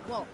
What?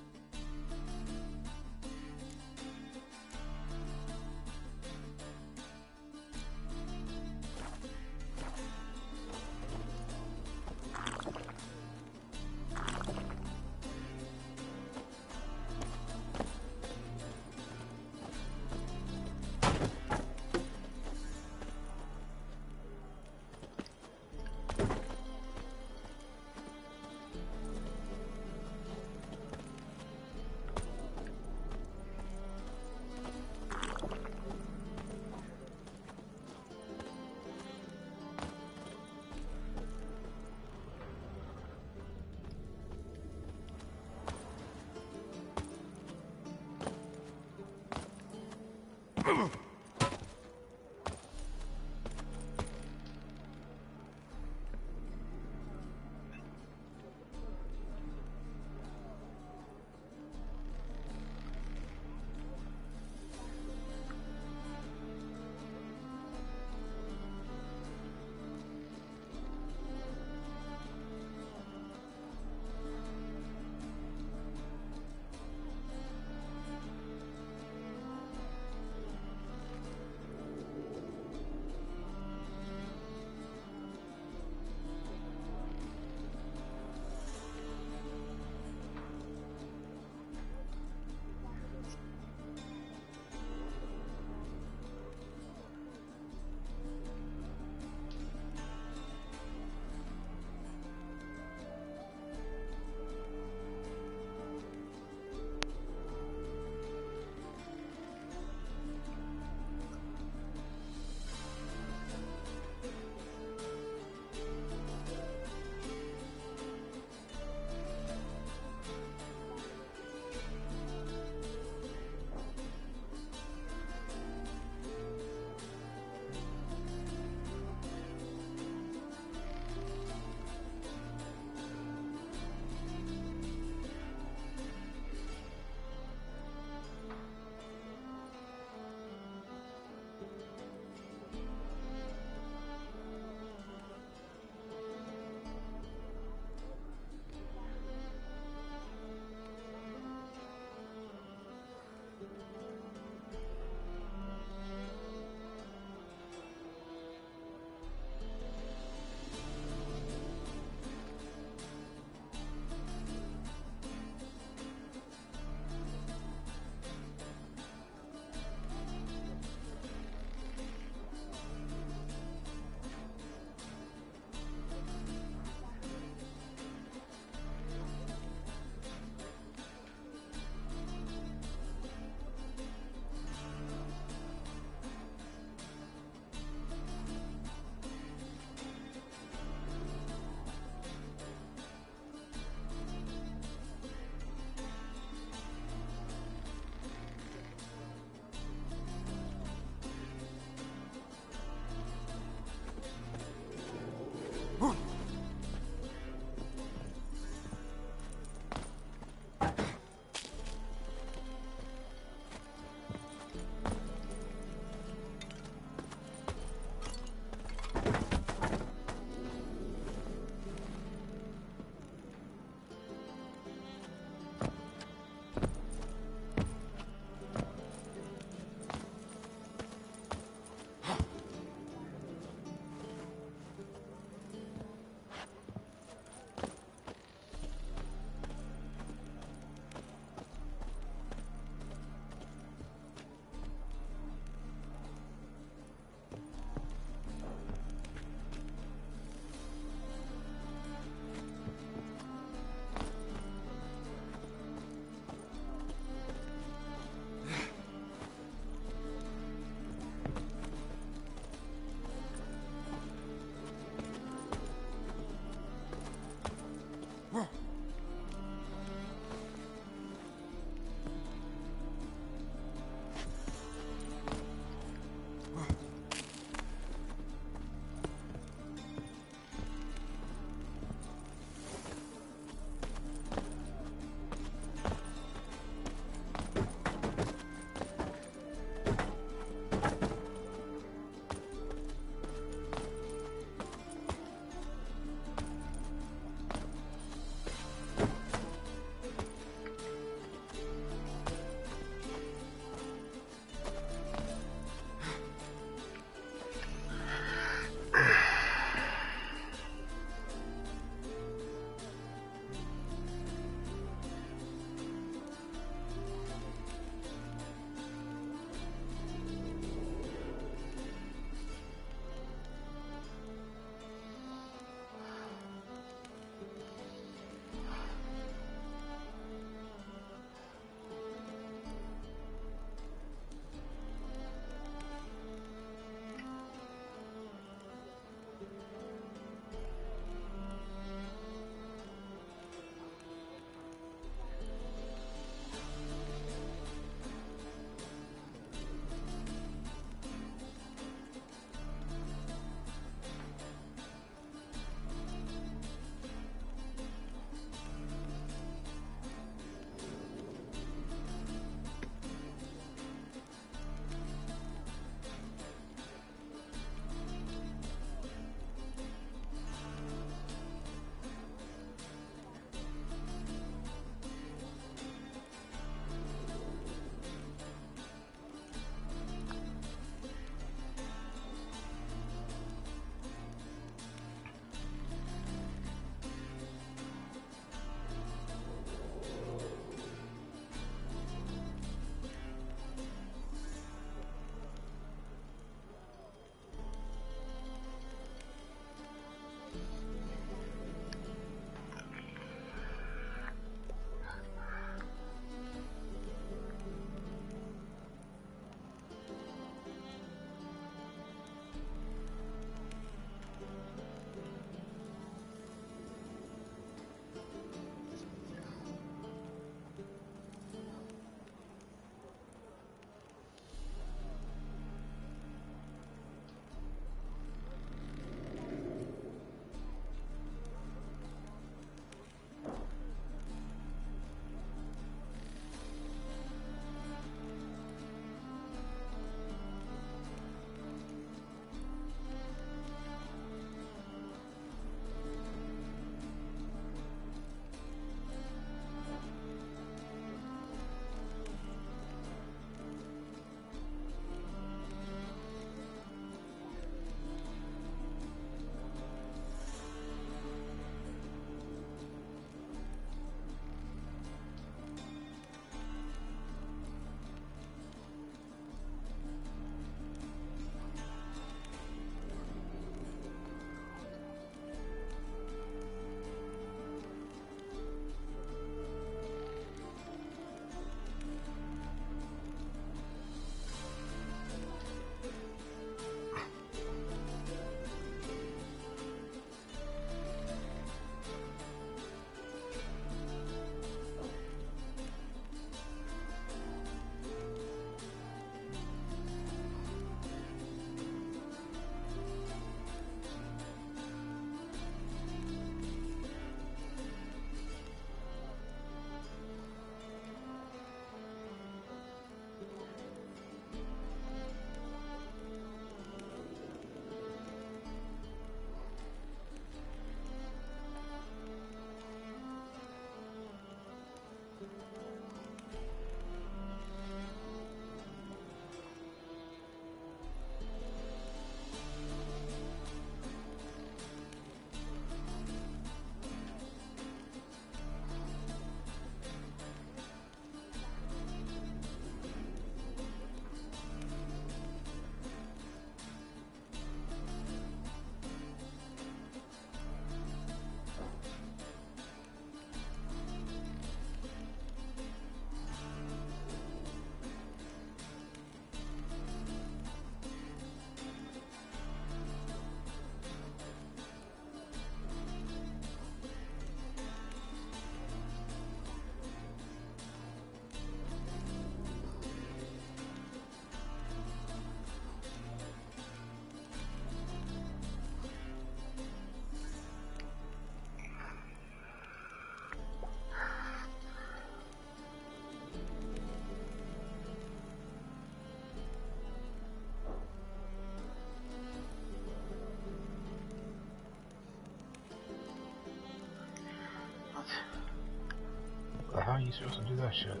the hell are you supposed to do that shit?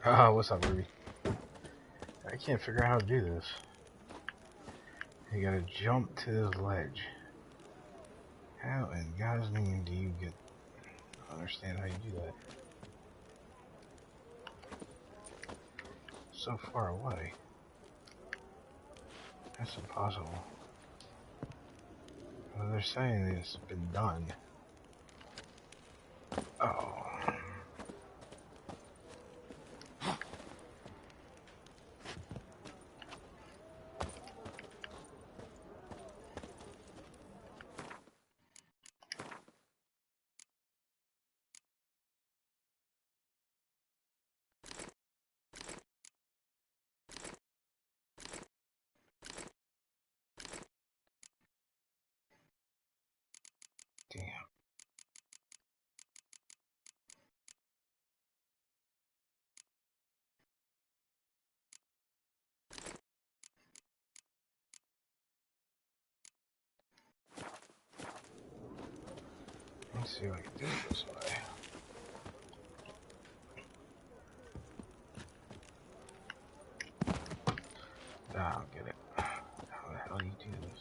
Ah, what's up, Ruby? I can't figure out how to do this. You gotta jump to this ledge. How in God's name do you get... I don't understand how you do that. So far away. That's impossible. Well, they're saying it's been done. Oh. Damn. Let's see if I can do it this way. Ah, I'll get it. How the hell do you do this?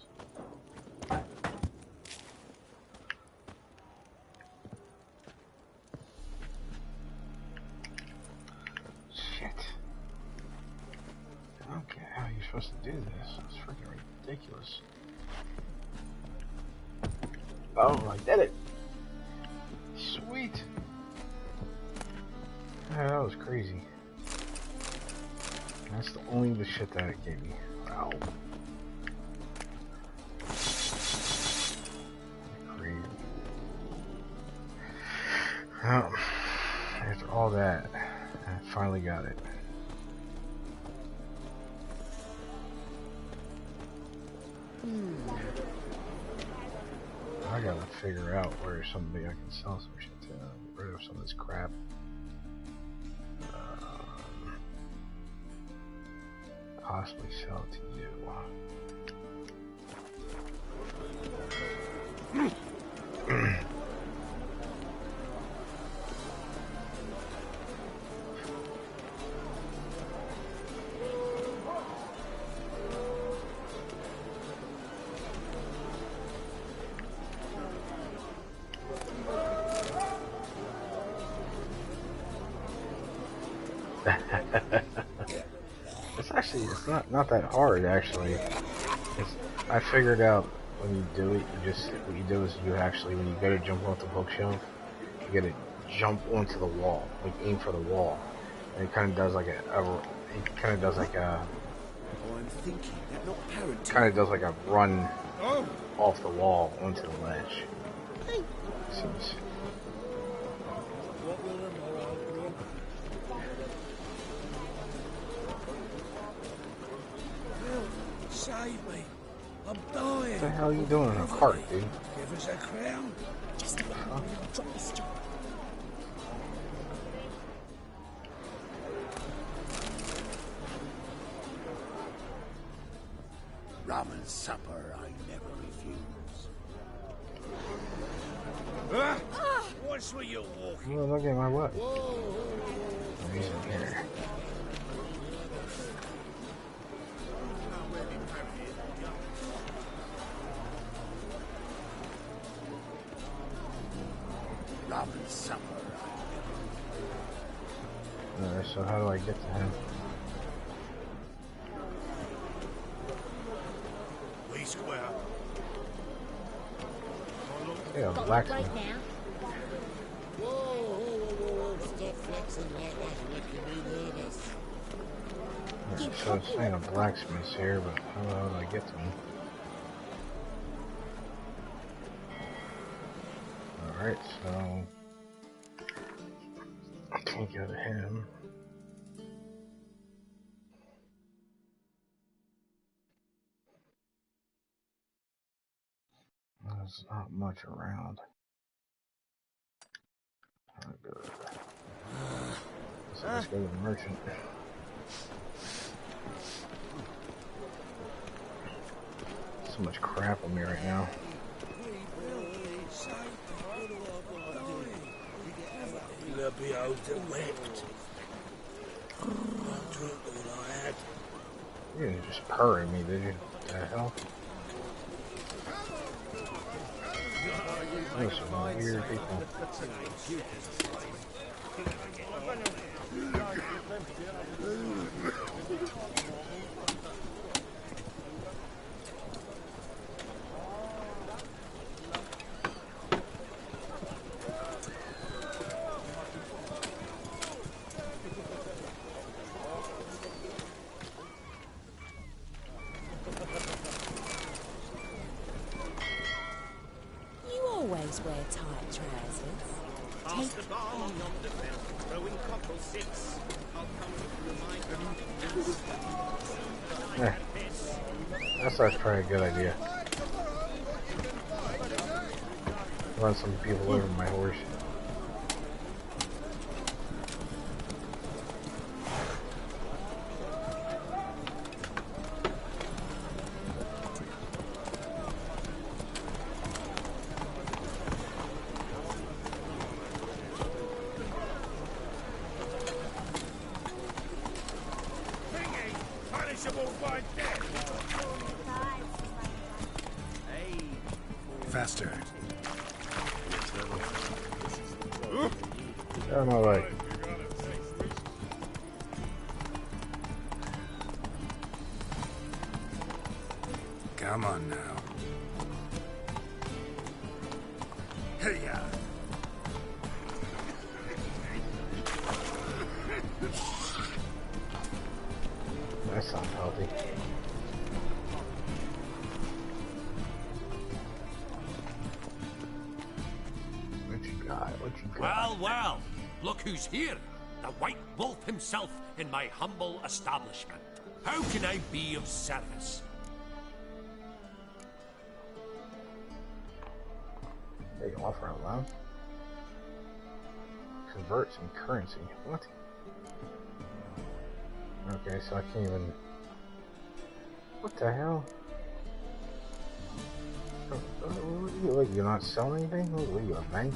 Shit. I don't get how you're supposed to do this. It's freaking ridiculous. Oh, I did it! Sweet! Yeah, that was crazy. That's the only shit that it gave me. Wow. Crazy. Well, after all that, I finally got it. I gotta figure out where somebody I can sell some shit to. Get rid of some of this crap. Possibly sell it to you. It's not that hard actually. I figured out when you do it, what you do is you actually, when you go to jump off the bookshelf, you gotta jump onto the wall, like aim for the wall, and it kind of does like a run off the wall onto the ledge. Seems. Save me. I'm dying. What the hell are you doing in a cart, dude? Give us a crown. Just a minute. Drop this job. Rum and supper I never refuse. What's where you're walking? Oh, look at my what? He's in here. Rum and supper. Alright, so how do I get to him? We square. Yeah, Got blacksmith. right now. Whoa. Step flexing like that, making me nervous. Alright, so it's saying a blacksmith's here, but how the hell do I get to him? Alright, so I can't go to him. There's not much around. Oh, good. So let's go to the merchant. So much crap on me right now. You'll be out and wept. I drunk all I had. You didn't just purr at me, did you? What the hell? Those are weird people. Always wear tight trousers. Past the barn on yonder fell, throwing cockle six. I'll come to remind them. That's probably a good idea. Run some people over my horse. Faster. Get out of my way. Come on now. Hey, That sounds healthy. What you got? What you got? Well, well, look who's here. The White Wolf himself in my humble establishment. How can I be of service? They offer out loud. Convert some currency. What? Okay, so I can't even. What the hell? What, you're not selling anything? What are you, a bank?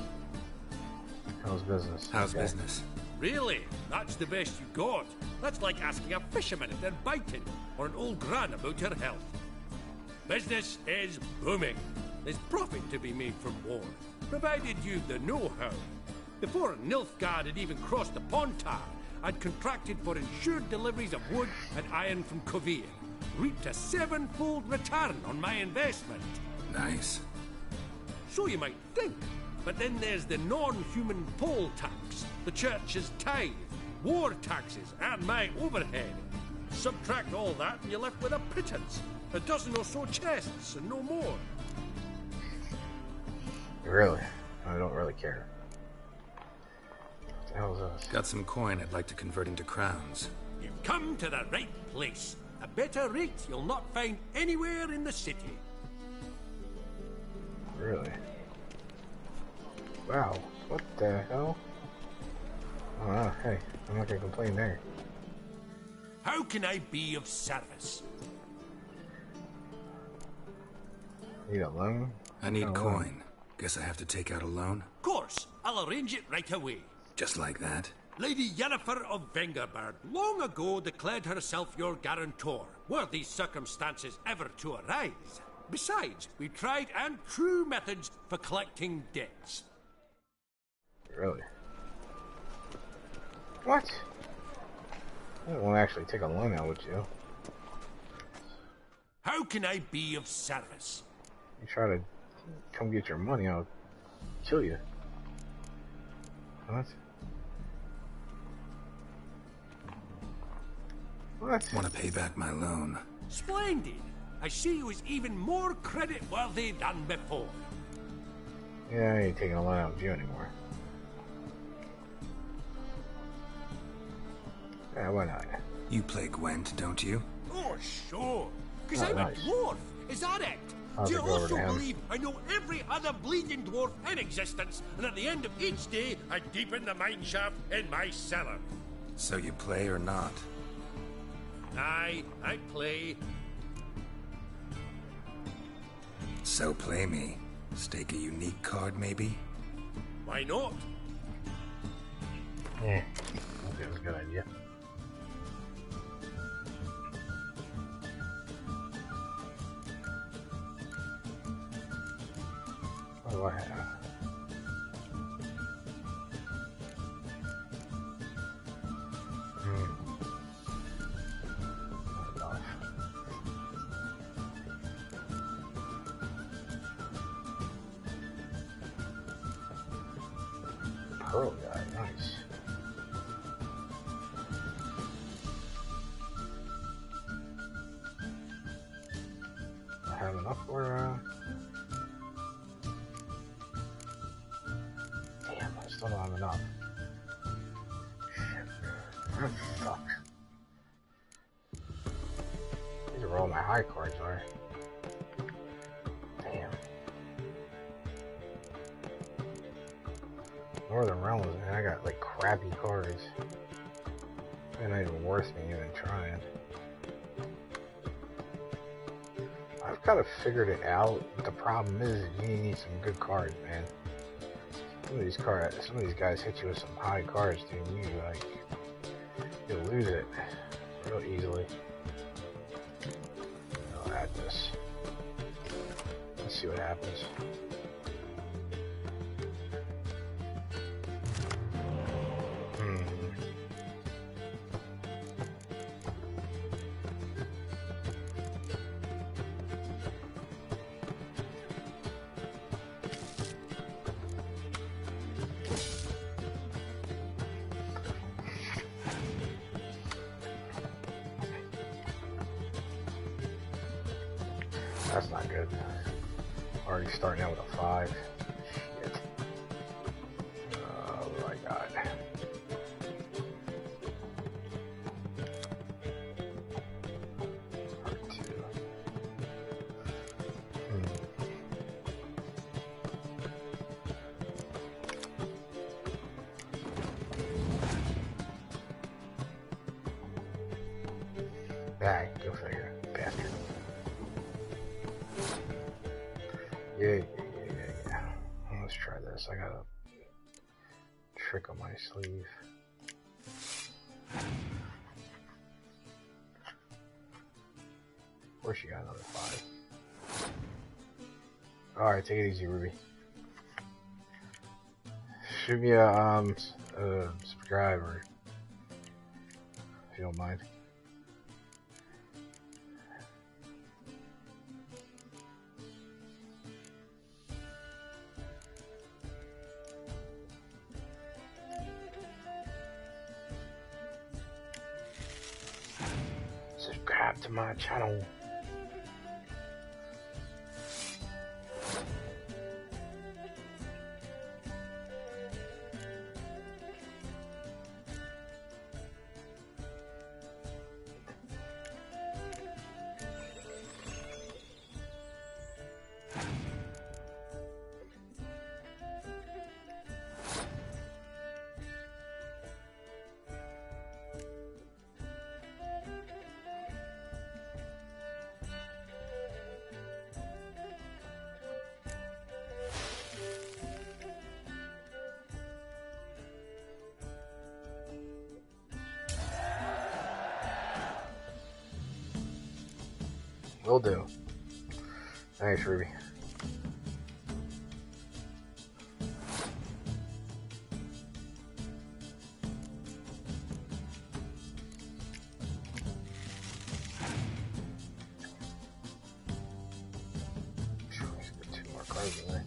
How's business? how's Okay. business? Really? That's the best you got? That's like asking a fisherman if they're biting, or an old gran about her health. Business is booming. There's profit to be made from war, provided you've the know-how. Before Nilfgaard had even crossed the Pontar, I'd contracted for insured deliveries of wood and iron from Kovir, reaped a 7-fold return on my investment. Nice. So you might think. But then there's the non-human poll tax, the church's tithe, war taxes, and my overhead. Subtract all that and you're left with a pittance. A dozen or so chests and no more. Really? I don't really care. What the hell is this? Got some coin I'd like to convert into crowns. You've come to the right place. A better rate you'll not find anywhere in the city. Really? Wow. What the hell? Oh, hey, I'm not gonna complain there. How can I be of service? Need a loan? I need Oh, coin. Guess I have to take out a loan? Of course, I'll arrange it right away. Just like that? Lady Yennefer of Vengerberg long ago declared herself your guarantor, were these circumstances ever to arise. Besides, we tried and true methods for collecting debts. Really? What? I don't want to actually take a loan out with you. How can I be of service? You try to come get your money, I'll kill you. What? What? Want to pay back my loan? Splendid! I see you was even more credit-worthy than before. Yeah, I ain't taking a loan out with you anymore. Yeah, why not? You play Gwent, don't you? Oh, sure. Because Oh, I'm nice. a dwarf. Is that it? I'll Do you have to go over also to him. believe I know every other bleeding dwarf in existence, and at the end of each day, I deepen the mine shaft in my cellar? So you play or not? Aye, I play. So play me. Stake a unique card, maybe? Why not? Yeah, I think that's a good idea. What do I have? Not enough. Pearl guy, nice. I have enough for damn, I still don't have enough. Shit. Fuck. These are where all my high cards are. Damn. Northern Realms, man, I got like crappy cards. They're not even worth me even trying. I've kind of figured it out. The problem is you need some good cards, man. Some of these guys hit you with some high cards, dude. You'll lose it real easily. I'll add this. Let's see what happens. That's not good. Already starting out with a 5. Shit. What do I got? R2. Bag, go figure. Bastard. Yeah. Let's try this. I got a trick on my sleeve. Of course you got another 5. Alright, take it easy, Ruby. Shoot me a subscribe or if you don't mind. Subscribe to my channel. Will do. Thanks, Ruby. Let's get 2 more cards in there.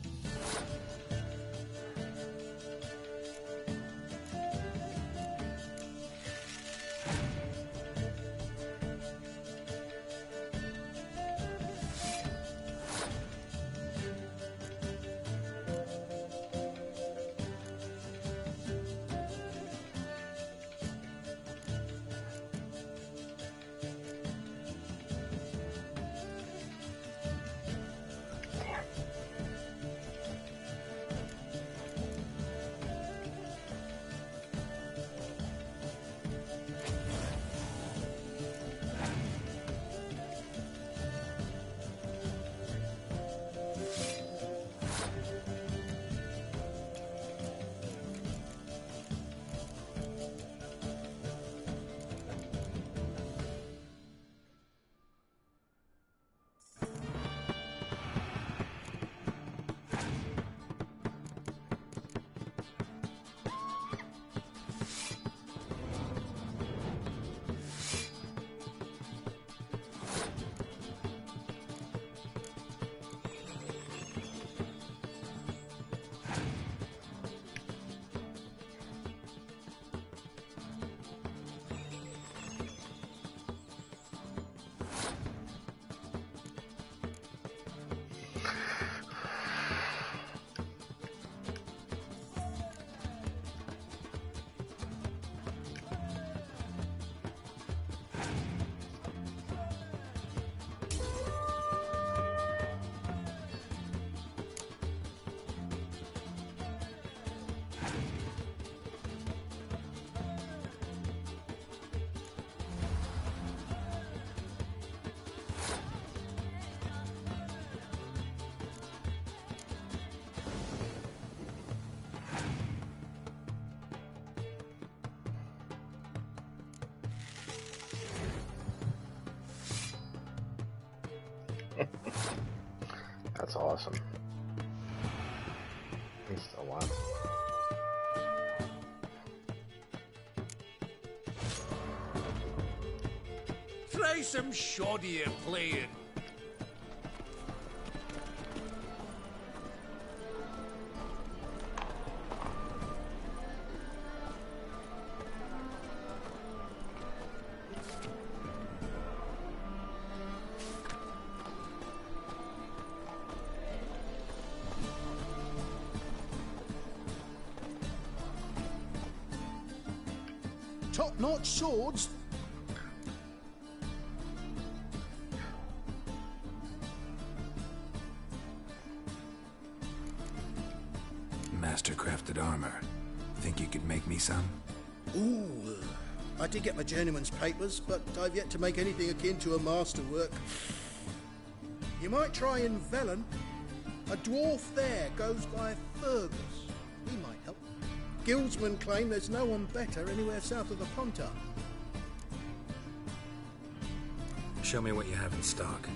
awesome. He's still alive. Try some shoddier playing. Top-notch swords. Master-crafted armor. Think you could make me some? Ooh, I did get my journeyman's papers, but I've yet to make anything akin to a masterwork. You might try in Velen. A dwarf there goes by Fergus. He might help. Guildsmen claim there's no one better anywhere south of the Pontar. Show me what you have in stock.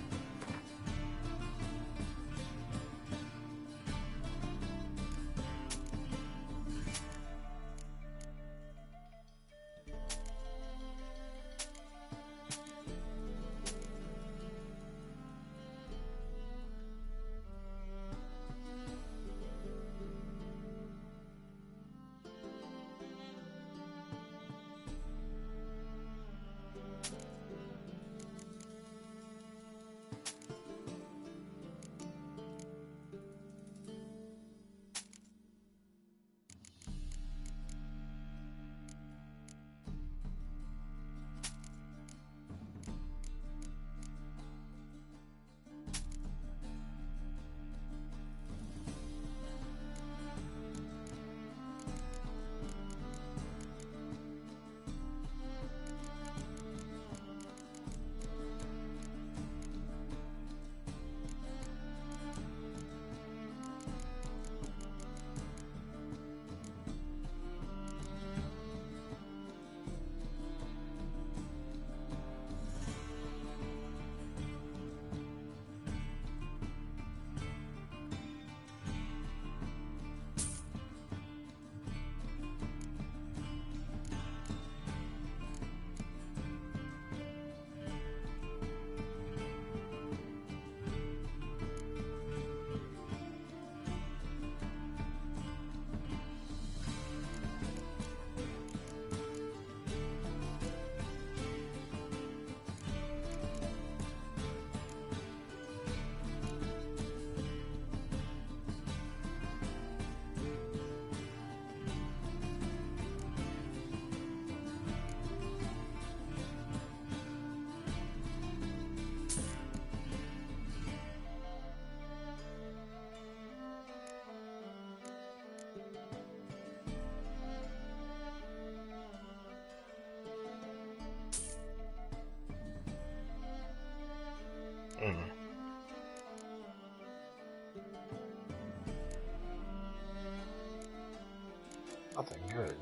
Nothing good.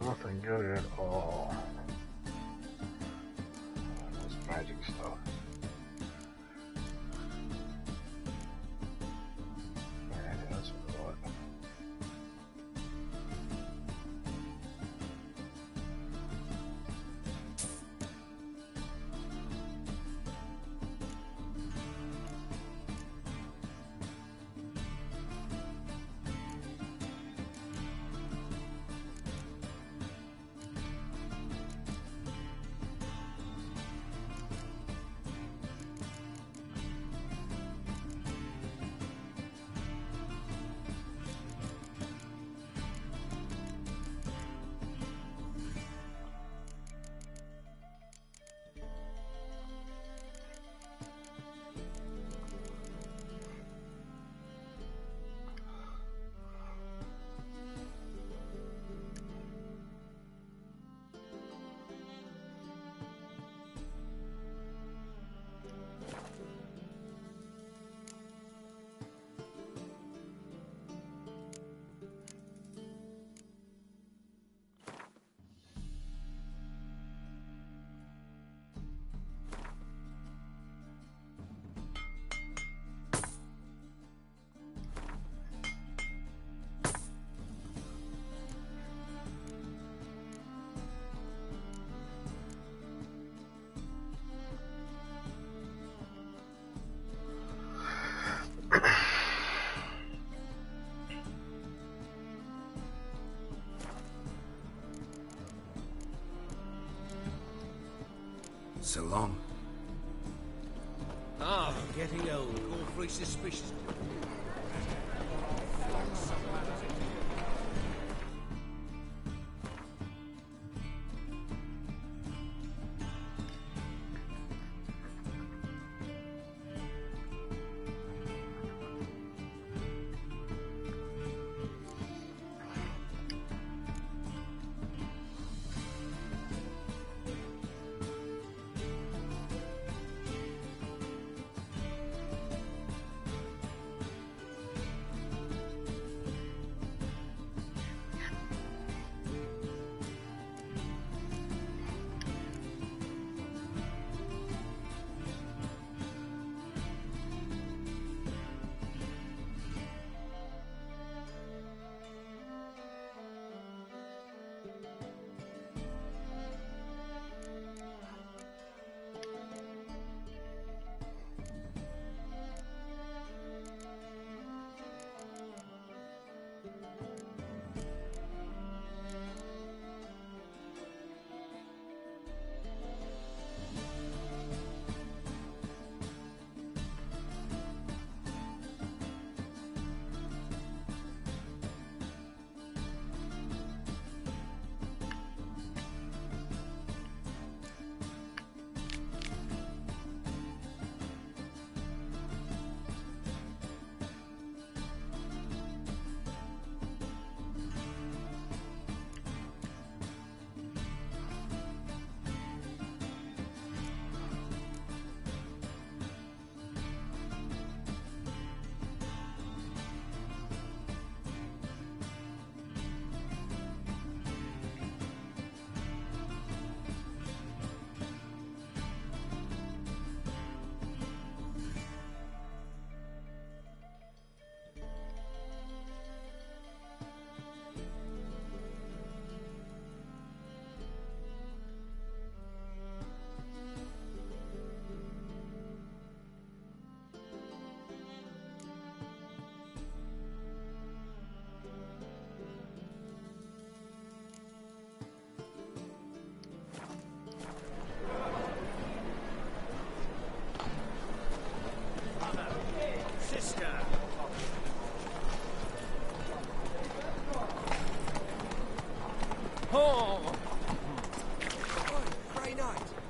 Nothing good at all. This magic stuff. Alright, that's what. so long. Ah, getting old. All very suspicious.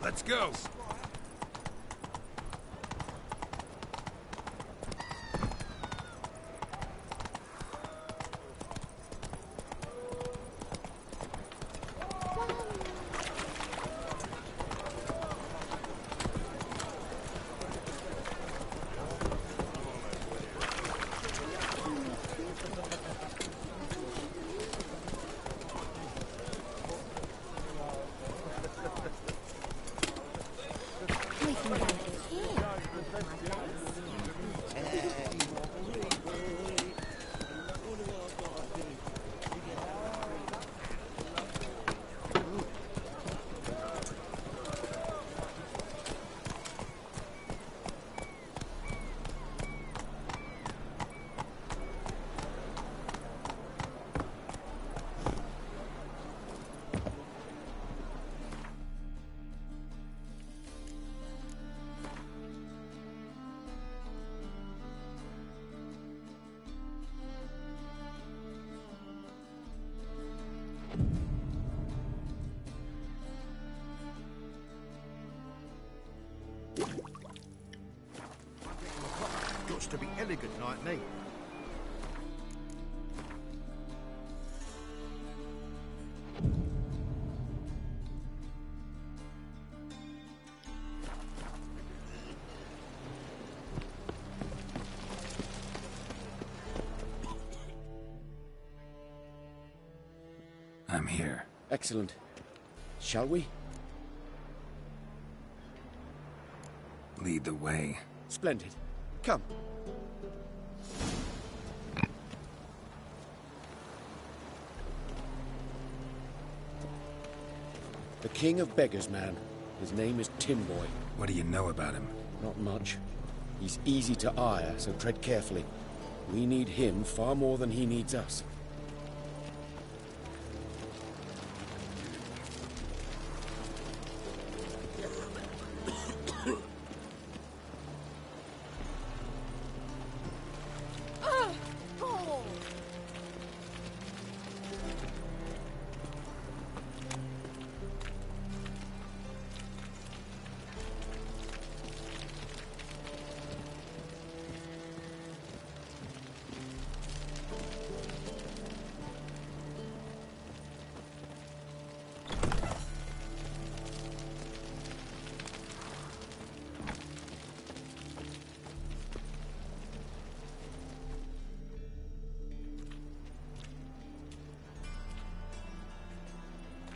Let's go. Gots to be elegant like me. I'm here. Excellent. Shall we? Lead the way. Splendid. Come. The King of Beggars, man. His name is Timboy. What do you know about him? Not much. He's easy to ire, so tread carefully. We need him far more than he needs us.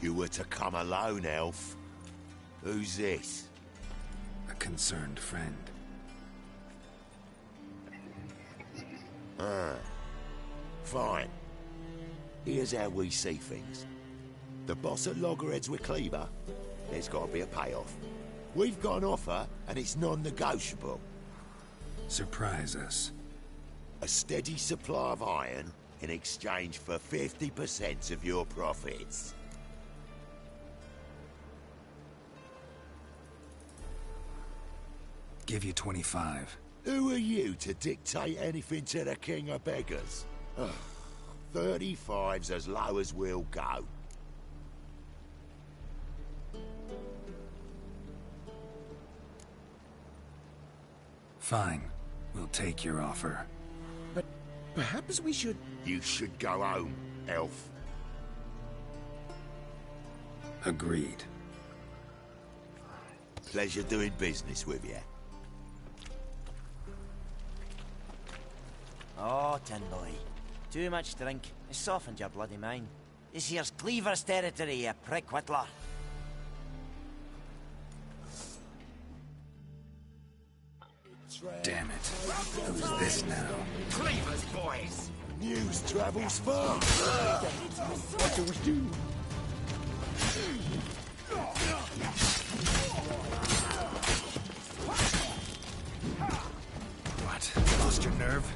You were to come alone, elf. Who's this? A concerned friend. Ah. Fine. Here's how we see things. The boss at Loggerheads with Cleaver, there's got to be a payoff. We've got an offer, and it's non-negotiable. Surprise us. A steady supply of iron in exchange for 50% of your profits. Give you 25. Who are you to dictate anything to the king of beggars? Ugh, 35's as low as we'll go. Fine. We'll take your offer. But perhaps we should... You should go home, elf. Agreed. Pleasure doing business with you. Oh, Tin Boy. Too much drink. It's softened your bloody mind. This here's Cleaver's territory, you prick whittler. Damn it. Who's this now? Cleaver's boys! News travels fast! What do we do? What? Lost your nerve?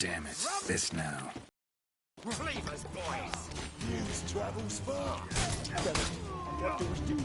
Damn it. This now. Cleaver's boys! News travels fast! What do we do?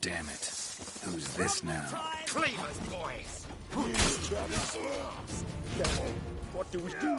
Damn it. Who's this now? Cleaver's boys! What do we do?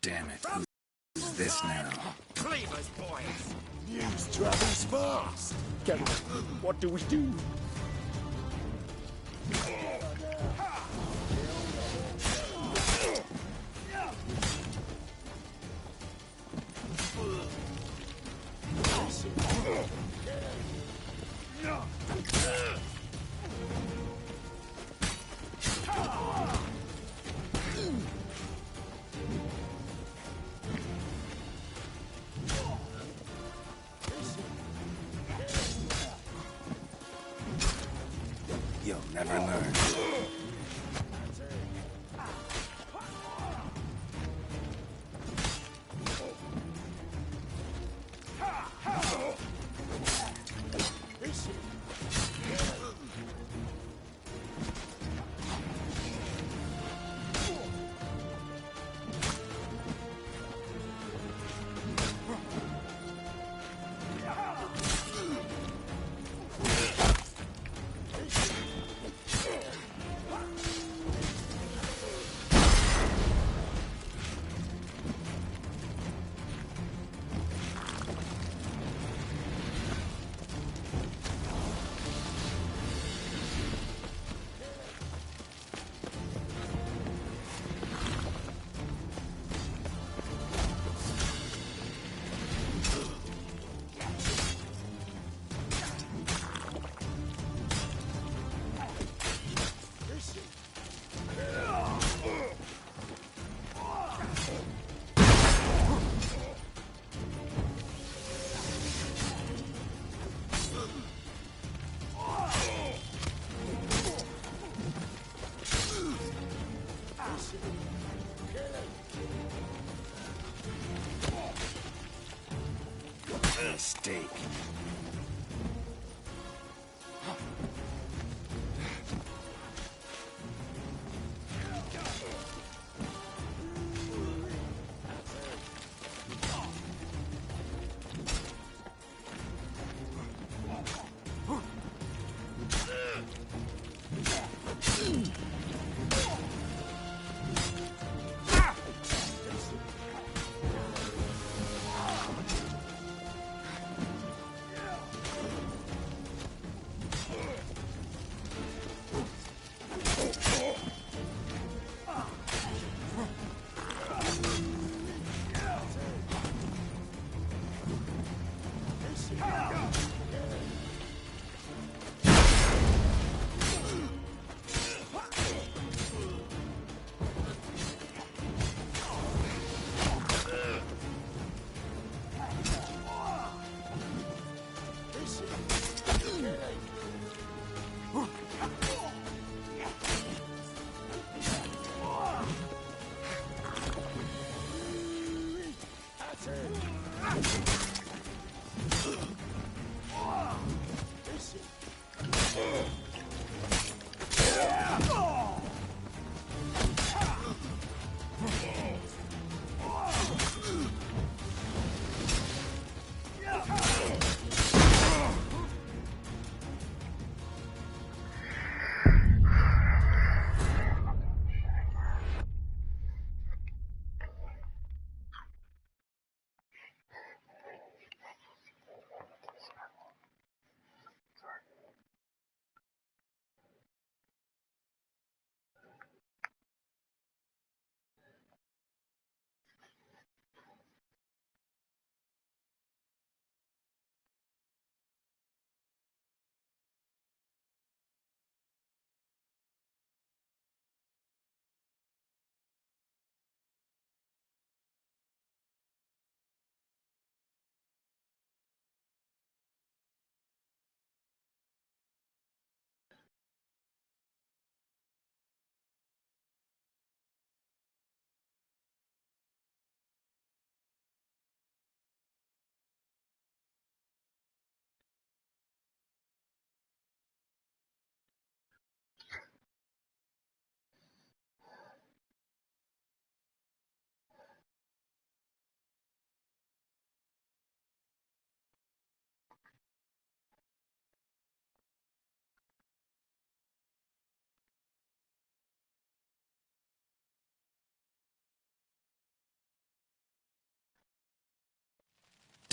Damn it. Who's this now? Cleaver's boys. News travels fast. Geralt, what do we do? You'll never learn. Mistake.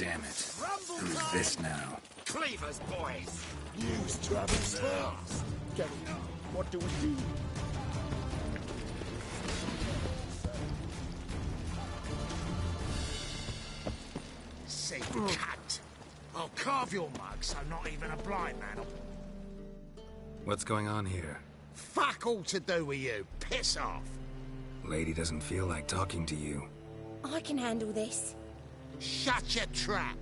Damn it. Who's this now? Cleaver's boys. News travels fast. Get it. What do we do? Say, cunt. I'll carve your mug so not even a blind man will... What's going on here? Fuck all to do with you. Piss off. Lady doesn't feel like talking to you. I can handle this. Shut your trap.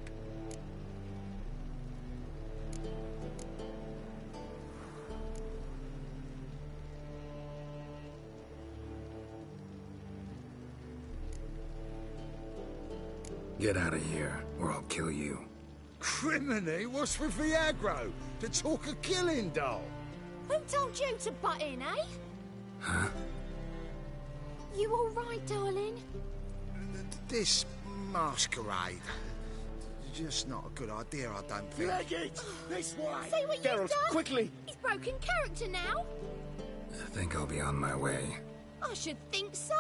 Get out of here, or I'll kill you. Criminy, what's with the aggro? To talk a killing doll? Who told you to butt in, eh? Huh? You all right, darling? This masquerade. Just not a good idea, I don't think. Leg it! This way! See what you've Geralt, done? quickly! He's broken character now. I think I'll be on my way. I should think so.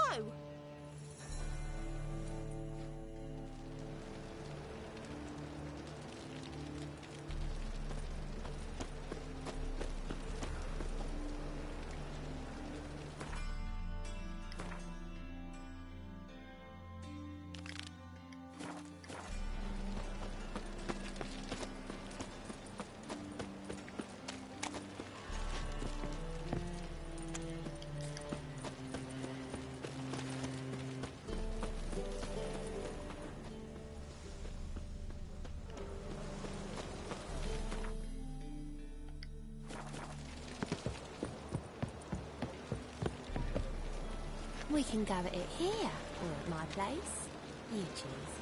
We can go at it here, or at my place. You choose.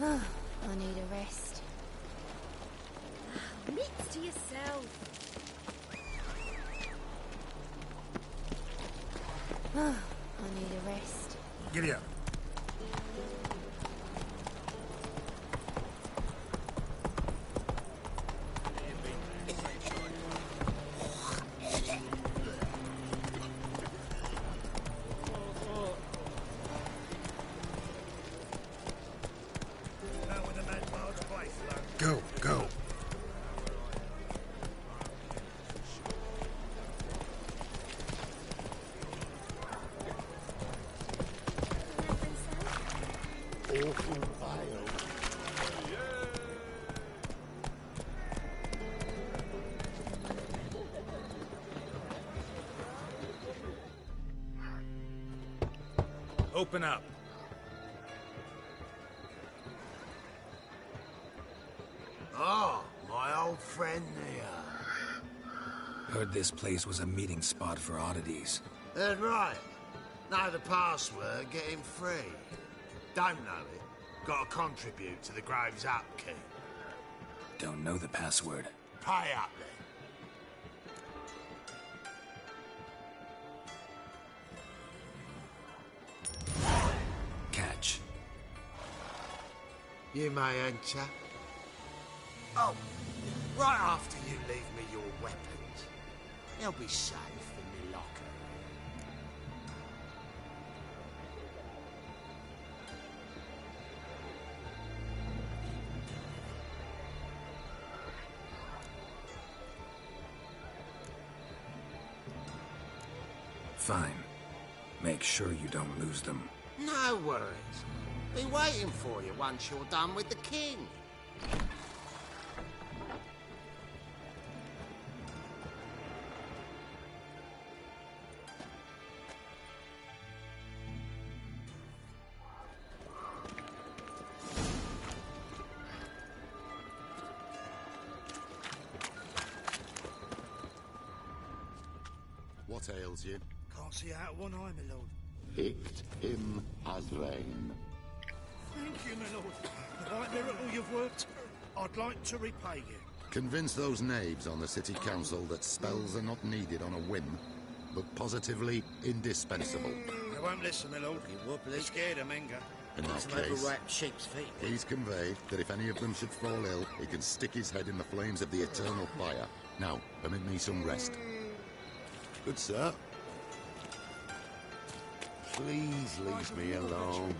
Oh, I need a rest. Mitts to yourself. Oh, I need a rest. Giddy up. Go, go. Awful vile. Open up. Oh, my old friend there. Heard this place was a meeting spot for oddities. That's right. Know the password, get him free. Don't know it, gotta contribute to the Graves upkeep. Don't know the password. Pay up then. Catch. You may enter. Oh, right after you leave me your weapons. They'll be safe in the locker. Fine. Make sure you don't lose them. No worries. Be waiting for you once you're done with the king. What ails you? Can't see out of one eye, my lord. Picked him as rain. Thank you, my lord. The right miracle you've worked, I'd like to repay you. Convince those knaves on the city council that spells are not needed on a whim, but positively indispensable. They won't listen, my lord. They're scared of Menga. In that case, please convey that if any of them should fall ill, he can stick his head in the flames of the eternal fire. Now, permit me some rest. Good sir. Please leave me alone.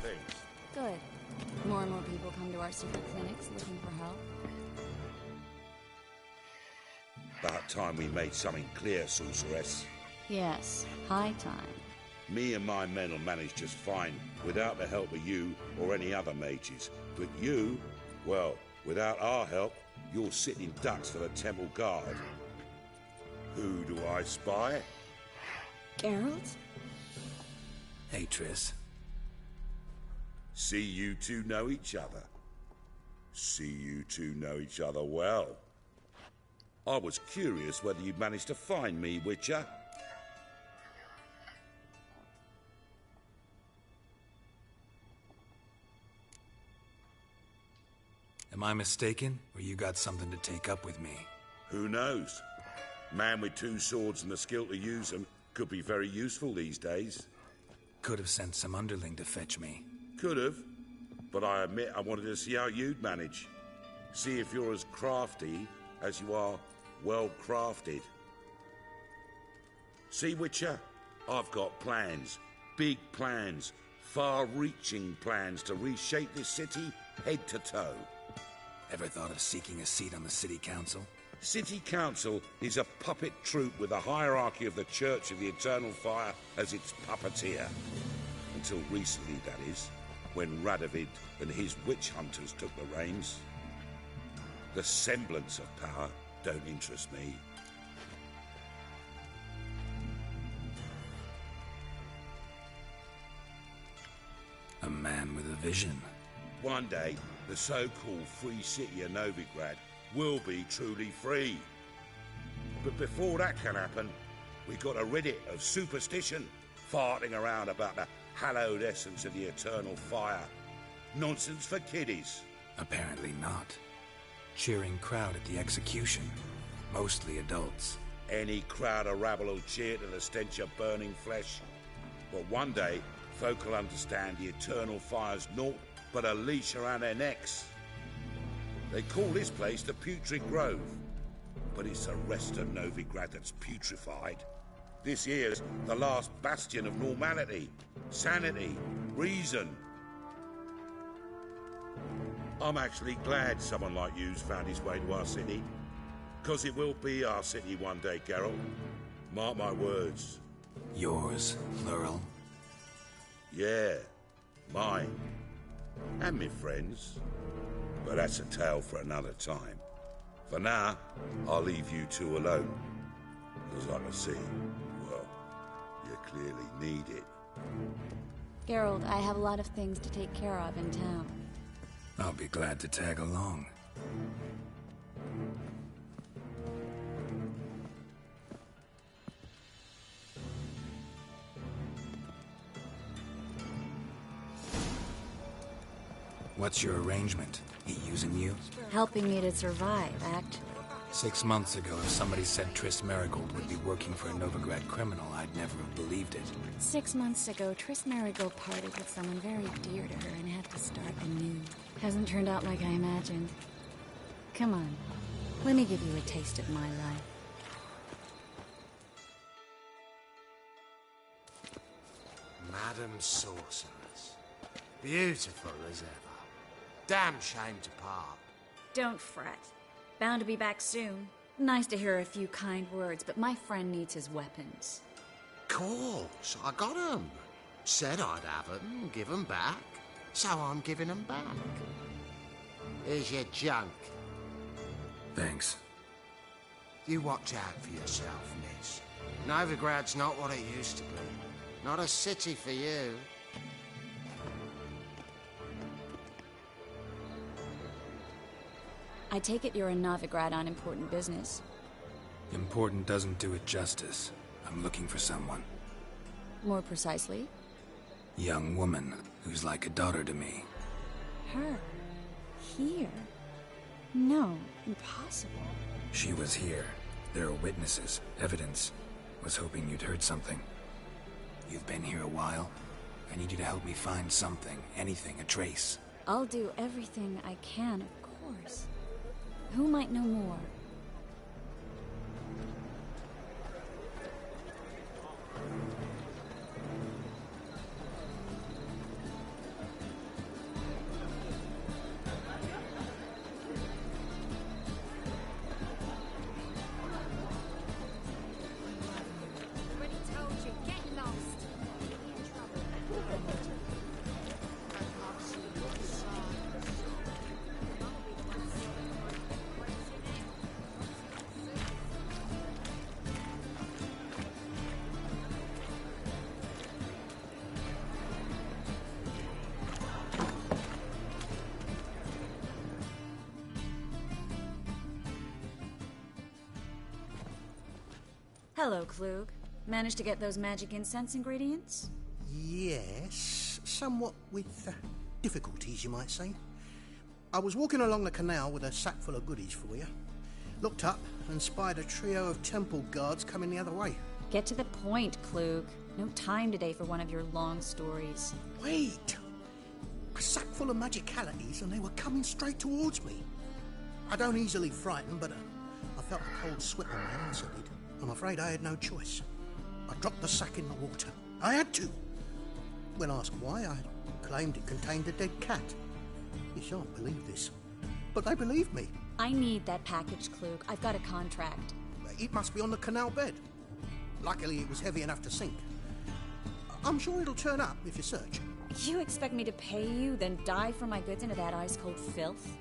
things. Good. More and more people come to our secret clinics looking for help. About time we made something clear, Sorceress. Yes, high time. Me and my men will manage just fine without the help of you or any other mages. But you, well, without our help, you're sitting ducks for the Temple Guard. Who do I spy? Geralt? Hey, Triss. See you two know each other. See you two know each other well. I was curious whether you'd managed to find me, Witcher. Am I mistaken, or you got something to take up with me? Who knows? Man with two swords and the skill to use them could be very useful these days. Could have sent some underling to fetch me. Could have, but I admit I wanted to see how you'd manage. See if you're as crafty as you are well-crafted. See, Witcher? I've got plans. Big plans. Far-reaching plans to reshape this city head to toe. Ever thought of seeking a seat on the city council? City Council is a puppet troupe with the hierarchy of the Church of the Eternal Fire as its puppeteer. Until recently, that is, when Radovid and his witch hunters took the reins. The semblance of power don't interest me. A man with a vision. One day, the so-called free city of Novigrad will be truly free. But before that can happen, we got to rid it of superstition, farting around about the hallowed essence of the eternal fire. Nonsense for kiddies. Apparently not. Cheering crowd at the execution. Mostly adults. Any crowd of rabble will cheer to the stench of burning flesh. But one day, folk will understand the eternal fire's naught but a leash around their necks. They call this place the Putrid Grove, but it's the rest of Novigrad that's putrefied. This here's the last bastion of normality, sanity, reason. I'm actually glad someone like you's found his way to our city, because it will be our city one day, Geralt. Mark my words. Yours, plural? Yeah, mine. And me friends. But that's a tale for another time. For now, I'll leave you two alone. Because I can see, well, you clearly need it. Geralt, I have a lot of things to take care of in town. I'll be glad to tag along. What's your arrangement? He using you? Helping me to survive, act. 6 months ago, if somebody said Triss Merigold would be working for a Novigrad criminal, I'd never have believed it. 6 months ago, Triss Merigold parted with someone very dear to her and had to start anew. Hasn't turned out like I imagined. Come on, let me give you a taste of my life. Madam Sorceress. Beautiful as ever. Damn shame to part. Don't fret. Bound to be back soon. Nice to hear a few kind words, but my friend needs his weapons. Course, I got 'em. Said I'd have 'em, give 'em back. So I'm giving 'em back. Here's your junk. Thanks. You watch out for yourself, miss. Novigrad's not what it used to be. Not a city for you. I take it you're in Novigrad on important business. Important doesn't do it justice. I'm looking for someone. More precisely? Young woman who's like a daughter to me. Her? Here? No, impossible. She was here. There are witnesses, evidence. Was hoping you'd heard something. You've been here a while. I need you to help me find something, anything, a trace. I'll do everything I can, of course. Who might know more? Hello, Klug. Managed to get those magic incense ingredients? Yes, somewhat with difficulties, you might say. I was walking along the canal with a sack full of goodies for you. Looked up and spied a trio of temple guards coming the other way. Get to the point, Klug. No time today for one of your long stories. Wait! A sack full of magicalities and they were coming straight towards me. I don't easily frighten, but I felt a cold sweat on my arms, I did. I'm afraid I had no choice. I dropped the sack in the water. I had to. When asked why, I claimed it contained a dead cat. You shan't believe this, but they believed me. I need that package, Klug. I've got a contract. It must be on the canal bed. Luckily, it was heavy enough to sink. I'm sure it'll turn up if you search. You expect me to pay you, then dive for my goods into that ice-cold filth?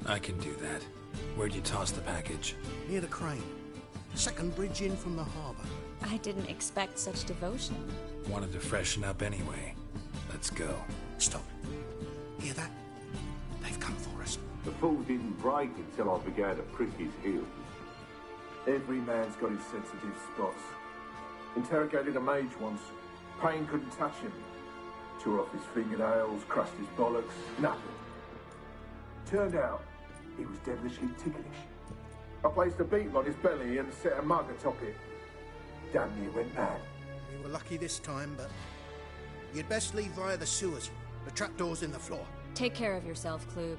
I can do that. Where'd you toss the package? Near the crane. Second bridge in from the harbour. I didn't expect such devotion. Wanted to freshen up anyway. Let's go. Stop. Hear that? They've come for us. The fall didn't break until I began to prick his heels. Every man's got his sensitive spots. Interrogated a mage once. Pain couldn't touch him. Tore off his fingernails, crushed his bollocks, nothing. Turned out, he was devilishly ticklish. I placed a beetle on his belly and set a mug atop it. Damn near went mad. We were lucky this time, but you'd best leave via the sewers. The trapdoor's in the floor. Take care of yourself, Klug.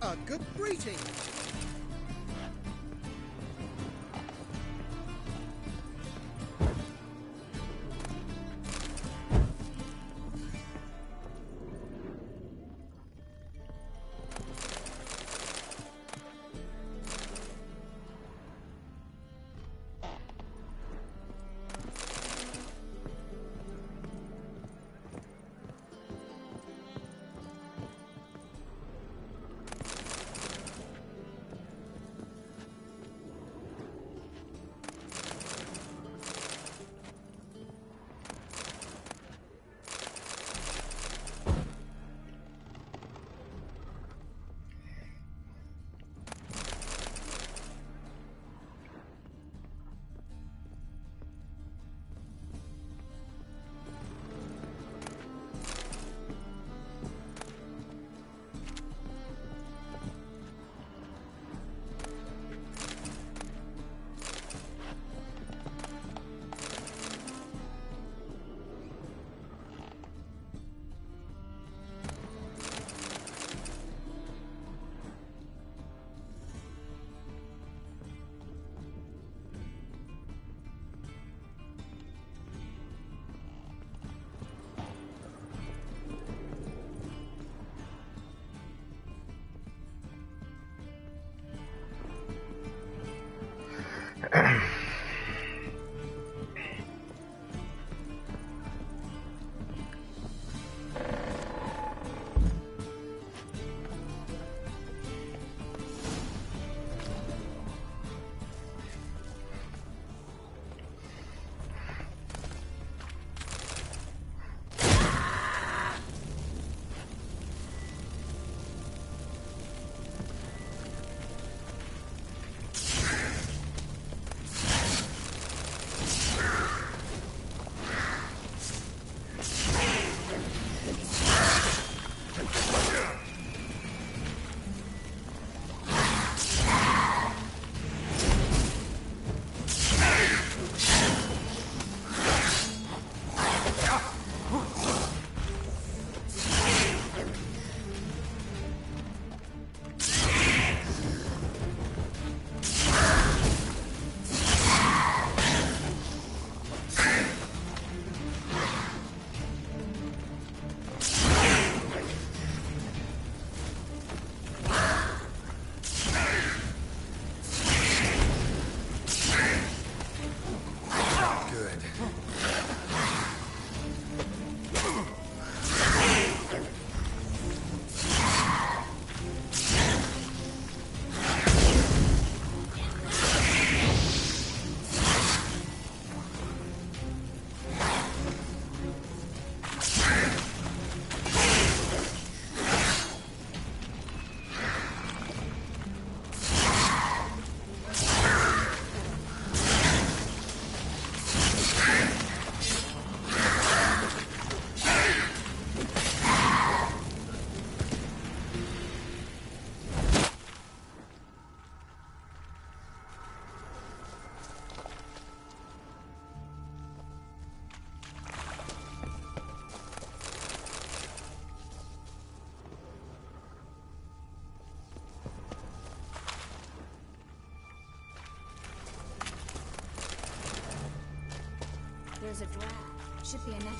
A good greeting. there's a draft. Should be a neck.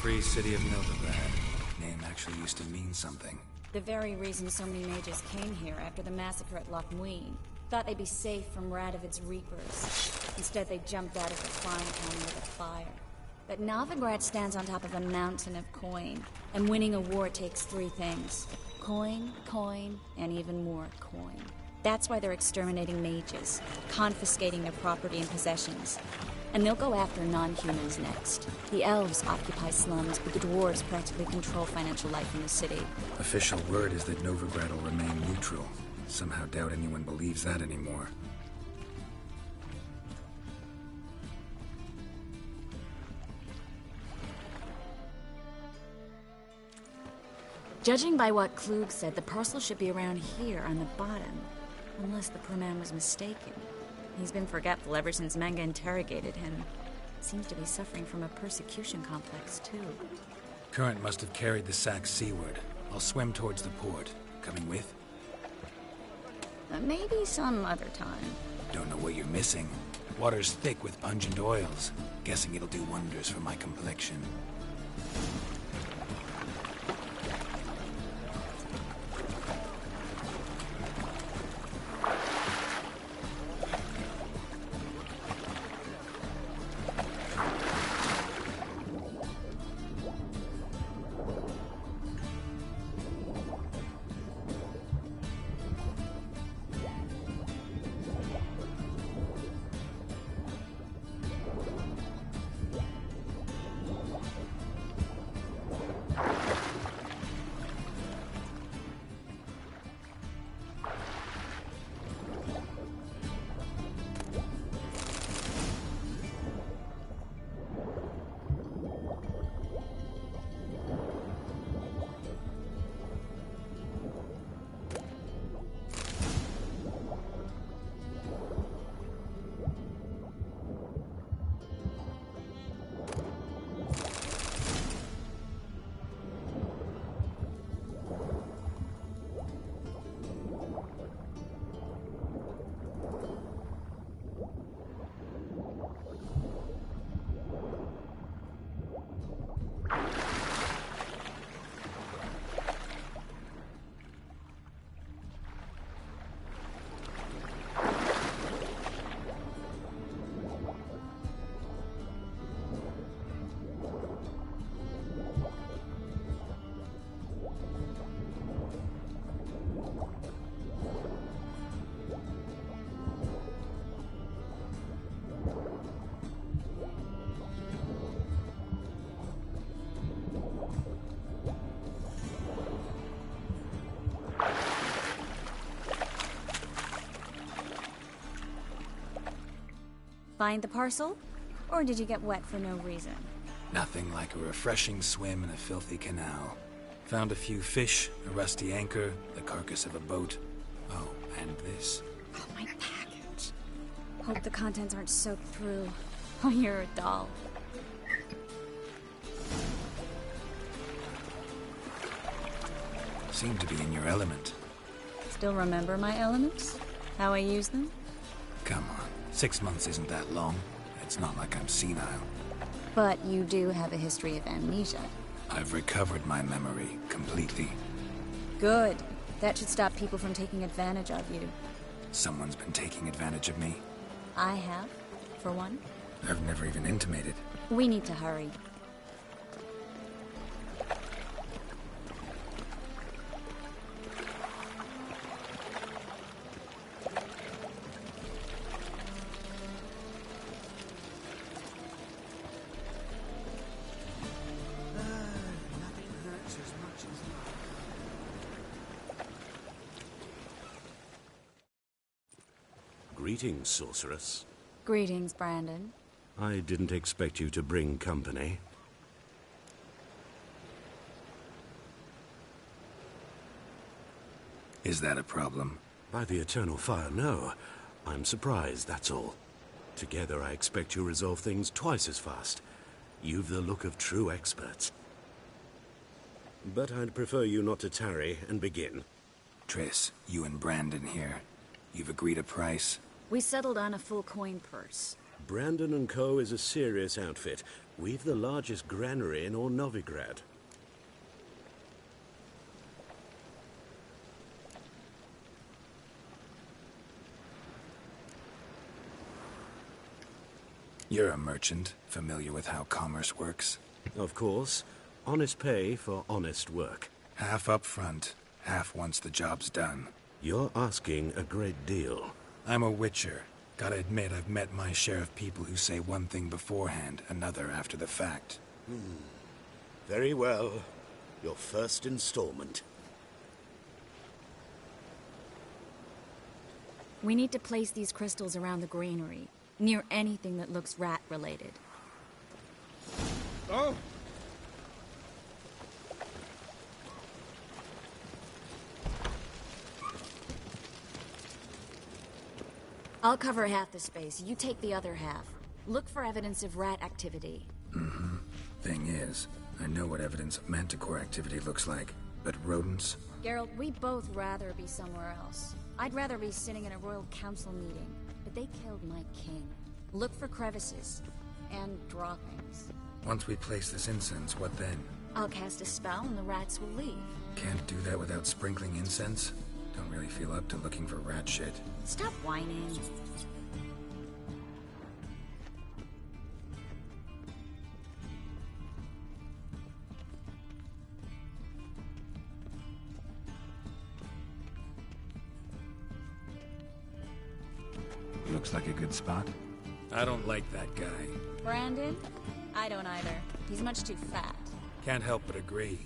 Free City of Novigrad. Name actually used to mean something. The very reason so many mages came here after the massacre at Loch Muin. Thought they'd be safe from Radovid's reapers. Instead, they jumped out of the frying pan with a fire. But Novigrad stands on top of a mountain of coin. And winning a war takes 3 things. Coin, coin, and even more coin. That's why they're exterminating mages, confiscating their property and possessions. And they'll go after non-humans next. The elves occupy slums, but the dwarves practically control financial life in the city. Official word is that Novigrad will remain neutral. Somehow doubt anyone believes that anymore. Judging by what Klug said, the parcel should be around here on the bottom. Unless the poor man was mistaken. He's been forgetful ever since Manga interrogated him. Seems to be suffering from a persecution complex, too. Current must have carried the sack seaward. I'll swim towards the port. Coming with? Maybe some other time. Don't know what you're missing. Water's thick with pungent oils. Guessing it'll do wonders for my complexion. Find the parcel? Or did you get wet for no reason? Nothing like a refreshing swim in a filthy canal. Found a few fish, a rusty anchor, the carcass of a boat. Oh, and this. Oh, my package. Hope the contents aren't soaked through. Oh, you're a doll. Seem to be in your element. Still remember my elements? How I use them? Come on, 6 months isn't that long. It's not like I'm senile. But you do have a history of amnesia. I've recovered my memory completely. Good. That should stop people from taking advantage of you. Someone's been taking advantage of me. I have, for one. I've never even intimated. We need to hurry. Greetings, sorceress. Greetings, Brandon. I didn't expect you to bring company. Is that a problem? By the eternal fire, no. I'm surprised, that's all. Together, I expect you resolve things twice as fast. You've the look of true experts. But I'd prefer you not to tarry and begin. Triss, you and Brandon here. You've agreed a price? We settled on a full coin purse. Brandon & Co. is a serious outfit. We've the largest granary in all Novigrad. You're a merchant, familiar with how commerce works? Of course. Honest pay for honest work. Half up front, half once the job's done. You're asking a great deal. I'm a witcher. Gotta admit, I've met my share of people who say one thing beforehand, another after the fact. Very well. Your first installment. We need to place these crystals around the granary, near anything that looks rat-related. Oh! I'll cover half the space, you take the other half. Look for evidence of rat activity. Thing is, I know what evidence of manticore activity looks like, but rodents? Geralt, we'd both rather be somewhere else. I'd rather be sitting in a royal council meeting, but they killed my king. Look for crevices, and droppings. Once we place this incense, what then? I'll cast a spell and the rats will leave. Can't do that without sprinkling incense? Don't really feel up to looking for rat shit. Stop whining. Looks like a good spot. I don't like that guy. Brandon? I don't either. He's much too fat. Can't help but agree.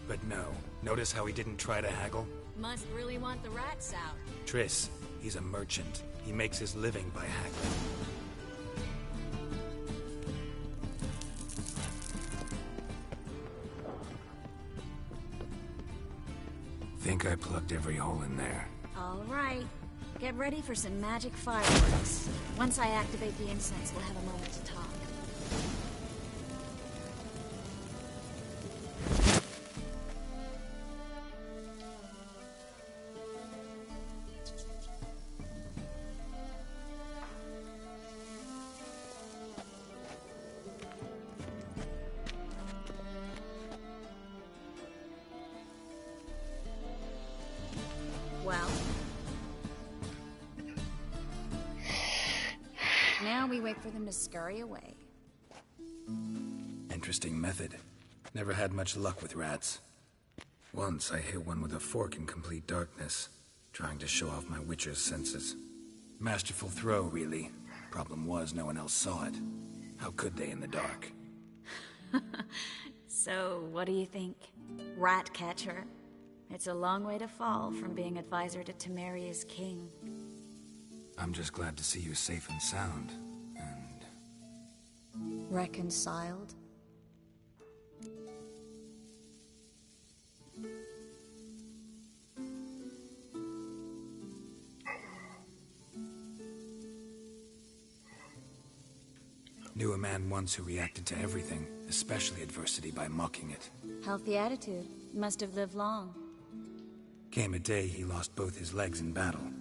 But no, notice how he didn't try to haggle? Must really want the rats out. Triss, he's a merchant. He makes his living by haggling. Think I plugged every hole in there. All right. Get ready for some magic fireworks. Once I activate the incense, we'll have a moment to talk. Well, now we wait for them to scurry away. Interesting method. Never had much luck with rats. Once I hit one with a fork in complete darkness, trying to show off my witcher's senses. Masterful throw, really. Problem was, no one else saw it. How could they in the dark? So, what do you think? Rat catcher? It's a long way to fall from being advisor to Temeria's king. I'm just glad to see you safe and sound. And... Reconciled? Knew a man once who reacted to everything, especially adversity, by mocking it. Healthy attitude. Must have lived long. Came a day he lost both his legs in battle.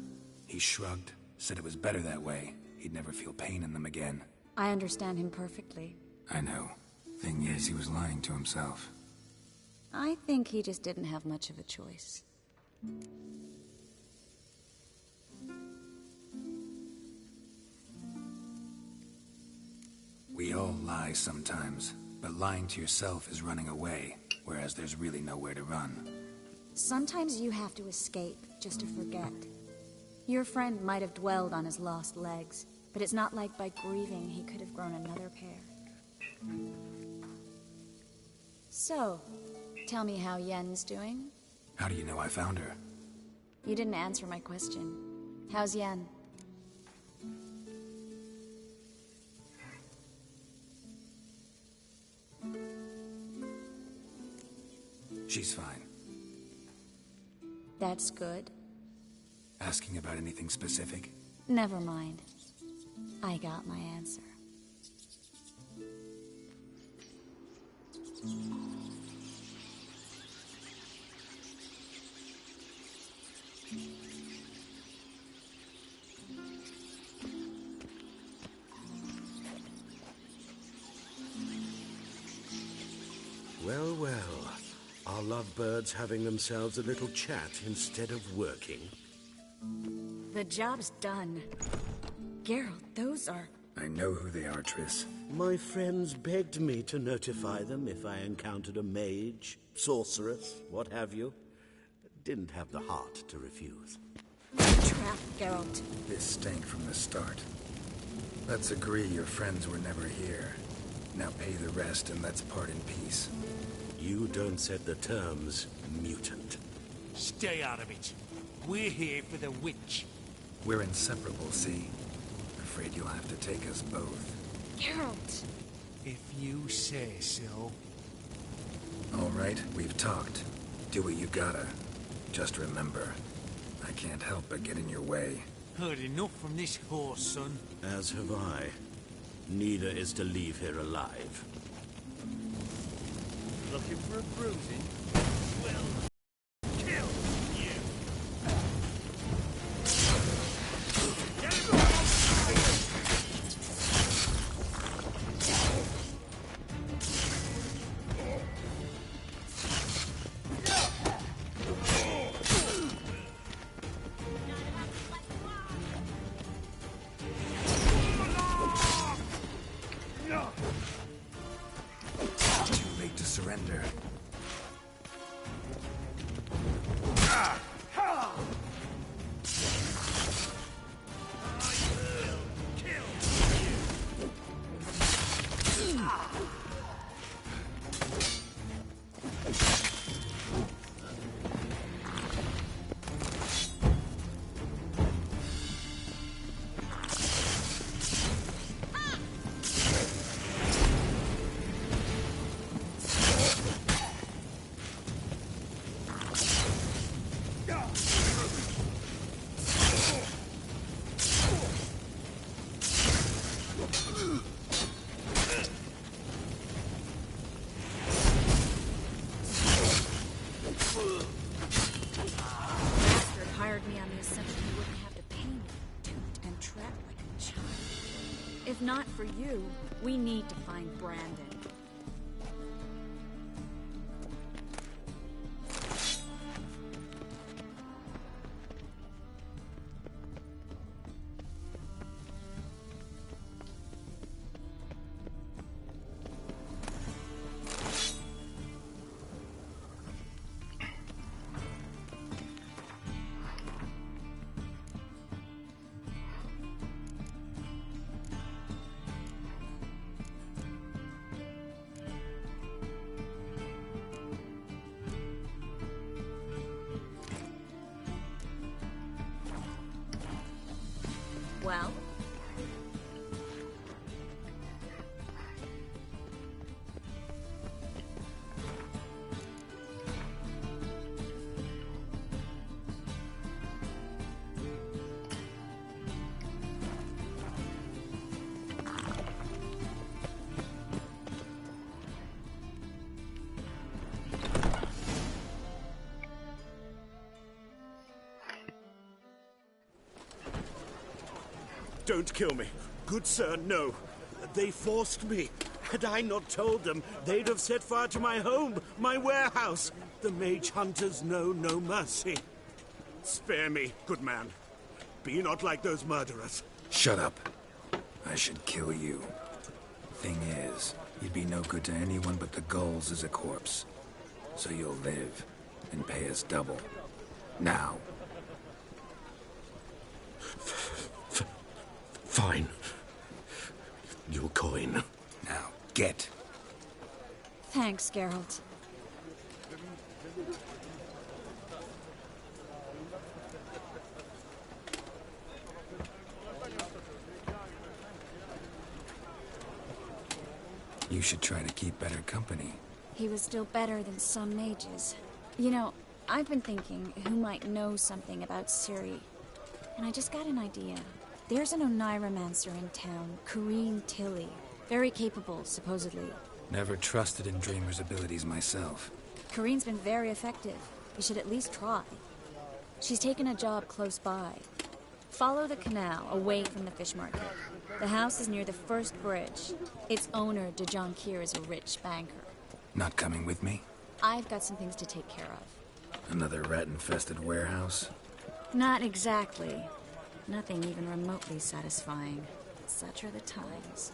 He shrugged, said it was better that way. He'd never feel pain in them again. I understand him perfectly. I know. Thing is, he was lying to himself. I think he just didn't have much of a choice. We all lie sometimes, but lying to yourself is running away, whereas there's really nowhere to run. Sometimes you have to escape, just to forget. Your friend might have dwelled on his lost legs, but it's not like by grieving he could have grown another pair. So, tell me how Yen's doing? How do you know I found her? You didn't answer my question. How's Yen? She's fine. That's good. Asking about anything specific? Never mind. I got my answer. Well, well. Are lovebirds having themselves a little chat instead of working? The job's done. Geralt, those are... I know who they are, Triss. My friends begged me to notify them if I encountered a mage, sorceress, what have you. Didn't have the heart to refuse. Trap, Geralt. This stank from the start. Let's agree your friends were never here. Now pay the rest and let's part in peace. You don't set the terms, mutant. Stay out of it. We're here for the witch. We're inseparable, see? Afraid you'll have to take us both. Geralt! If you say so. All right, we've talked. Do what you gotta. Just remember, I can't help but get in your way. Heard enough from this horse, son. As have I. Neither is to leave here alive. Looking for a bruising? Well, kill you! Too late to surrender. If not for you, we need to find Brandon. Well? Don't kill me. Good sir, no. They forced me. Had I not told them, they'd have set fire to my home, my warehouse. The mage hunters know no mercy. Spare me, good man. Be not like those murderers. Shut up. I should kill you. Thing is, you'd be no good to anyone but the Gulls as a corpse. So you'll live and pay us double. Now. Fine. Your coin. Now, get. Thanks, Geralt. You should try to keep better company. He was still better than some mages. You know, I've been thinking who might know something about Ciri. And I just got an idea. There's an Oneiromancer in town, Corrine Tilly. Very capable, supposedly. Never trusted in Dreamer's abilities myself. Corrine's been very effective. You should at least try. She's taken a job close by. Follow the canal, away from the fish market. The house is near the first bridge. Its owner, De Jonkir, is a rich banker. Not coming with me? I've got some things to take care of. Another rat-infested warehouse? Not exactly. Nothing even remotely satisfying. Such are the times.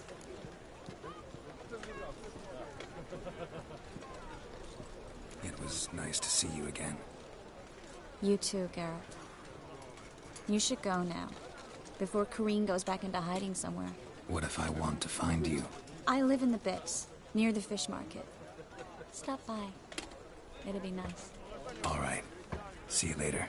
It was nice to see you again. You too, Geralt. You should go now, before Corrine goes back into hiding somewhere. What if I want to find you? I live in the Bits, near the fish market. Stop by. It'll be nice. All right. See you later.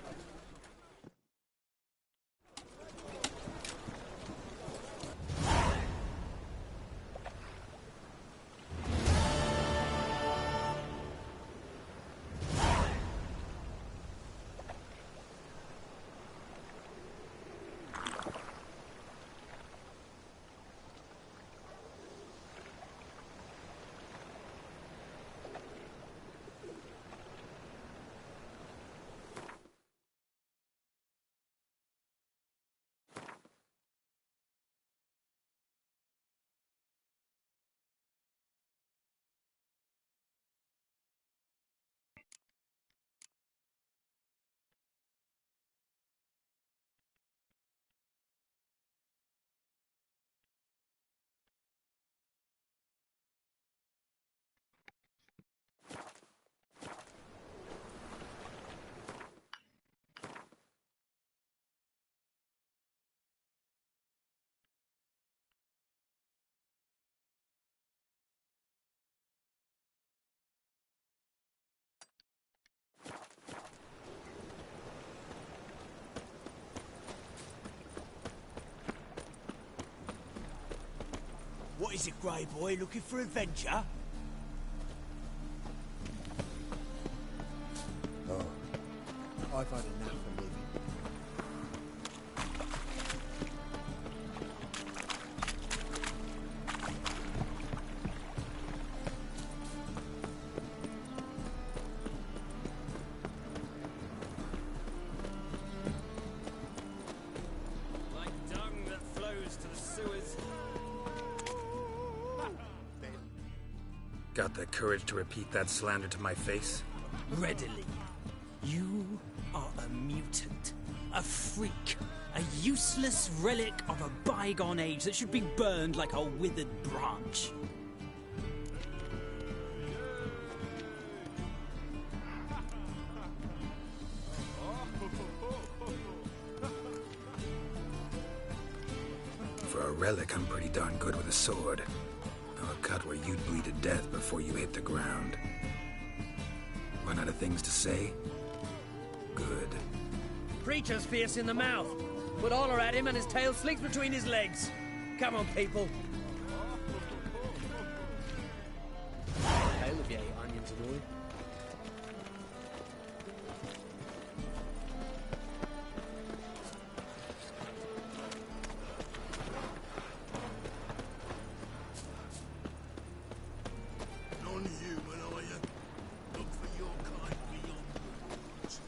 What is it, Grey Boy? Looking for adventure? Oh, I've had enough of living. Like dung that flows to the sewers. Got the courage to repeat that slander to my face? Readily. You are a mutant, a freak, a useless relic of a bygone age that should be burned like a withered branch. For a relic, I'm pretty darn good with a sword. A cut where you'd bleed to death before you hit the ground. Run out of things to say? Good. Creature's fierce in the mouth. Put holler at him and his tail slinks between his legs. Come on, people. Tail if you ate onions and oil. Non-human, are you? Look for your kind beyond the woods.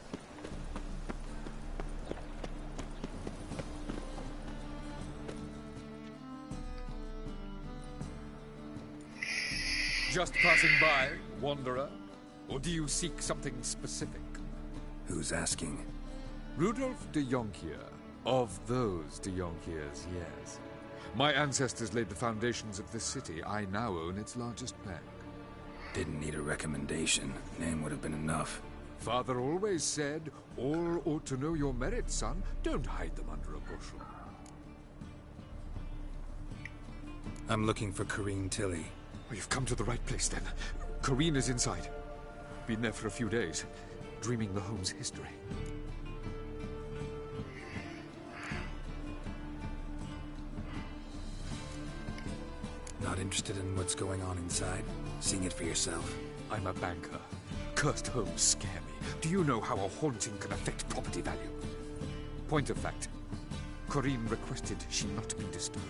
Just passing by, wanderer? Or do you seek something specific? Who's asking? Rudolf de Jonkier. Of those de Jonkiers, yes. My ancestors laid the foundations of this city. I now own its largest bank. Didn't need a recommendation. Name would have been enough. Father always said, all ought to know your merits, son. Don't hide them under a bushel. I'm looking for Corrine Tilly. Well, you've come to the right place, then. Corrine is inside. Been there for a few days, dreaming the home's history. Not interested in what's going on inside? Seeing it for yourself? I'm a banker. Cursed homes scare me. Do you know how a haunting can affect property value? Point of fact, Corrine requested she not be disturbed.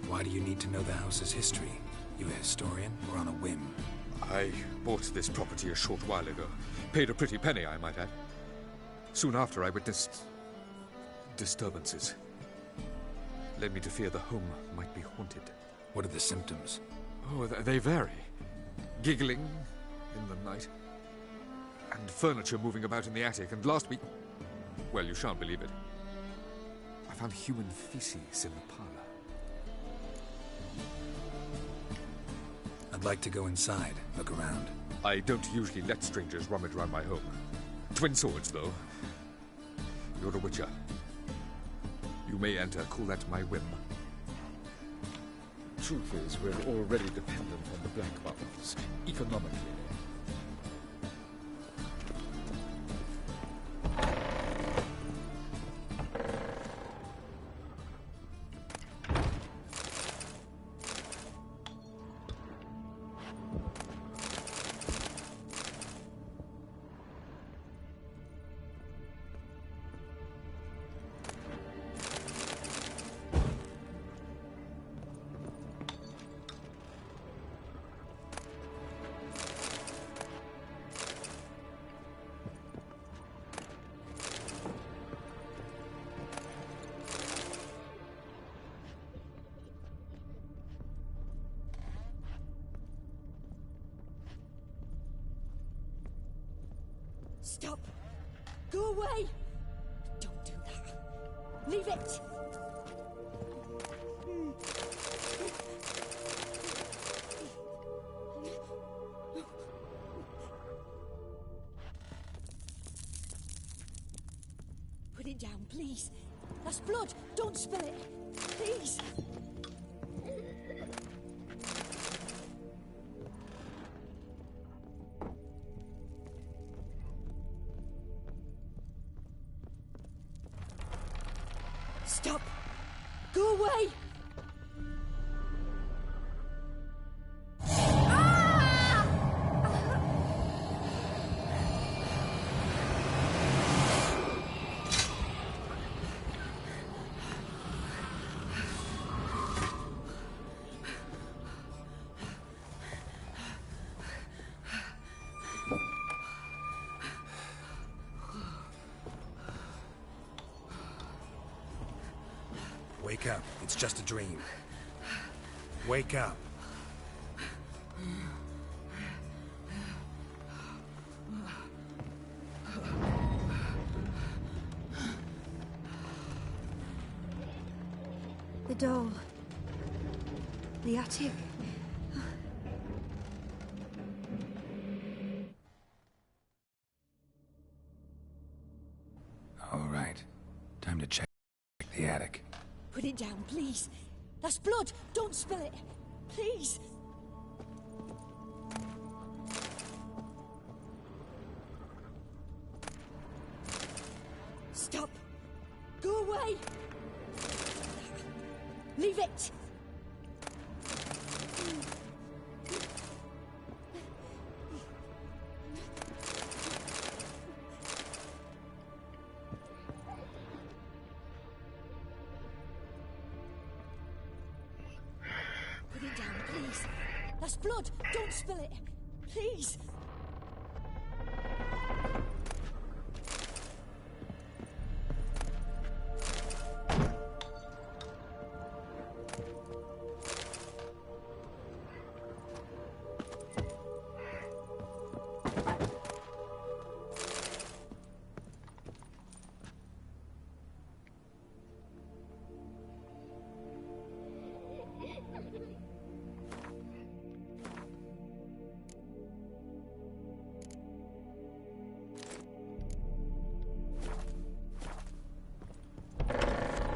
Why do you need to know the house's history? You a historian or on a whim? I bought this property a short while ago. Paid a pretty penny, I might add. Soon after, I witnessed disturbances. Led me to fear the home might be haunted. What are the symptoms? Oh, they vary. Giggling in the night, and furniture moving about in the attic, and last week... Well, you shan't believe it. I found human feces in the parlor. I'd like to go inside, look around. I don't usually let strangers rummage around my home. Twin swords, though. You're a witcher. You may enter, call that my whim. Truth is, we're already dependent on the Black Bubbles, economically. Stop! Go away! Don't do that. Leave it! Put it down, please. That's blood. Don't spill it. Please. Stop! Go away! Wake up. It's just a dream. Wake up. The doll. The attic. All right. Time to check the attic. Put it down, please. That's blood. Don't spill it. Please. Stop. Go away. Leave it. Put it down, please. That's blood. Don't spill it. Please.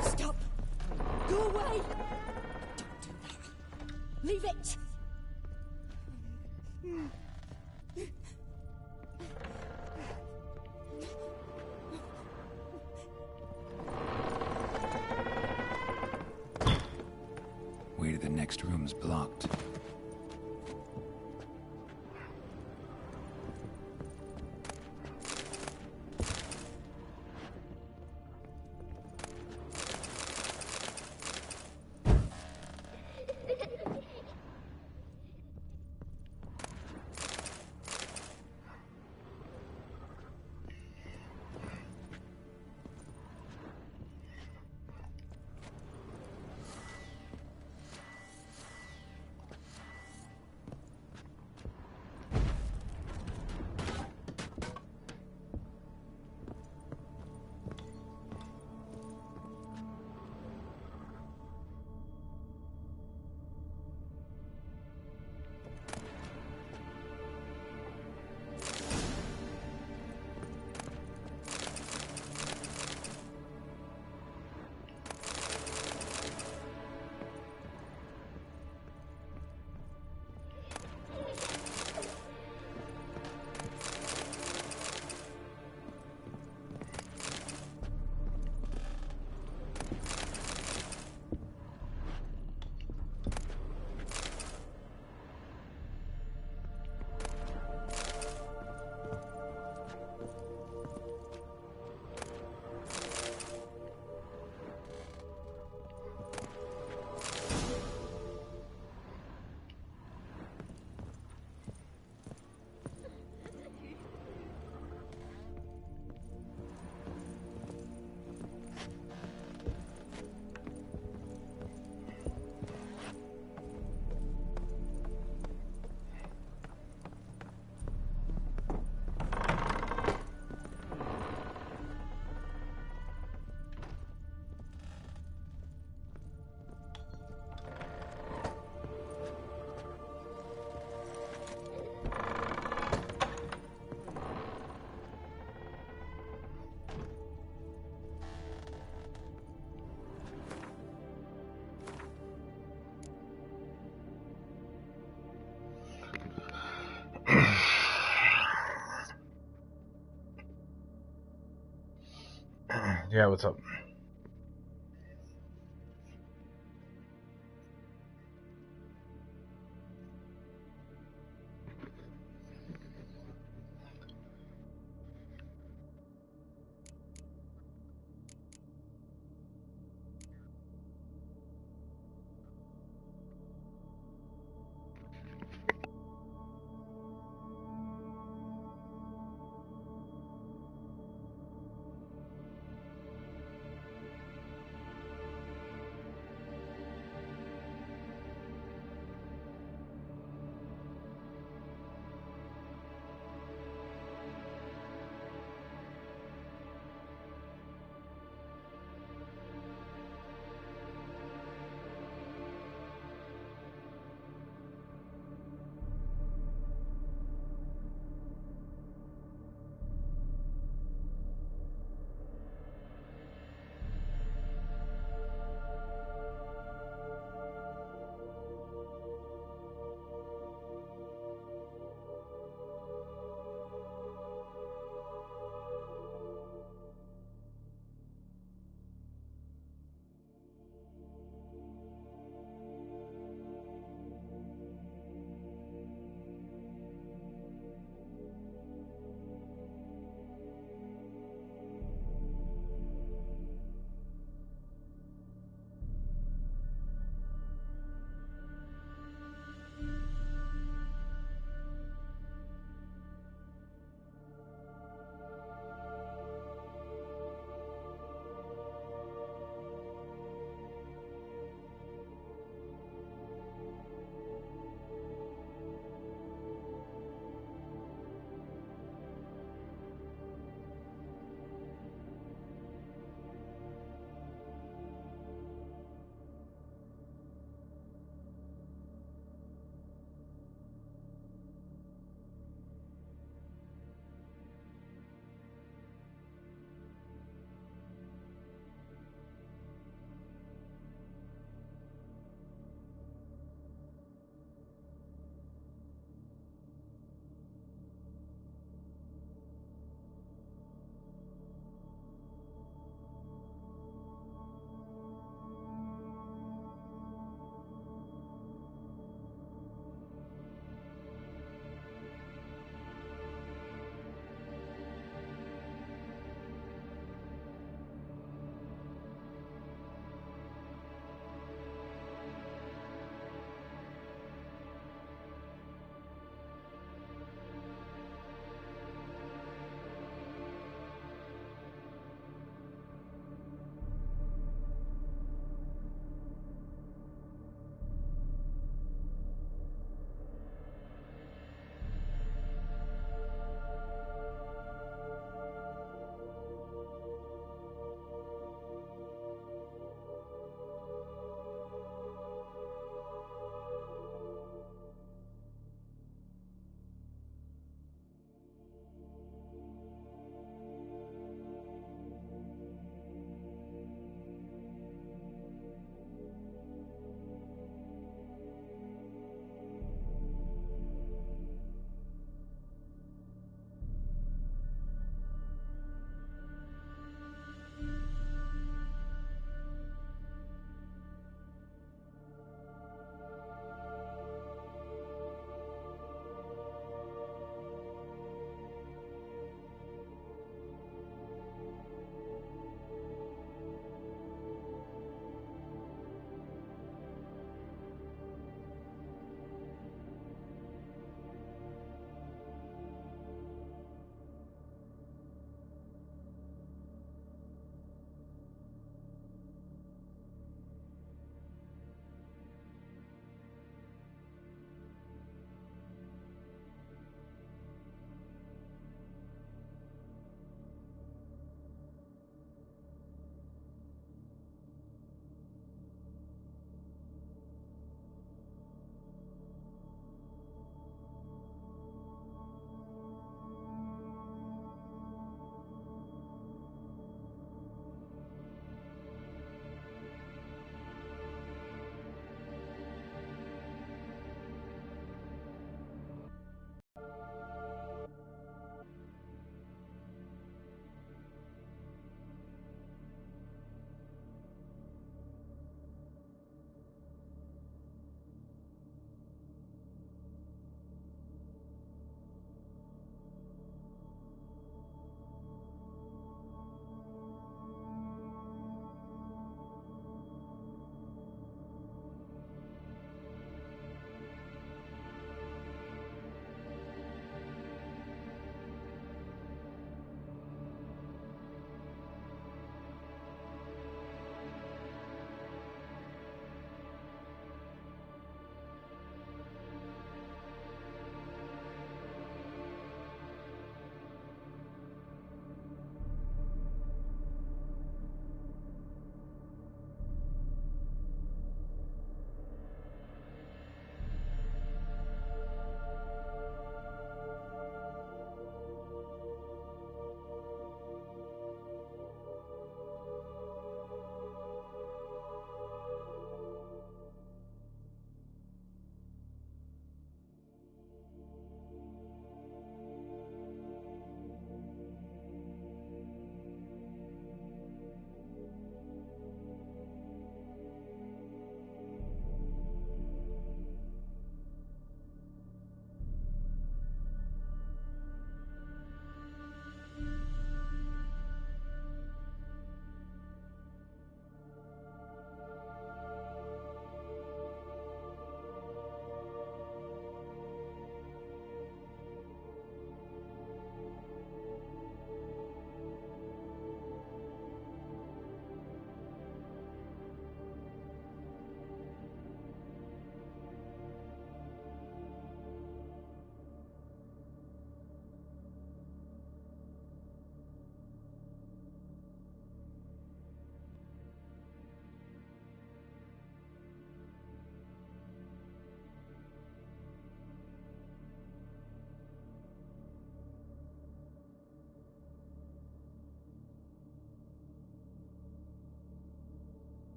Stop. Go away. Don't do that. Leave it. Way to the next room's blocked. Yeah, what's up?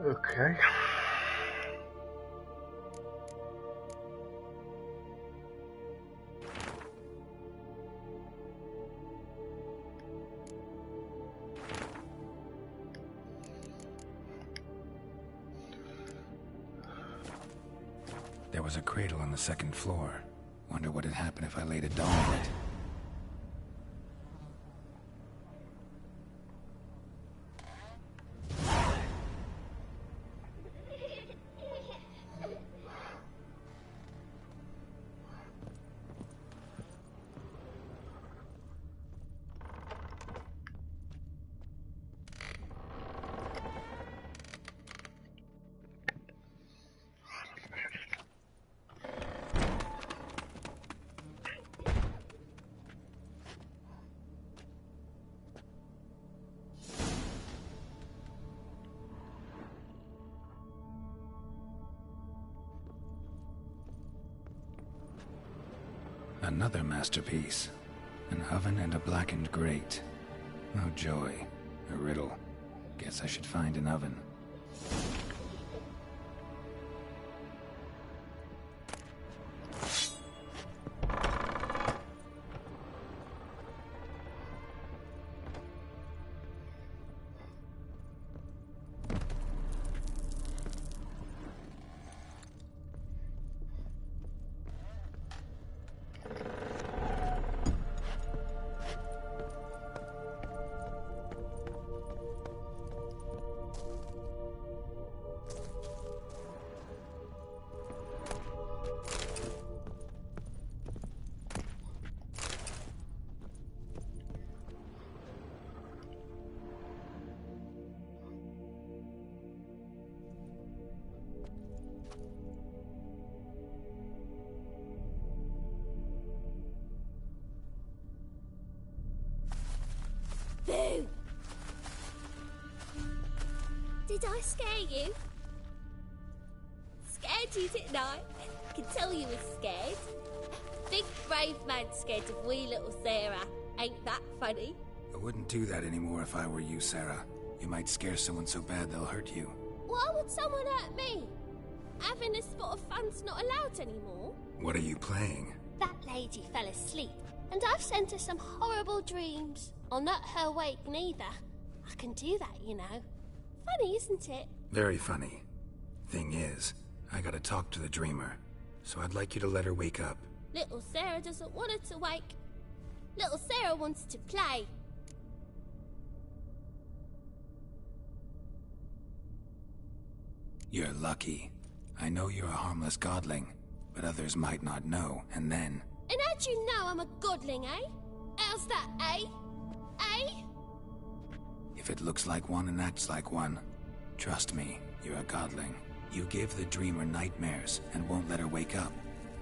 Okay. There was a cradle on the second floor. Wonder what would happen if I laid a doll in it. Another masterpiece. An oven and a blackened grate. Oh joy. A riddle. Guess I should find an oven. Boo! Did I scare you? Scared you, didn't I? I can tell you were scared. Big brave man scared of wee little Sarah. Ain't that funny? I wouldn't do that anymore if I were you, Sarah. You might scare someone so bad they'll hurt you. Why would someone hurt me? Having a spot of fun's not allowed anymore. What are you playing? That lady fell asleep, and I've sent her some horrible dreams. I'll not her wake neither. I can do that, you know. Funny, isn't it? Very funny. Thing is, I gotta talk to the dreamer, so I'd like you to let her wake up. Little Sarah doesn't want her to wake. Little Sarah wants to play. You're lucky. I know you're a harmless godling, but others might not know, and then... And how'd you know I'm a godling, eh? How's that, eh? Eh? If it looks like one and acts like one, trust me, you're a godling. You give the dreamer nightmares and won't let her wake up.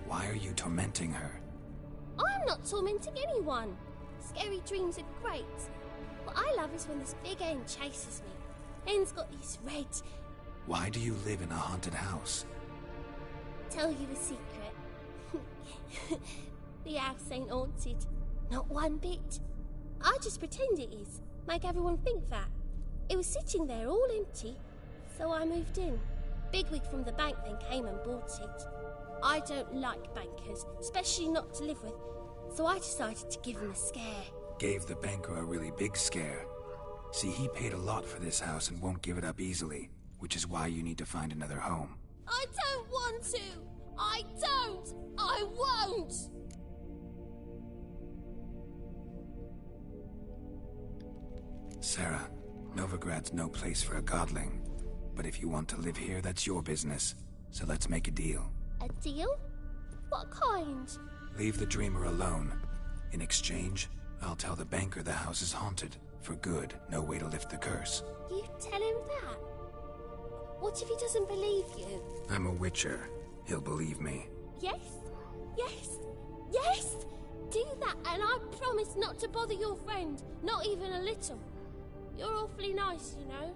Why are you tormenting her? I'm not tormenting anyone. Scary dreams are great. What I love is when this big end chases me. End's got these red... Why do you live in a haunted house? Tell you a secret. The house ain't haunted. Not one bit. I just pretend it is. Make everyone think that. It was sitting there all empty, so I moved in. Bigwig from the bank then came and bought it. I don't like bankers, especially not to live with, so I decided to give him a scare. Gave the banker a really big scare. See, he paid a lot for this house and won't give it up easily, which is why you need to find another home. I don't want to! I don't! I won't! Sarah, Novigrad's no place for a godling. But if you want to live here, that's your business. So let's make a deal. A deal? What kind? Leave the dreamer alone. In exchange, I'll tell the banker the house is haunted. For good, no way to lift the curse. You tell him that? What if he doesn't believe you? I'm a witcher. He'll believe me. Yes? Yes? Yes! Do that, and I promise not to bother your friend. Not even a little. You're awfully nice, you know.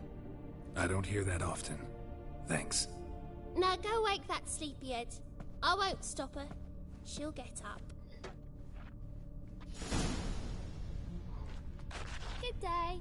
I don't hear that often. Thanks. Now go wake that sleepyhead. I won't stop her. She'll get up. Good day.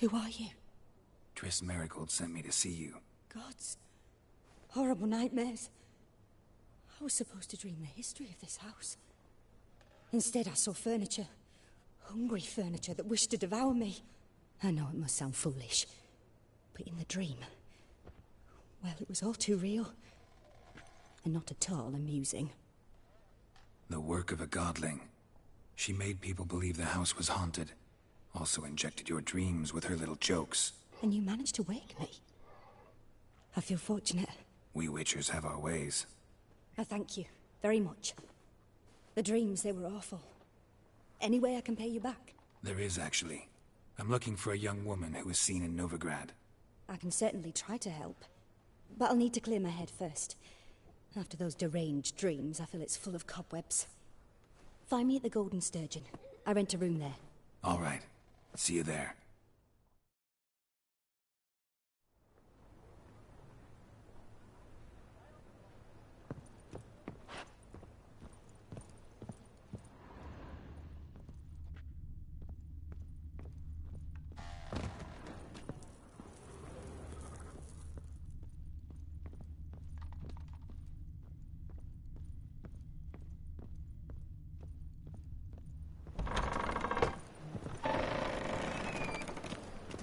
Who are you? Triss Merigold sent me to see you. Gods. Horrible nightmares. I was supposed to dream the history of this house. Instead, I saw furniture. Hungry furniture that wished to devour me. I know it must sound foolish, but in the dream, well, it was all too real. And not at all amusing. The work of a godling. She made people believe the house was haunted. Also injected your dreams with her little jokes. And you managed to wake me. I feel fortunate. We Witchers have our ways. I thank you very much. The dreams, they were awful. Any way I can pay you back? There is, actually. I'm looking for a young woman who was seen in Novigrad. I can certainly try to help. But I'll need to clear my head first. After those deranged dreams, I feel it's full of cobwebs. Find me at the Golden Sturgeon. I rent a room there. All right. See you there.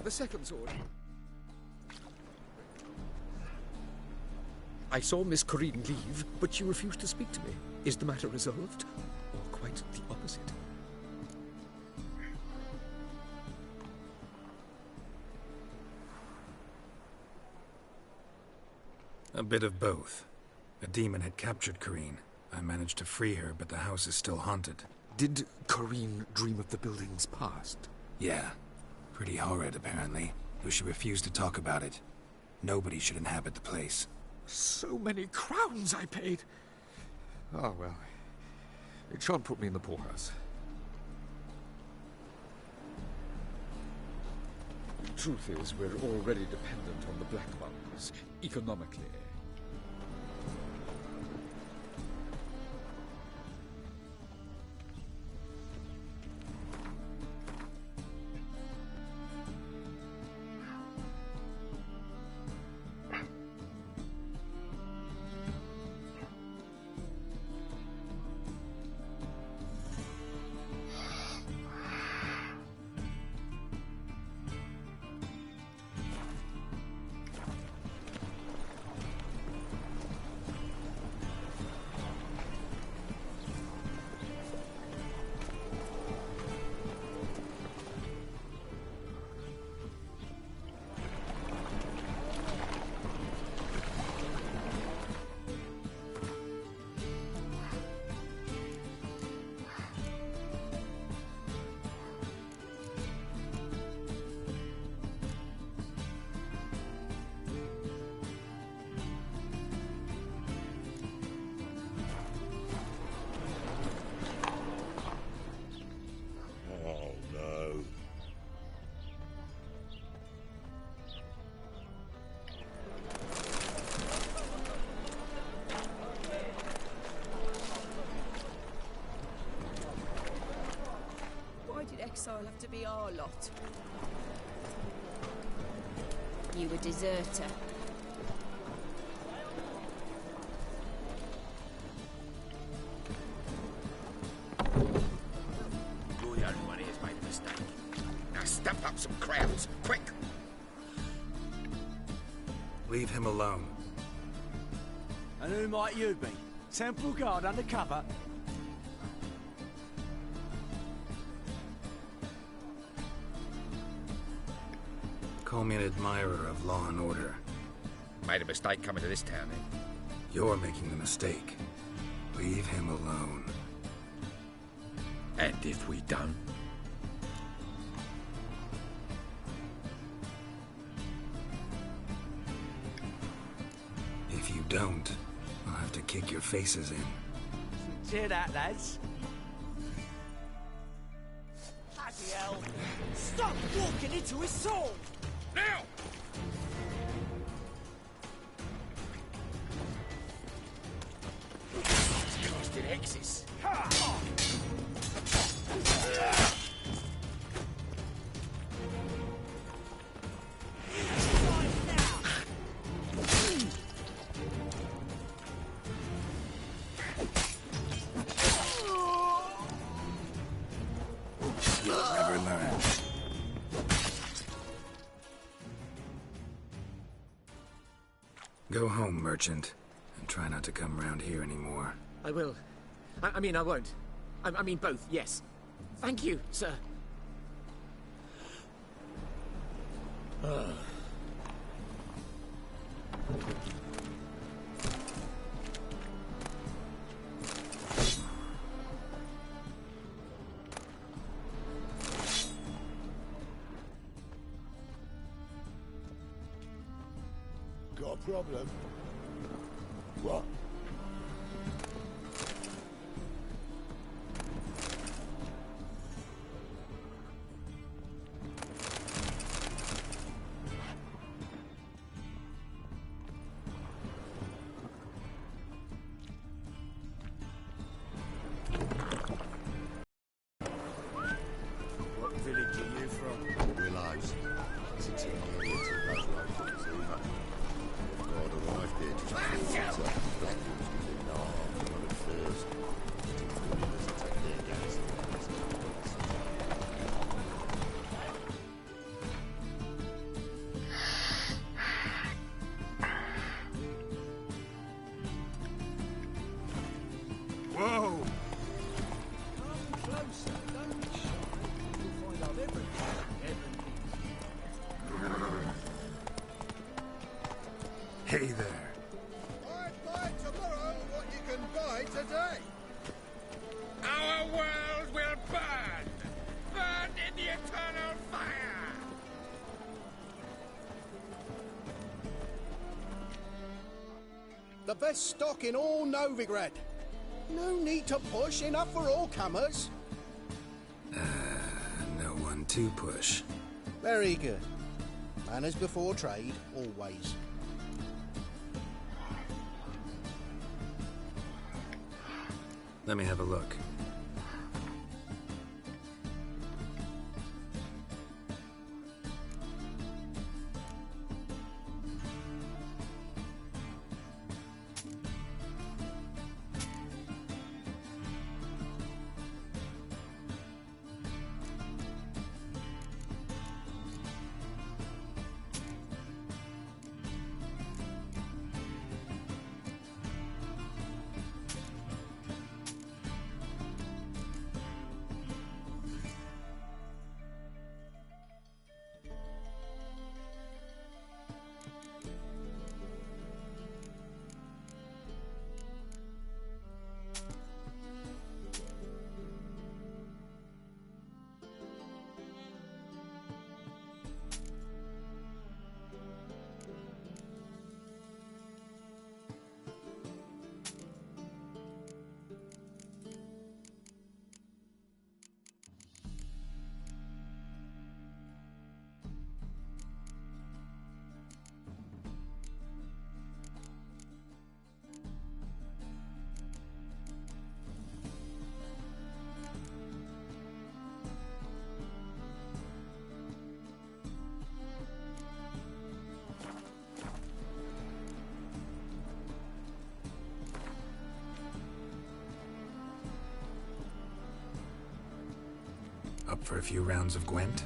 The second sword. I saw Miss Corinne leave, but she refused to speak to me. Is the matter resolved? Or quite the opposite? A bit of both. A demon had captured Corinne. I managed to free her, but the house is still haunted. Did Corinne dream of the building's past? Yeah. Pretty horrid, apparently, though she refused to talk about it. Nobody should inhabit the place. So many crowns I paid! Oh, well. It shan't put me in the poorhouse. The truth is, we're already dependent on the Black Ones, economically. Exile have to be our lot? You a deserter. You're the only one here's made a mistake. Now stamp up some crowds, quick! Leave him alone. And who might you be? Temple Guard undercover? Call me an admirer of law and order. Made a mistake coming to this town, then. You're making the mistake. Leave him alone. And if we don't? If you don't, I'll have to kick your faces in. Cheer that, lads. Bloody hell! Stop walking into his soul! Now! It's casting hexes. Go home, merchant, and try not to come round here anymore. I will. I mean, I won't. I mean both, yes. Thank you, sir. Got a problem? What? What village are you from? Willows. It's a teeny area to those roads, either. God arrived here just before winter. Blackwood's within the half on at first. The rivers take their gas. Whoa! Come closer, don't be shy. You'll find out everything. Hey there. I'd buy tomorrow what you can buy today. Our world will burn! Burn in the eternal fire! The best stock in all Novigrad. No need to push, enough for all comers. No one to push. Very good. Manners before trade, always. Let me have a look. Up for a few rounds of Gwent?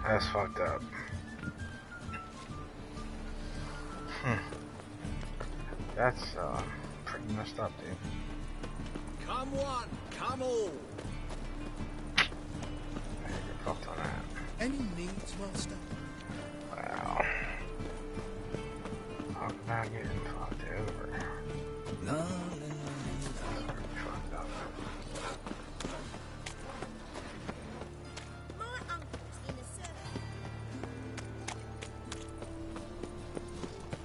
That's fucked up. That's pretty messed up, dude. Come one, come all. Get fucked on that. Any needs, Master? Wow. I'm not getting fucked over. No. Fucked up.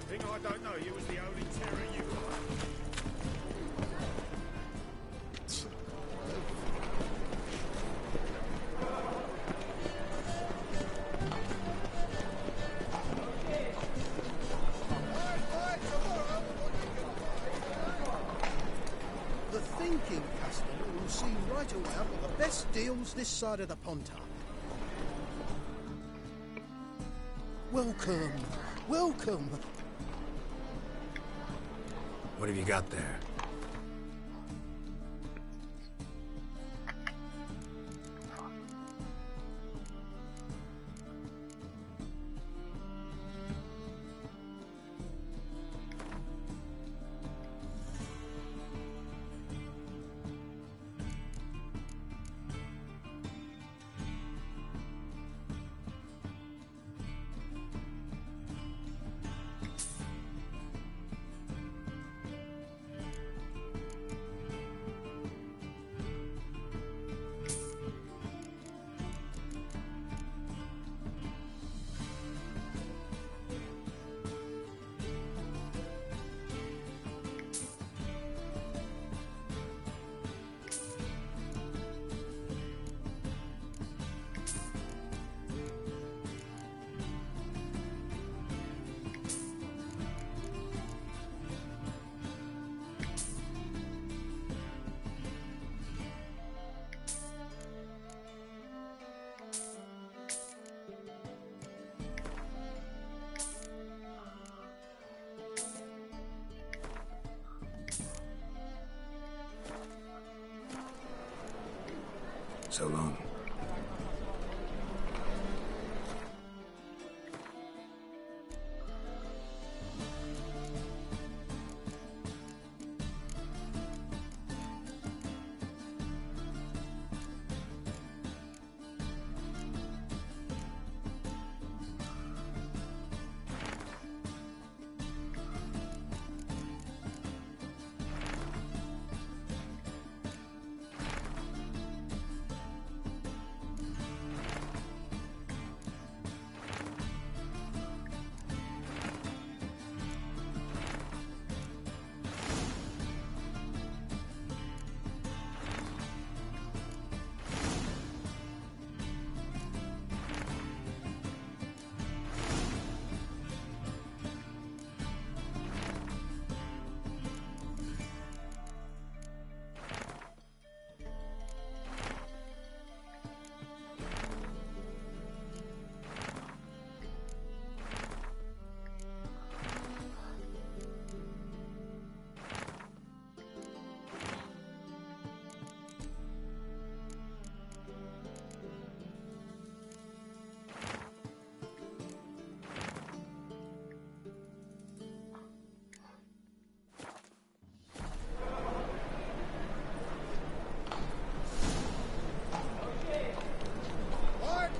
Think I don't know you was the only terror you are. The thinking customer will see right away I've got the best deals this side of the Pontar. Welcome, welcome. What have you got there? So long.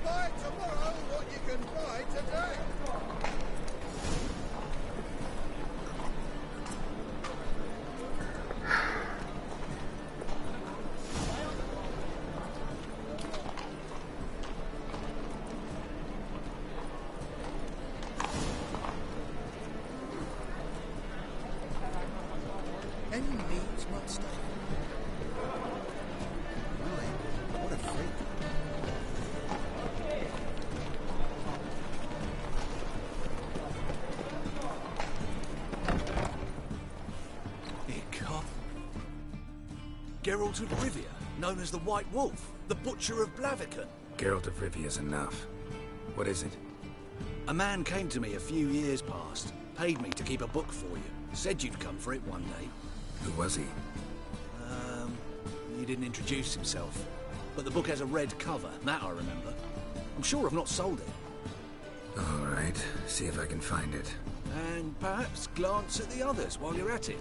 Buy tomorrow what you can buy today. Any needs, Master? My, what a freak. Geralt of Rivia, known as the White Wolf, the Butcher of Blaviken. Geralt of Rivia's enough. What is it? A man came to me a few years past, paid me to keep a book for you, said you'd come for it one day. Who was he? He didn't introduce himself, but the book has a red cover, that I remember. I'm sure I've not sold it. All right, see if I can find it. And perhaps glance at the others while you're at it.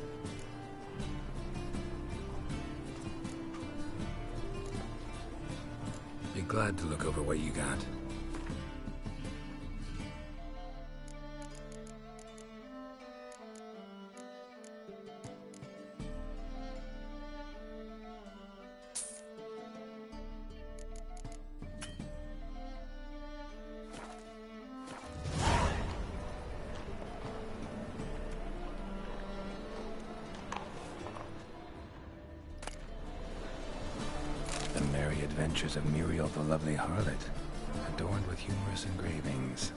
Be glad to look over what you got. The Merry Adventures of Muriel the Lovely Harlot, adorned with humorous engravings.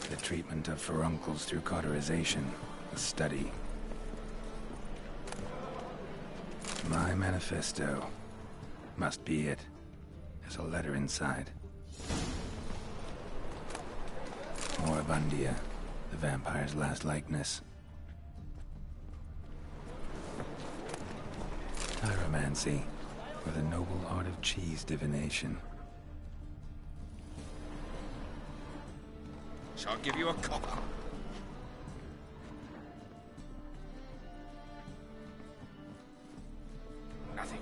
The treatment of furuncles through cauterization, a study. My manifesto. Must be it. There's a letter inside. Moribundia, the vampire's last likeness. Tyromancy, or the noble art of cheese divination. Shall I give you a copper? Nothing.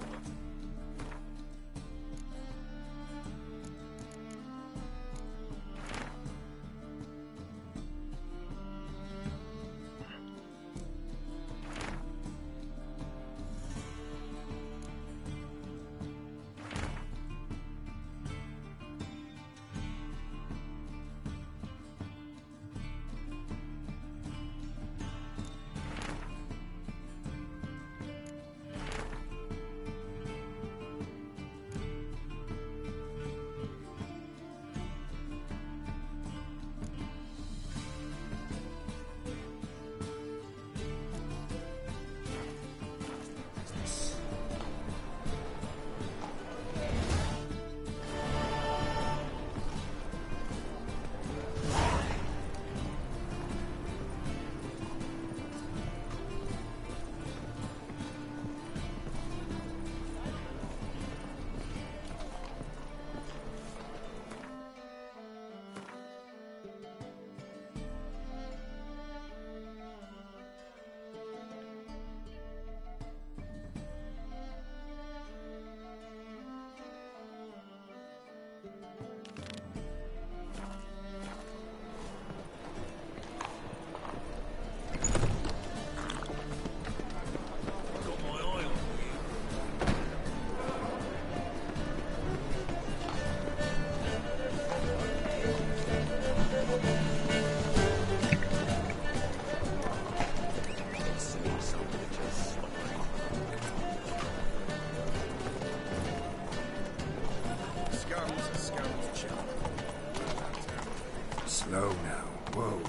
Slow now. Whoa.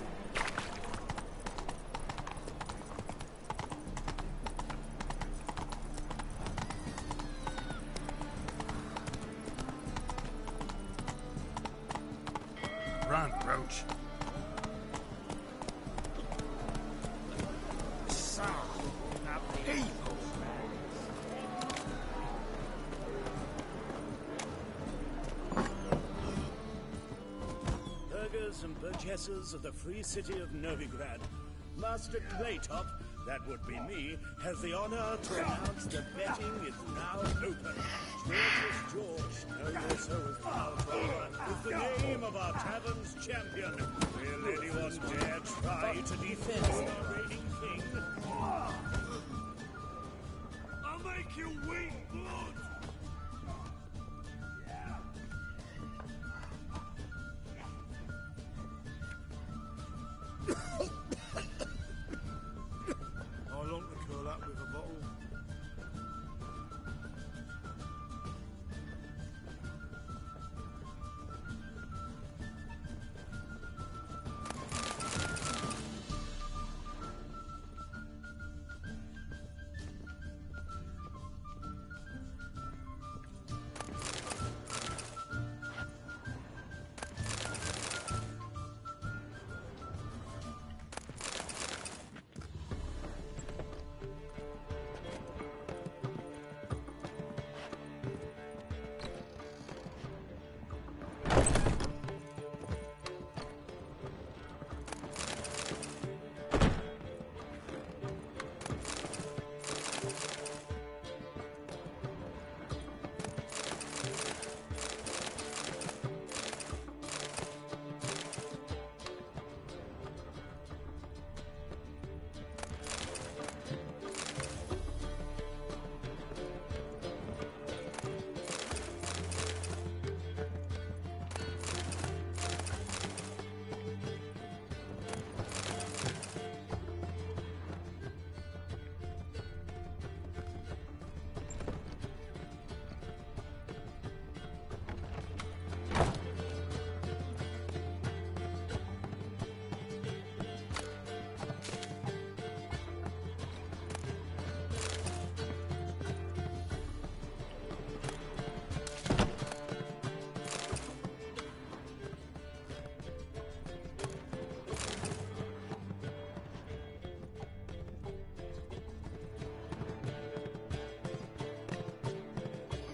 Run, Roach. So, the people. Burghers and burgesses of the free city of Novigrad, Master Claytop, that would be me, has the honor to announce the betting is now open. George's George, no less so as Power is the name of our tavern's champion. Will anyone Anyone dare try to defend the reigning king? I'll make you weep blood! I long to curl up with a bottle.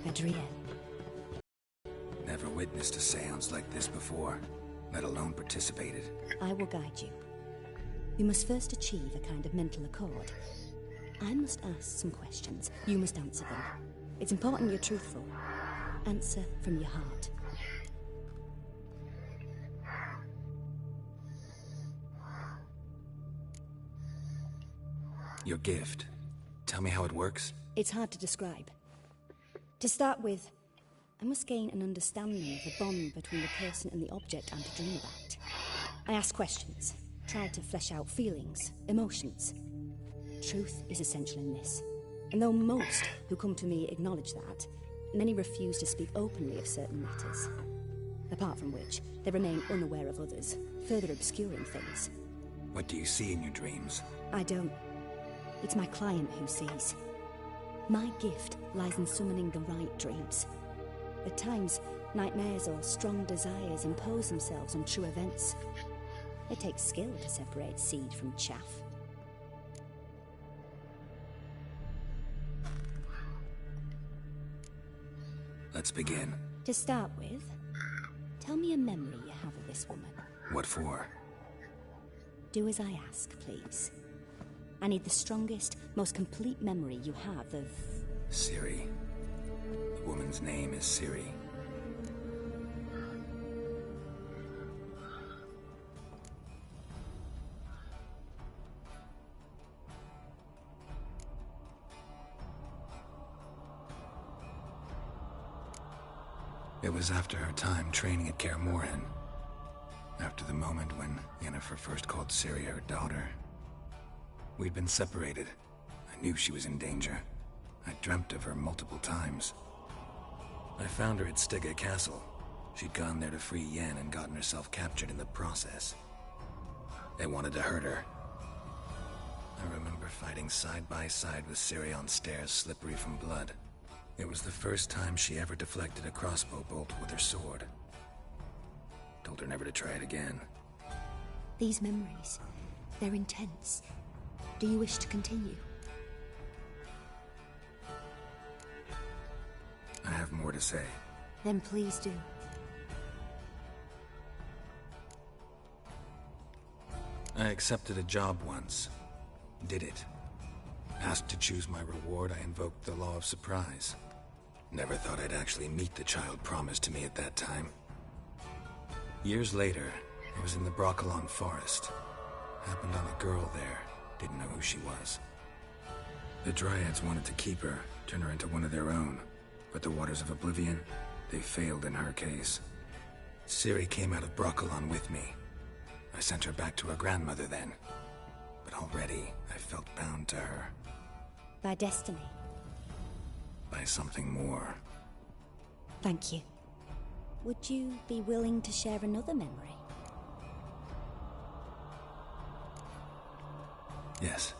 Adrienne. Never witnessed a seance like this before, let alone participated. I will guide you. You must first achieve a kind of mental accord. I must ask some questions. You must answer them. It's important you're truthful. Answer from your heart. Your gift. Tell me how it works. It's hard to describe. To start with, I must gain an understanding of the bond between the person and the object I'm to dream about. I ask questions, try to flesh out feelings, emotions. Truth is essential in this. And though most who come to me acknowledge that, many refuse to speak openly of certain matters. Apart from which, they remain unaware of others, further obscuring things. What do you see in your dreams? I don't. It's my client who sees. My gift lies in summoning the right dreams. At times, nightmares or strong desires impose themselves on true events. It takes skill to separate seed from chaff. Let's begin. To start with, tell me a memory you have of this woman. What for? Do as I ask, please. I need the strongest, most complete memory you have of... Ciri. The woman's name is Ciri. It was after her time training at Kaer Morhen. After the moment when Yennefer first called Ciri her daughter. We'd been separated. I knew she was in danger. I dreamt of her multiple times. I found her at Stygga Castle. She'd gone there to free Yen and gotten herself captured in the process. They wanted to hurt her. I remember fighting side by side with Ciri on stairs slippery from blood. It was the first time she ever deflected a crossbow bolt with her sword. Told her never to try it again. These memories, they're intense. Do you wish to continue? I have more to say. Then please do. I accepted a job once. Did it. Asked to choose my reward, I invoked the law of surprise. Never thought I'd actually meet the child promised to me at that time. Years later, It was in the Broccolon forest. Happened on a girl there. Didn't know who she was. The Dryads wanted to keep her, turn her into one of their own. But the Waters of Oblivion, they failed in her case. Ciri came out of Broccolon with me. I sent her back to her grandmother then. But already, I felt bound to her. By destiny. By something more. Thank you. Would you be willing to share another memory? Yes.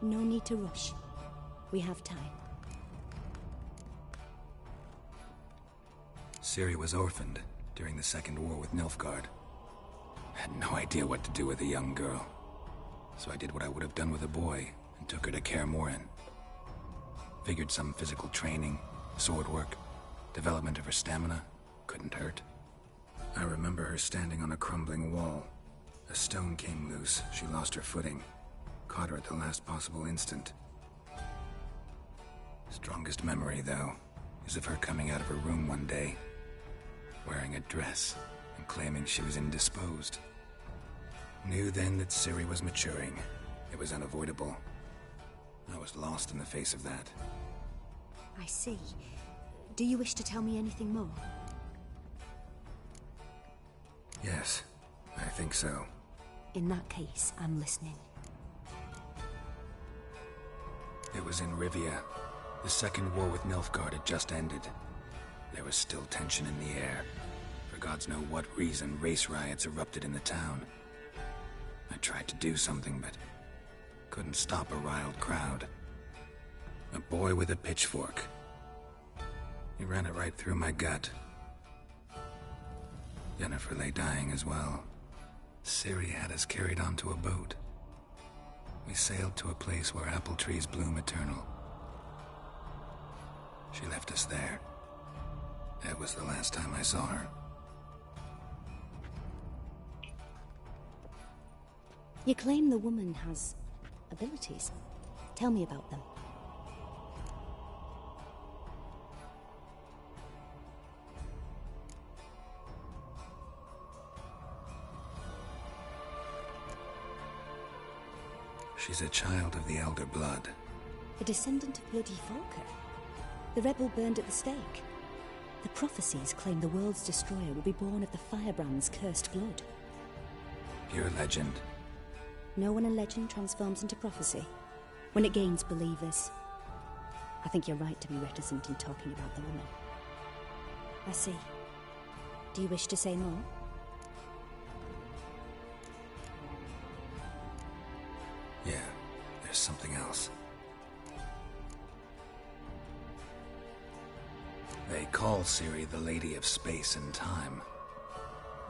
No need to rush. We have time. Ciri was orphaned during the Second War with Nilfgaard. Had no idea what to do with a young girl. So I did what I would have done with a boy and took her to Kaer Morhen. Figured some physical training, sword work, development of her stamina couldn't hurt. I remember her standing on a crumbling wall. A stone came loose, she lost her footing. Caught her at the last possible instant. Strongest memory, though, is of her coming out of her room one day, wearing a dress and claiming she was indisposed. Knew then that Ciri was maturing. It was unavoidable. I was lost in the face of that. I see. Do you wish to tell me anything more? Yes, I think so. In that case, I'm listening. It was in Rivia. The Second War with Nilfgaard had just ended. There was still tension in the air. For gods know what reason, race riots erupted in the town. I tried to do something, but couldn't stop a riled crowd. A boy with a pitchfork. He ran it right through my gut. Yennefer lay dying as well. Ciri had us carried onto a boat. We sailed to a place where apple trees bloom eternal. She left us there. That was the last time I saw her. You claim the woman has abilities. Tell me about them. She's a child of the Elder Blood. A descendant of bloody Falker. The rebel burned at the stake. The prophecies claim the world's destroyer will be born of the Firebrand's cursed blood. Pure legend. Know when a legend transforms into prophecy? When it gains believers. I think you're right to be reticent in talking about the woman. I see. Do you wish to say more? Yeah, there's something else. They call Ciri the Lady of Space and Time.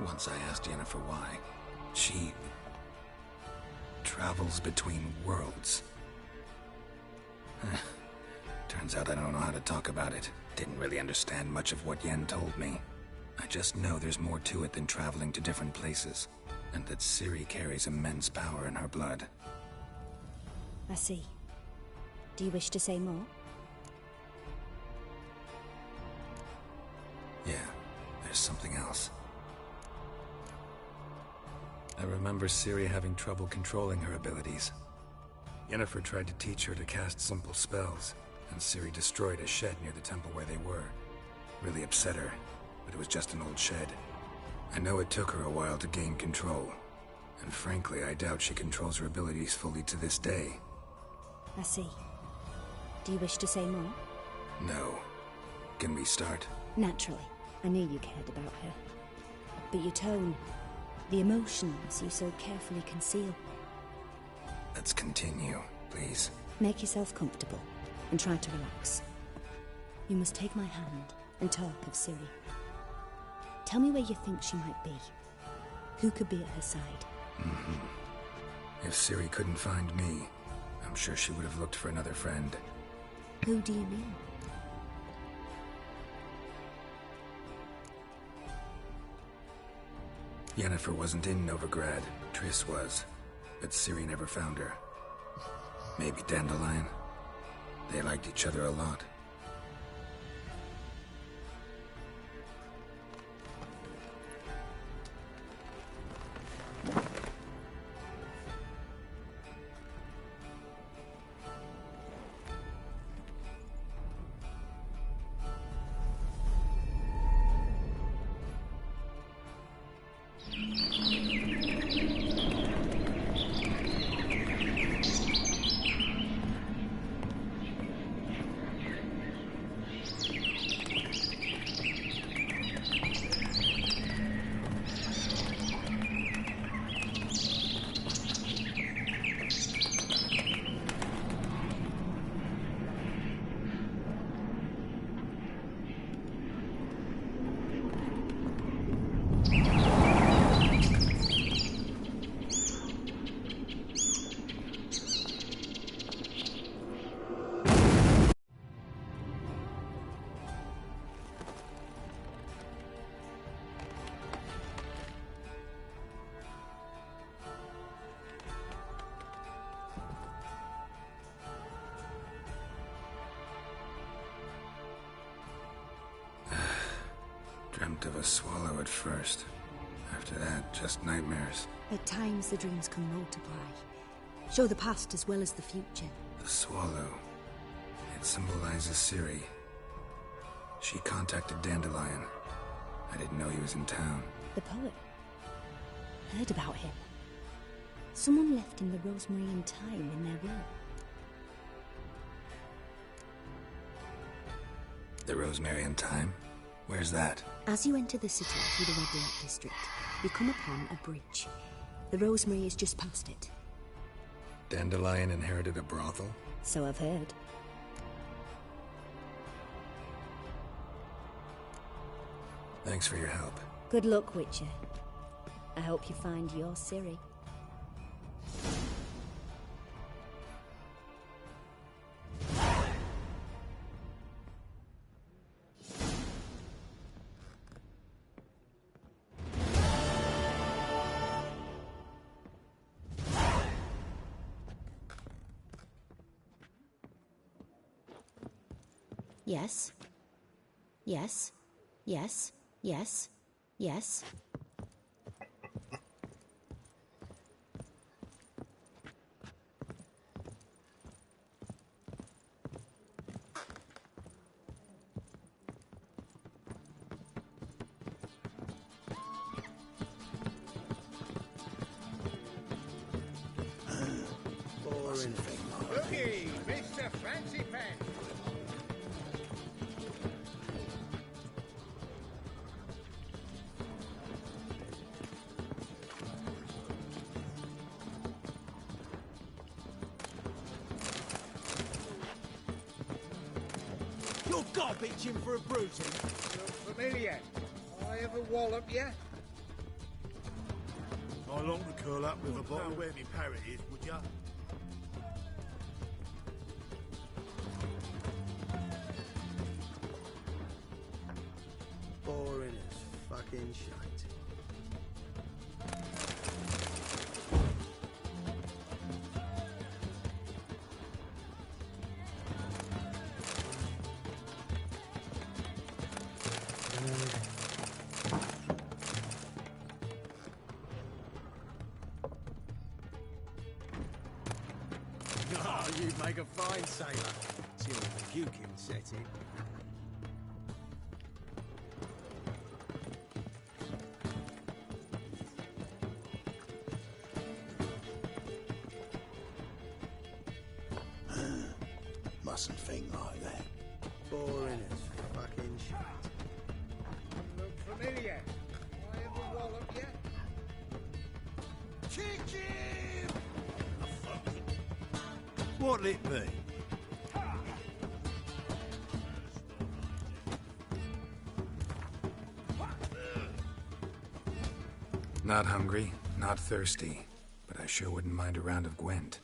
Once I asked Yennefer why. She travels between worlds. Turns out I don't know how to talk about it. Didn't really understand much of what Yen told me. I just know there's more to it than traveling to different places, and that Ciri carries immense power in her blood. I see. Do you wish to say more? Yeah, there's something else. I remember Ciri having trouble controlling her abilities. Yennefer tried to teach her to cast simple spells, and Ciri destroyed a shed near the temple where they were. Really upset her, but it was just an old shed. I know it took her a while to gain control, and frankly, I doubt she controls her abilities fully to this day. I see. Do you wish to say more? No. Can we start? Naturally. I knew you cared about her. But your tone, the emotions you so carefully conceal. Let's continue, please. Make yourself comfortable and try to relax. You must take my hand and talk of Ciri. Tell me where you think she might be. Who could be at her side? If Ciri couldn't find me, I'm sure she would have looked for another friend. Who do you mean? Yennefer wasn't in Novigrad. Triss was. But Ciri never found her. Maybe Dandelion. They liked each other a lot. Dreamt of a swallow at first. After that, just nightmares. At times, the dreams can multiply. Show the past as well as the future. The swallow. It symbolizes Ciri. She contacted Dandelion. I didn't know he was in town. The poet. Heard about him. Someone left him the rosemary and thyme in their will. The rosemary and thyme? Where's that? As you enter the city through the Red Light District, you come upon a bridge. The rosemary is just past it. Dandelion inherited a brothel? So I've heard. Thanks for your help. Good luck, Witcher. I hope you find your Ciri. Yes. Yes. Yes. Yes. Yes. Boring thing. Looky, Mr. Fancy Pants. You're garbage in for a bruising. Look familiar. I ever wallop ya? I long to curl up with a bottle. Know where me parrot is, would ya? Boring as fucking shite. Oh, you'd make a fine sailor. Till the puking set in. Mustn't think like that. Boring as fucking shite. Look familiar. I ever wallop ya? Kick him! What'll it be? Not hungry, not thirsty, but I sure wouldn't mind a round of Gwent.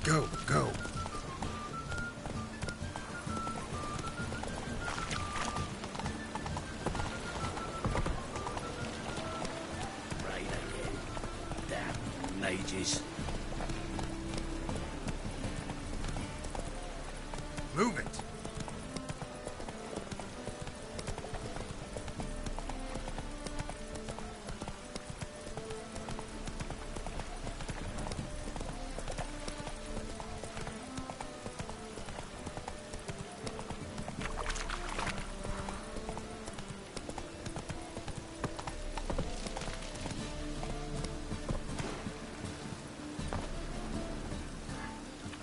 Go, go. Right again. Damn mages. Move it.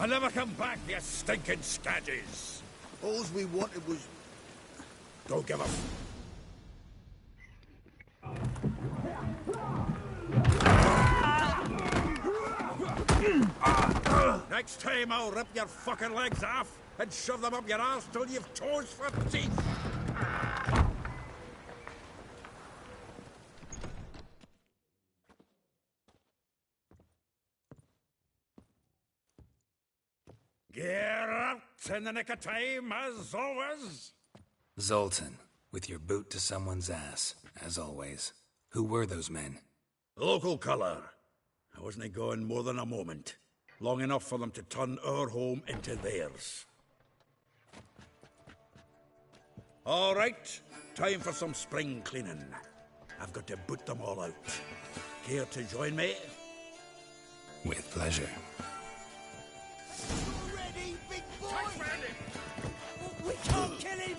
I'll never come back, you stinking scadges. All we wanted was... Don't give up. Next time I'll rip your fucking legs off and shove them up your arse till you've toes for teeth. Get out in the nick of time, as always. Zoltan, with your boot to someone's ass, as always. Who were those men? Local colour. I wasn't gone more than a moment. Long enough for them to turn our home into theirs. All right, time for some spring cleaning. I've got to boot them all out. Care to join me? With pleasure. Ready, big boy? We can't kill him!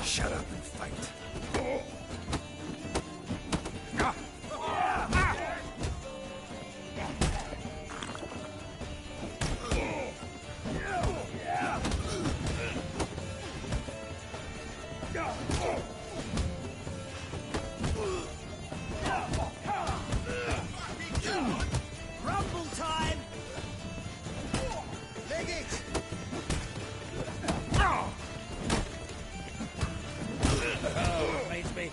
Shut up and fight. Rumble time! Leg it! Reminds me.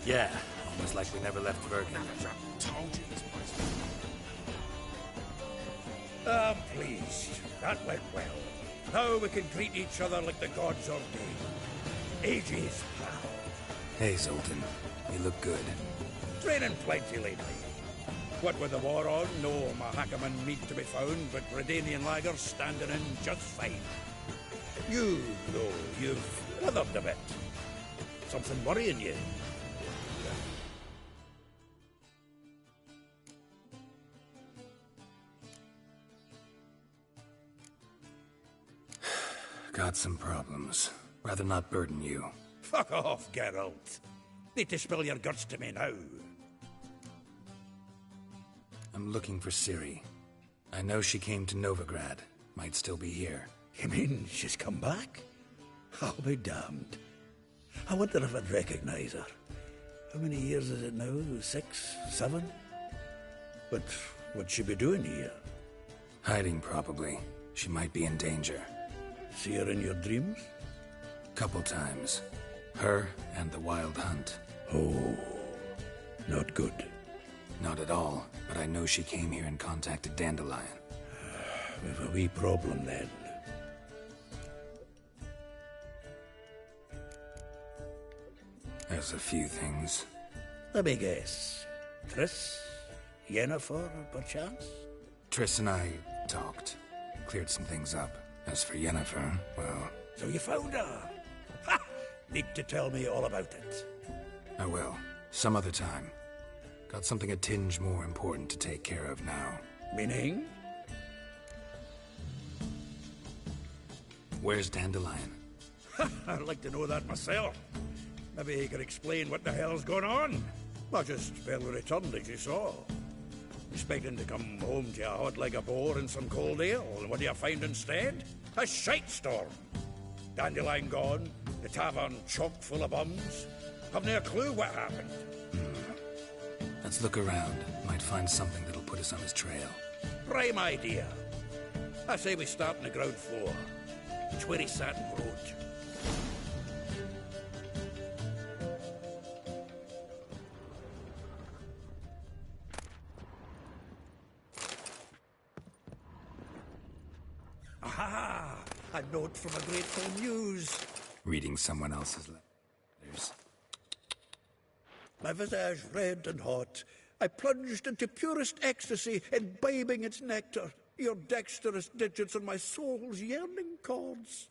Yeah, almost like we never left Vergen. Told you this place. I'm pleased. That went well. Now we can treat each other like the gods ordained. Ages, pal. Hey, Zoltan. You look good. Training plenty lately. What with the war on, no Mahakaman meat to be found, but Redanian lagers standing in just fine. You, though, you've withered a bit. Something worrying you? Got some problems. Rather not burden you. Fuck off, Geralt. Need to spill your guts to me now. I'm looking for Ciri. I know she came to Novigrad. Might still be here. You mean she's come back? I'll be damned. I wonder if I'd recognize her. How many years is it now? 6, 7? But what'd she be doing here? Hiding, probably. She might be in danger. See her in your dreams? Couple times. Her and the Wild Hunt. Oh, not good. Not at all, but I know she came here and contacted Dandelion. We've a wee problem then. There's a few things. Let me guess. Triss? Yennefer, perchance? Triss and I talked. Cleared some things up. As for Yennefer, well... So you found her? Ha! Need to tell me all about it. I will. Some other time. Got something a tinge more important to take care of now. Meaning? Where's Dandelion? I'd like to know that myself. Maybe he could explain what the hell's going on. I just barely returned, as you saw. Expecting to come home to a hut like a boar and some cold ale, and what do you find instead? A shite storm. Dandelion gone, the tavern chock full of bums. Have no clue what happened. Let's look around. Might find something that'll put us on his trail. Prime idea. I say we start on the ground floor. It's where he sat and wrote. Aha! A note from a grateful muse. Reading someone else's letters. My visage red and hot, I plunged into purest ecstasy, imbibing its nectar, your dexterous digits on my soul's yearning chords.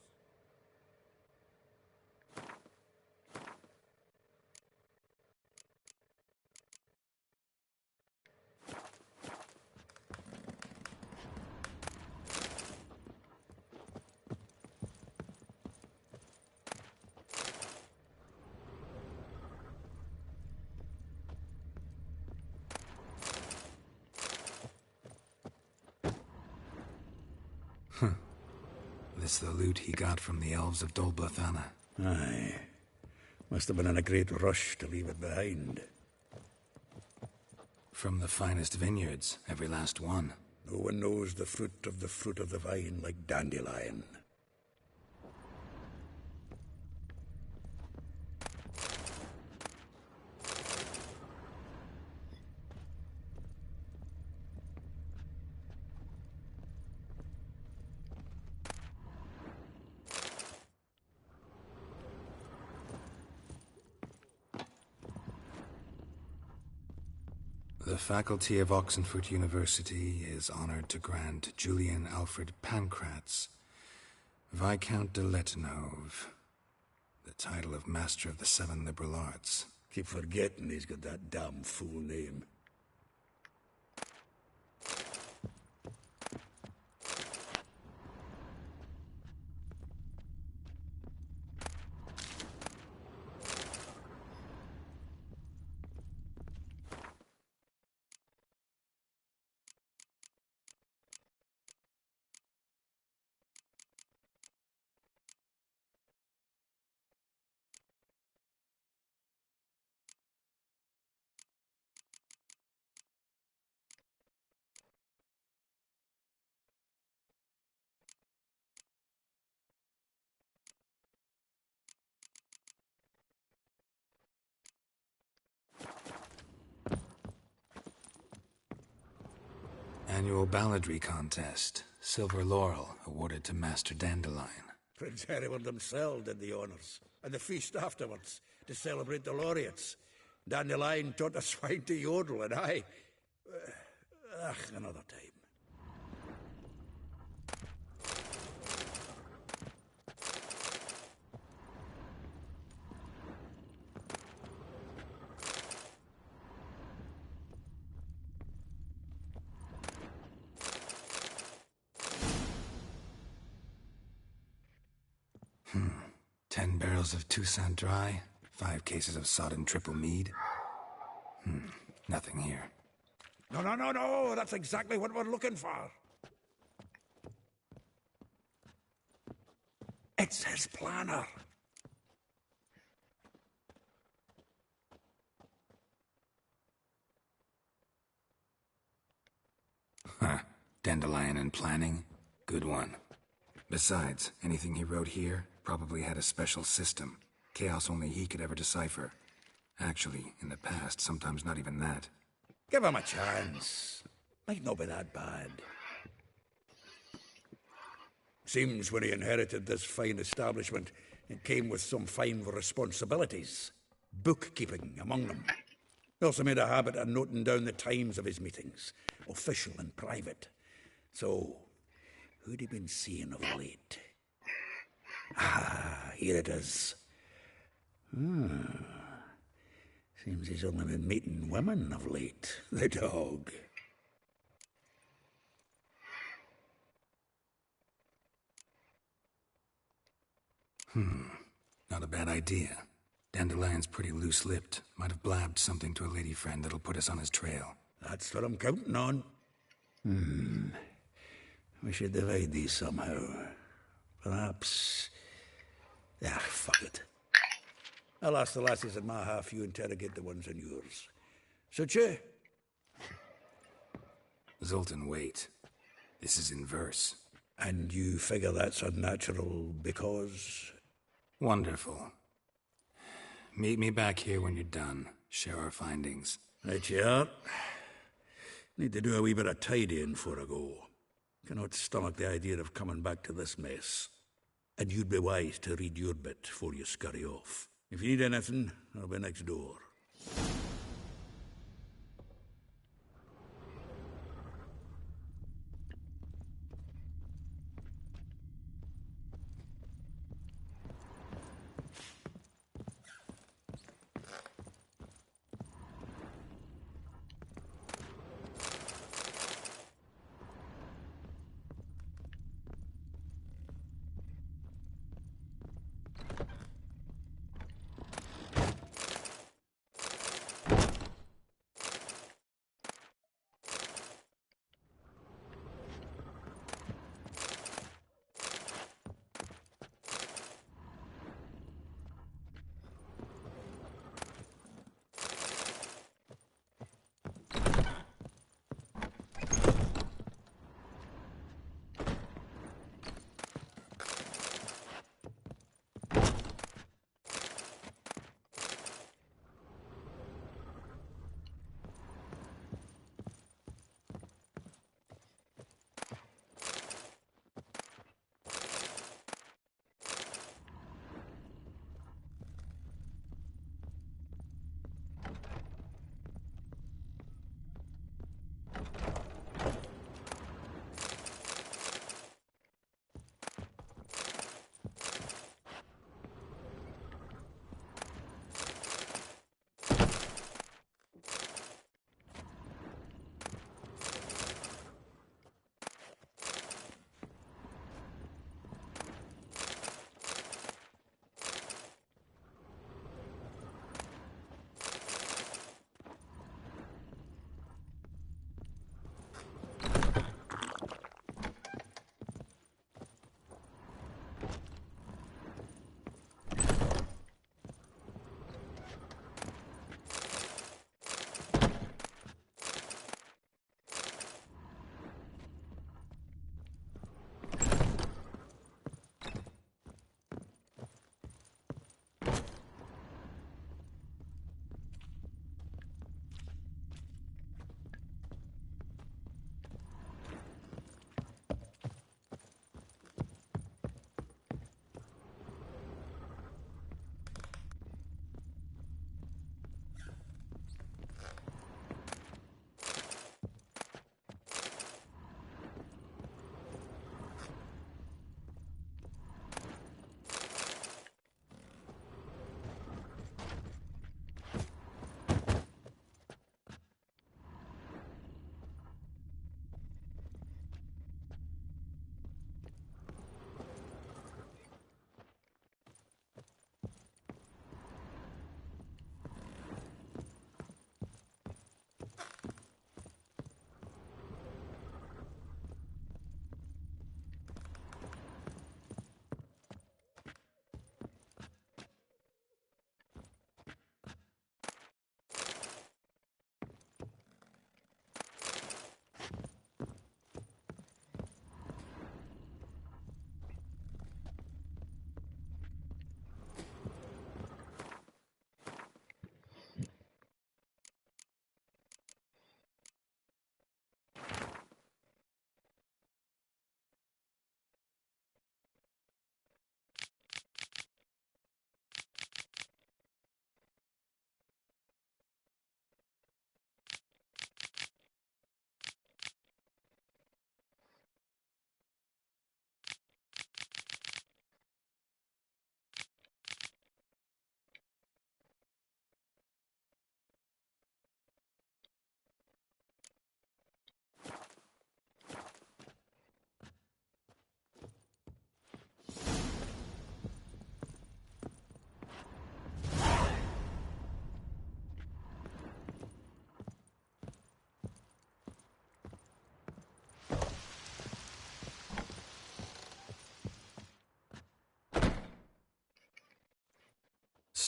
This the loot he got from the elves of Dol Blathanna. Aye. Must have been in a great rush to leave it behind. From the finest vineyards, every last one. No one knows the fruit of the vine like Dandelion. The faculty of Oxenfurt University is honored to grant Julian Alfred Pancratz, Viscount de Letenhove, the title of Master of the Seven Liberal Arts. Keep forgetting he's got that damn fool name. Annual balladry contest. Silver laurel awarded to Master Dandelion. Prince Hereward himself did the honours, and the feast afterwards, to celebrate the laureates. Dandelion taught a swine to yodel, and I... another time. 10 barrels of Toussaint Dry, 5 cases of sodden triple mead. Nothing here. No, that's exactly what we're looking for. It's his planner. Huh. Dandelion and planning? Good one. Besides, anything he wrote here probably had a special system. Chaos only he could ever decipher. Actually, in the past, sometimes not even that. Give him a chance. Might not be that bad. Seems when he inherited this fine establishment, it came with some fine responsibilities. Bookkeeping among them. He also made a habit of noting down the times of his meetings, official and private. So, who'd he been seeing of late? Ah, here it is. Seems he's only been meeting women of late, the dog. Not a bad idea. Dandelion's pretty loose-lipped. Might have blabbed something to a lady friend that'll put us on his trail. That's what I'm counting on. We should divide these somehow. Perhaps... fuck it. I'll ask the lassies in my half, you interrogate the ones in yours. Suche? Zoltan, wait. This is in verse. And you figure that's unnatural because... Wonderful. Meet me back here when you're done. Share our findings. Right you are. Need to do a wee bit of tidying before I go. Cannot stomach the idea of coming back to this mess. And you'd be wise to read your bit before you scurry off. If you need anything, I'll be next door.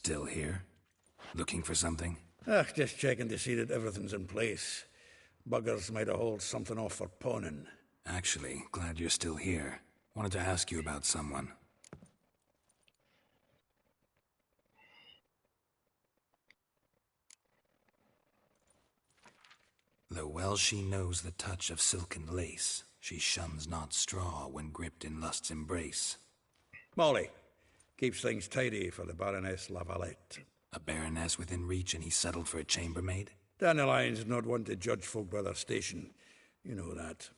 Still here? Looking for something? Just checking to see that everything's in place. Buggers might have hauled something off for pawning. Actually, glad you're still here. Wanted to ask you about someone. Though well she knows the touch of silken lace, she shuns not straw when gripped in lust's embrace. Molly, keeps things tidy for the Baroness Lavalette. A baroness within reach and he's settled for a chambermaid? Dandelion's not one to judge folk by their station. You know that.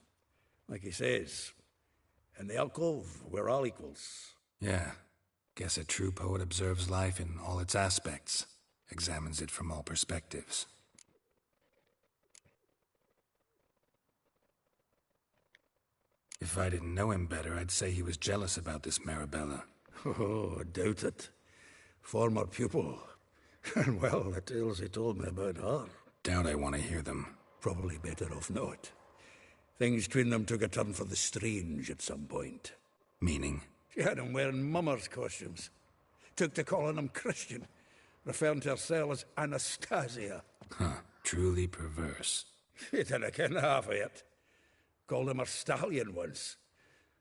Like he says, in the alcove, we're all equals. Yeah. Guess a true poet observes life in all its aspects, examines it from all perspectives. If I didn't know him better, I'd say he was jealous about this Marabella. Oh, I doubt it. Former pupil. And well, the tales he told me about her. Doubt I want to hear them. Probably better off not. Things between them took a turn for the strange at some point. Meaning? She had him wearing mummers' costumes. Took to calling him Christian, referring to herself as Anastasia. Huh, truly perverse. He didn't ken half of it. Called him a stallion once.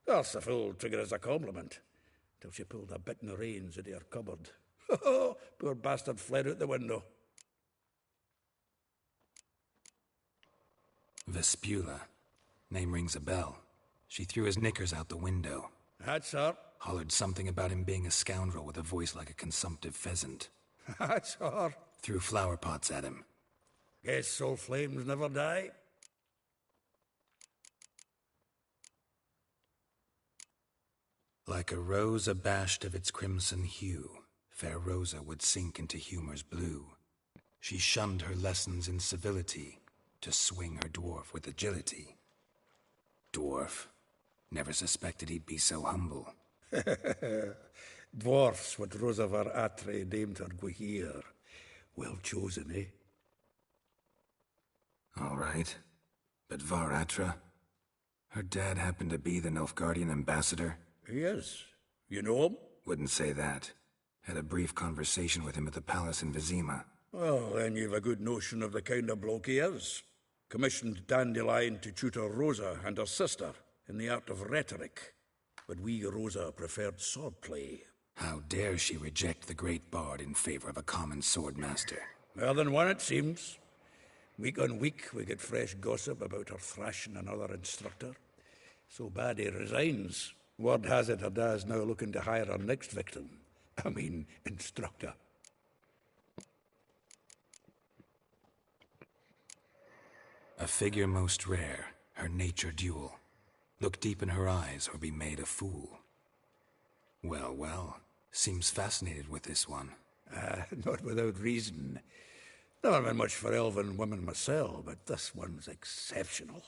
That's the fool took it as a compliment. Till she pulled a bit in the reins into her cupboard. Oh, poor bastard fled out the window. Vespula. Name rings a bell. She threw his knickers out the window. That's her. Hollered something about him being a scoundrel with a voice like a consumptive pheasant. That's her. Threw flower pots at him. Guess soul flames never die. Like a rose abashed of its crimson hue, fair Rosa would sink into humor's blue. She shunned her lessons in civility, to swing her dwarf with agility. Dwarf. Never suspected he'd be so humble. Dwarfs what Rosa var Atre named her Guihir. Well chosen, eh? All right. But Var Atra? Her dad happened to be the Nilfgaardian ambassador? Yes. You know him? Wouldn't say that. Had a brief conversation with him at the palace in Vizima. Well, then you've a good notion of the kind of bloke he is. Commissioned Dandelion to tutor Rosa and her sister in the art of rhetoric. But we, Rosa, preferred swordplay. How dare she reject the great bard in favor of a common swordmaster? More than one, it seems. Week on week, we get fresh gossip about her thrashing another instructor. So bad he resigns. Word has it her dad's now looking to hire her next victim. I mean, instructor. A figure most rare, her nature dual. Look deep in her eyes or be made a fool. Well, well, seems fascinated with this one. Not without reason. Never been much for elven women myself, but this one's exceptional.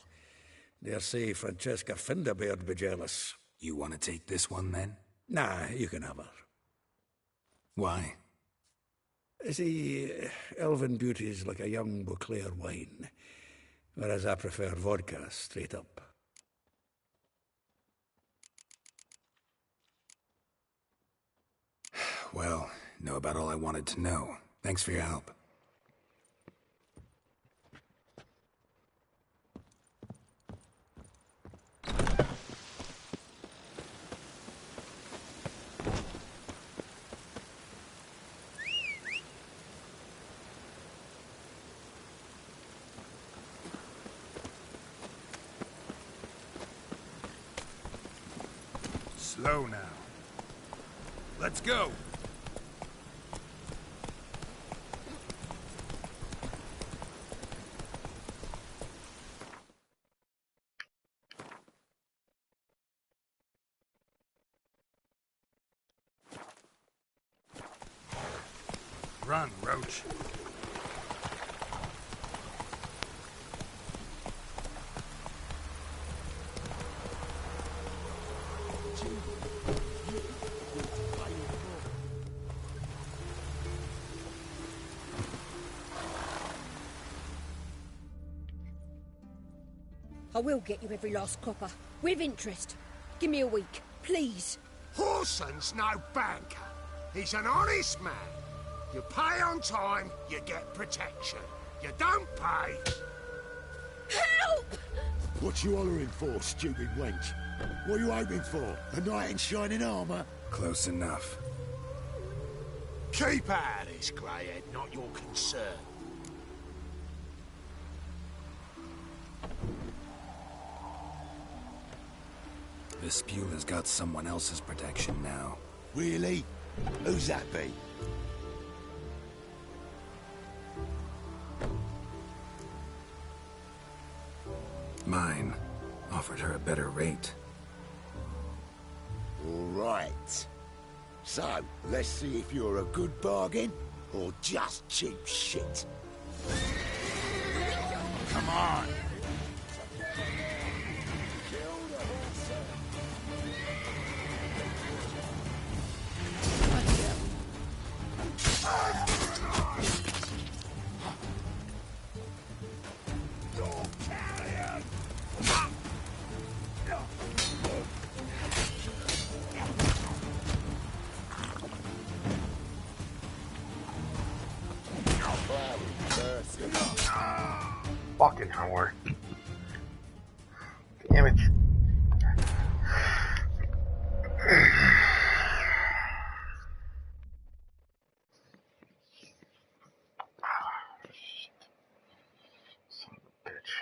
Dare say Francesca Findabaird be jealous. You want to take this one, then? Nah, you can have her. Why? See, elven beauty's like a young Beauclair wine, whereas I prefer vodka straight up. Well, know about all I wanted to know. Thanks for your help. Slow now. Let's go! Run, Roach. I will get you every last copper, with interest. Give me a week, please. Whoreson's no banker. He's an honest man. You pay on time, you get protection. You don't pay... Help! What you hollering for, stupid wench? What are you hoping for? A knight in shining armour? Close enough. Keep out of this, greyhead, not your concern. Vespula's got someone else's protection now. Really? Who's that be? Mine. Offered her a better rate. All right. So, let's see if you're a good bargain or just cheap shit. Come on. Fucking Howard. Damn it. Son of a bitch.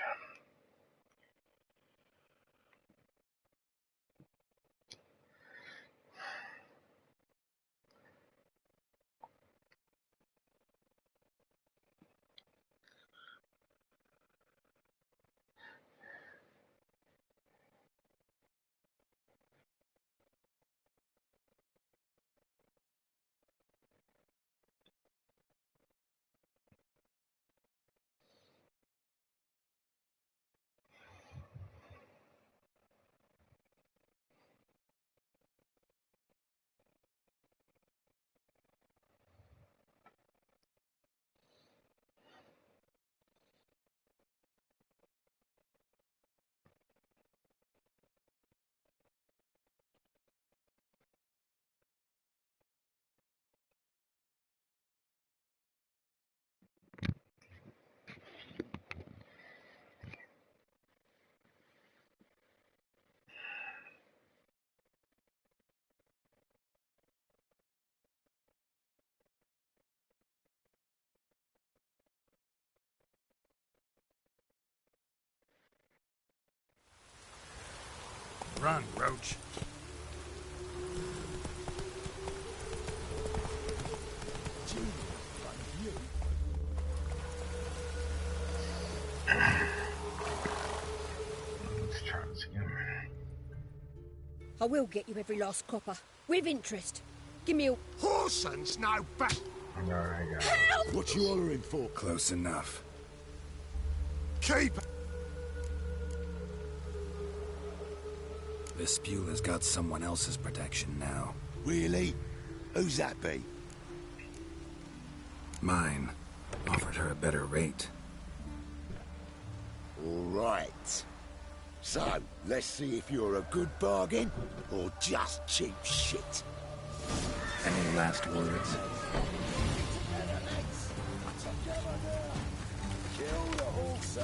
Run, Roach. Let's try this again. I will get you every last copper. With interest. Give me a... Whoreson's no back. Help! What you hollering for? Close enough. Keep... Vespula's got someone else's protection now. Really? Who's that be? Mine. Offered her a better rate. All right. So, let's see if you're a good bargain or just cheap shit. Any last words? Kill the horse.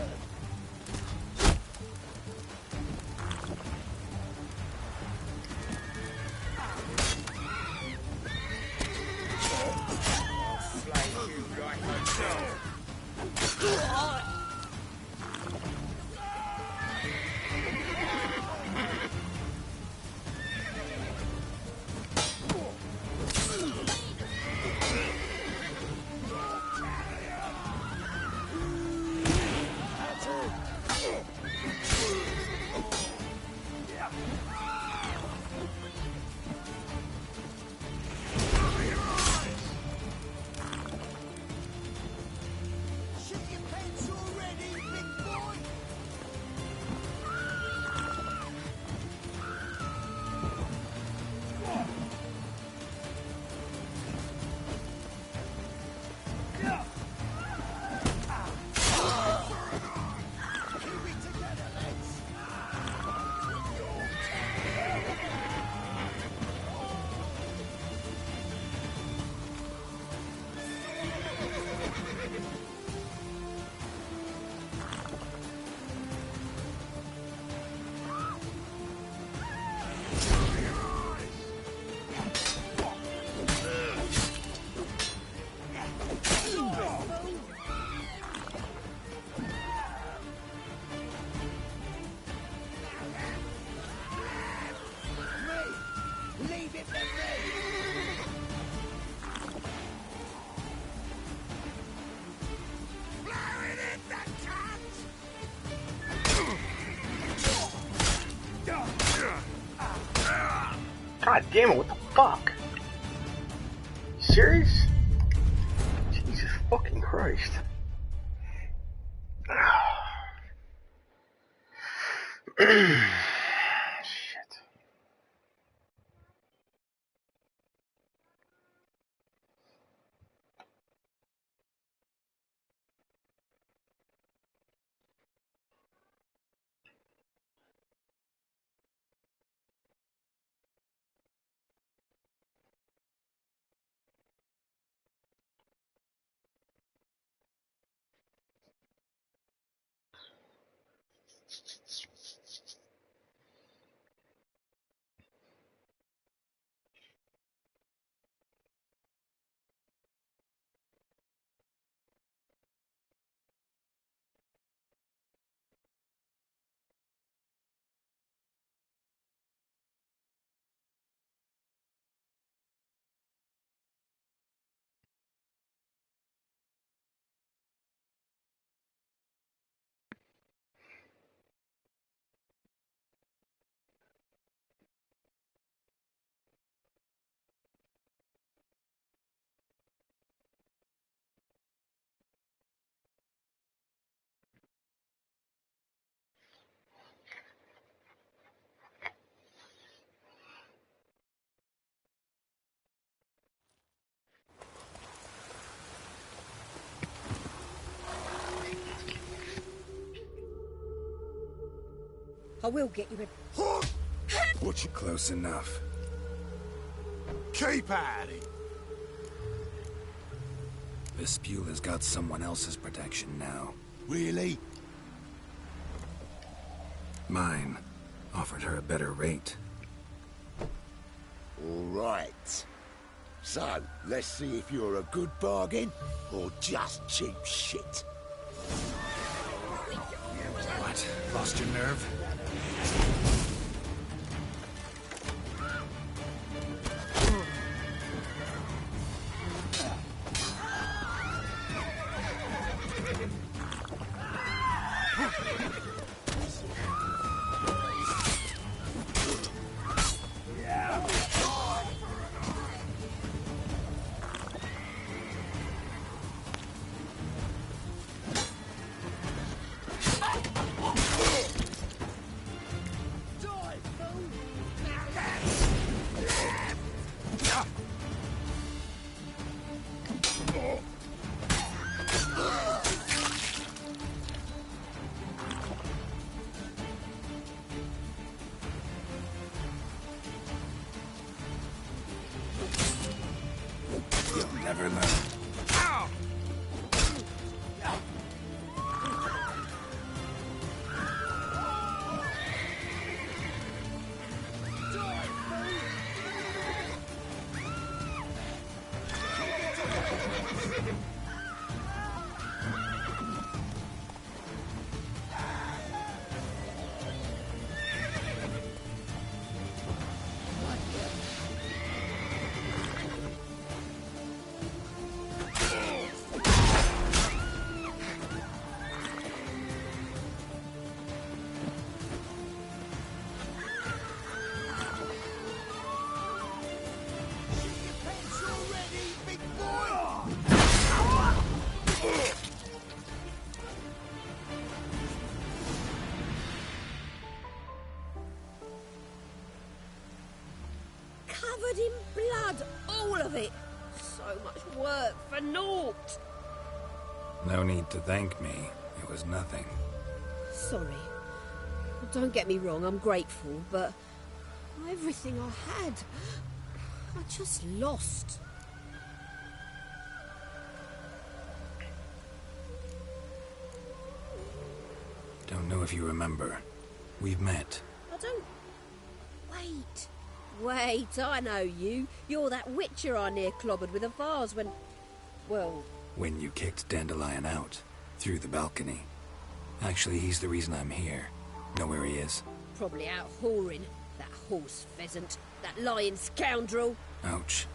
Shit your pants already! God damn it, what the fuck? Serious? Jesus fucking Christ. I will get you a... Watch it close enough. Keep at it! Vespula's got someone else's protection now. Really? Mine. Offered her a better rate. All right. So, let's see if you're a good bargain or just cheap shit. What? Lost your nerve? Never learn. Covered in blood, all of it. So much work for naught. No need to thank me. It was nothing. Sorry. Well, don't get me wrong, I'm grateful, but everything I had, I just lost. Don't know if you remember. We've met. I don't... Wait, I know you. You're that witcher I near clobbered with a vase when... Well... When you kicked Dandelion out. Through the balcony. Actually, he's the reason I'm here. Know where he is? Probably out whoring. That horse pheasant. That lying scoundrel. Ouch.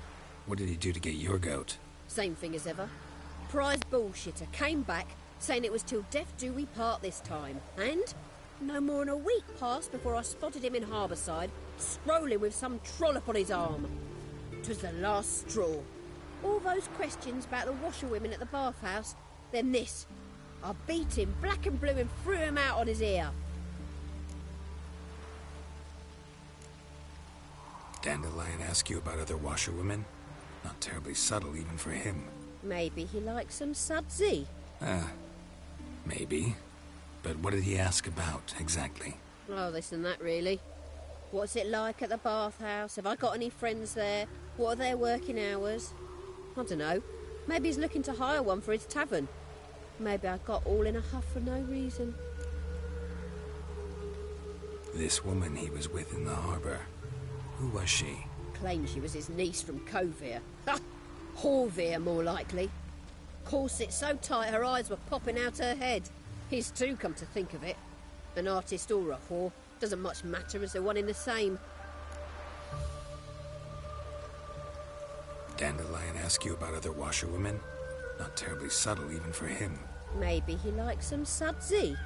What did he do to get your goat? Same thing as ever. Prize bullshitter came back, saying it was till death do we part this time. And no more than a week passed before I spotted him in Harbourside, strolling with some trollop on his arm. 'Twas the last straw. All those questions about the washerwomen at the bathhouse, then this. I beat him black and blue and threw him out on his ear. Dandelion ask you about other washerwomen? Not terribly subtle even for him. Maybe he likes some sudsy. Maybe. But what did he ask about, exactly? Oh, this and that, really. What's it like at the bathhouse? Have I got any friends there? What are their working hours? I don't know. Maybe he's looking to hire one for his tavern. Maybe I got all in a huff for no reason. This woman he was with in the harbour. Who was she? Claimed she was his niece from Kovir. Ha! Horvir, more likely. Corset so tight her eyes were popping out her head. His too, come to think of it. An artist or a whore. Doesn't much matter as they're one in the same. Dandelion ask you about other washerwomen? Not terribly subtle even for him. Maybe he likes some sudsy.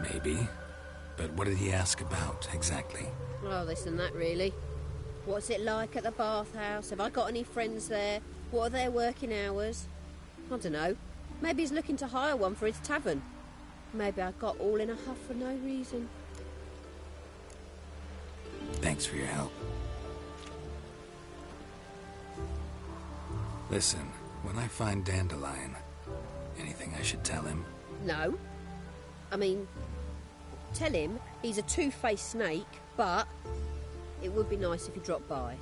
Maybe. But what did he ask about, exactly? Oh, this and that, really. What's it like at the bathhouse? Have I got any friends there? What are their working hours? I don't know. Maybe he's looking to hire one for his tavern. Maybe I got all in a huff for no reason. Thanks for your help. Listen, when I find Dandelion, anything I should tell him? No. I mean, tell him he's a two-faced snake, but it would be nice if he dropped by.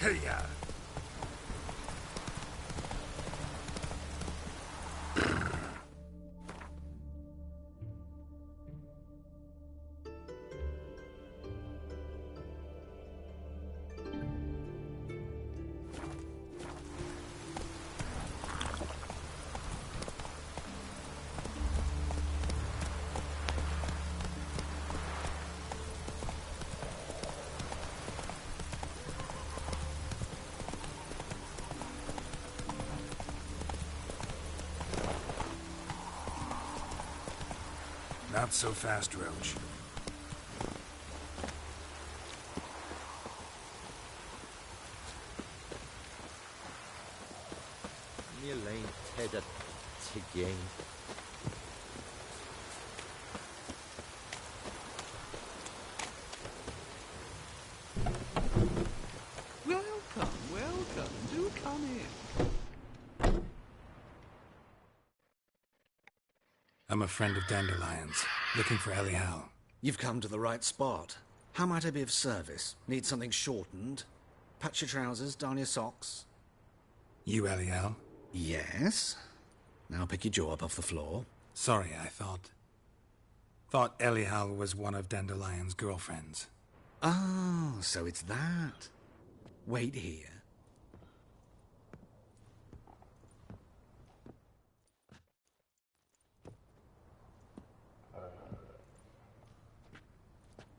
Hey-ya! Not so fast, Roach. Níl aon Ted a tigéin. Welcome. Do come in. I'm a friend of Dandelion's, looking for Elial. You've come to the right spot. How might I be of service? Need something shortened? Patch your trousers, darn your socks. You Elial? Yes. Now pick your jaw up off the floor. Sorry, I thought Elial was one of Dandelion's girlfriends. Oh, so it's that. Wait here.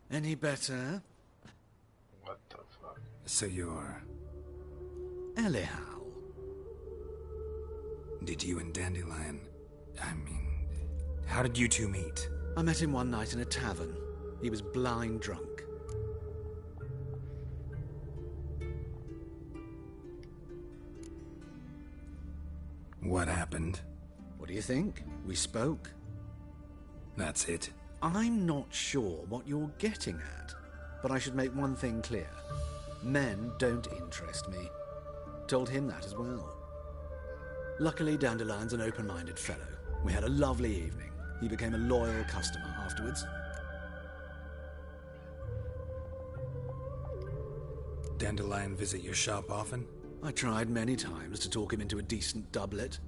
Any better? What the fuck? So you're... Elial. Did you and Dandelion... how did you two meet? I met him one night in a tavern. He was blind drunk. What happened? What do you think? We spoke. That's it. I'm not sure what you're getting at, but I should make one thing clear. Men don't interest me. Told him that as well. Luckily, Dandelion's an open-minded fellow. We had a lovely evening. He became a loyal customer afterwards. Dandelion visit your shop often? I tried many times to talk him into a decent doublet.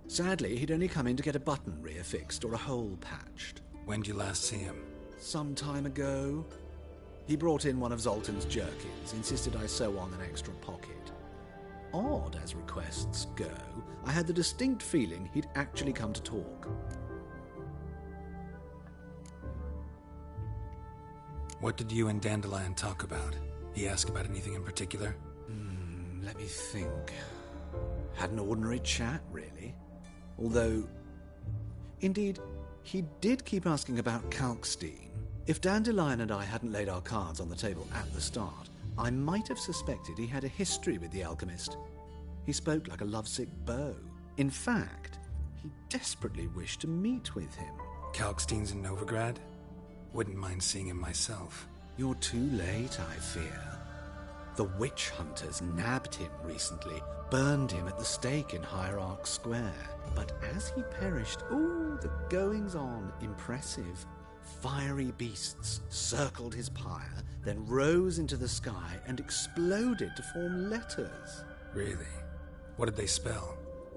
Sadly, he'd only come in to get a button reaffixed or a hole patched. When'd you last see him? Some time ago. He brought in one of Zoltan's jerkins, insisted I sew on an extra pocket. Odd as requests go, I had the distinct feeling he'd actually come to talk. What did you and Dandelion talk about? He asked about anything in particular? Let me think. Had an ordinary chat, really. Although, indeed, he did keep asking about Kalkstein. If Dandelion and I hadn't laid our cards on the table at the start, I might have suspected he had a history with the alchemist. He spoke like a lovesick beau. In fact, he desperately wished to meet with him. Kalkstein's in Novigrad? Wouldn't mind seeing him myself. You're too late, I fear. The witch hunters nabbed him recently, burned him at the stake in Hierarch Square. But as he perished, the goings-on impressive. Fiery beasts circled his pyre, then rose into the sky and exploded to form letters. Really? What did they spell?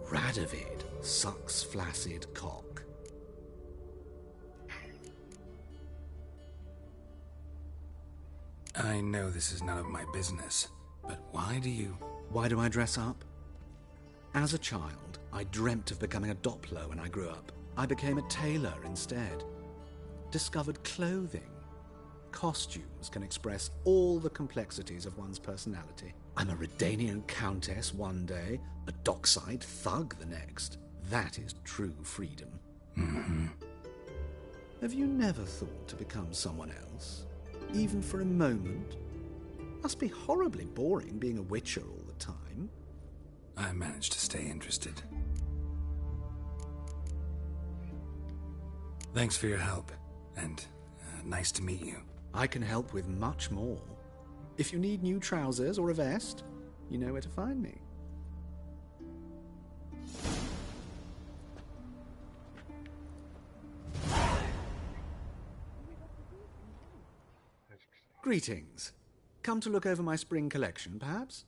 Radovid sucks flaccid cock. I know this is none of my business, but why do you... Why do I dress up? As a child, I dreamt of becoming a Doppler when I grew up. I became a tailor instead. Discovered clothing. Costumes can express all the complexities of one's personality. I'm a Redanian countess one day, a dockside thug the next. That is true freedom. Mm-hmm. Have you never thought to become someone else? Even for a moment? Must be horribly boring being a witcher all the time. I managed to stay interested. Thanks for your help, and nice to meet you. I can help with much more. If you need new trousers or a vest, you know where to find me. Greetings. Come to look over my spring collection, perhaps?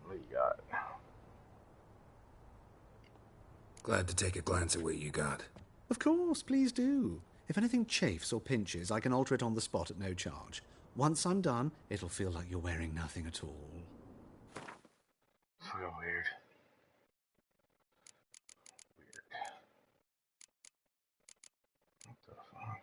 What do you got? Glad to take a glance at what you got. Of course, please do. If anything chafes or pinches, I can alter it on the spot at no charge. Once I'm done, it'll feel like you're wearing nothing at all. So weird. What the fuck?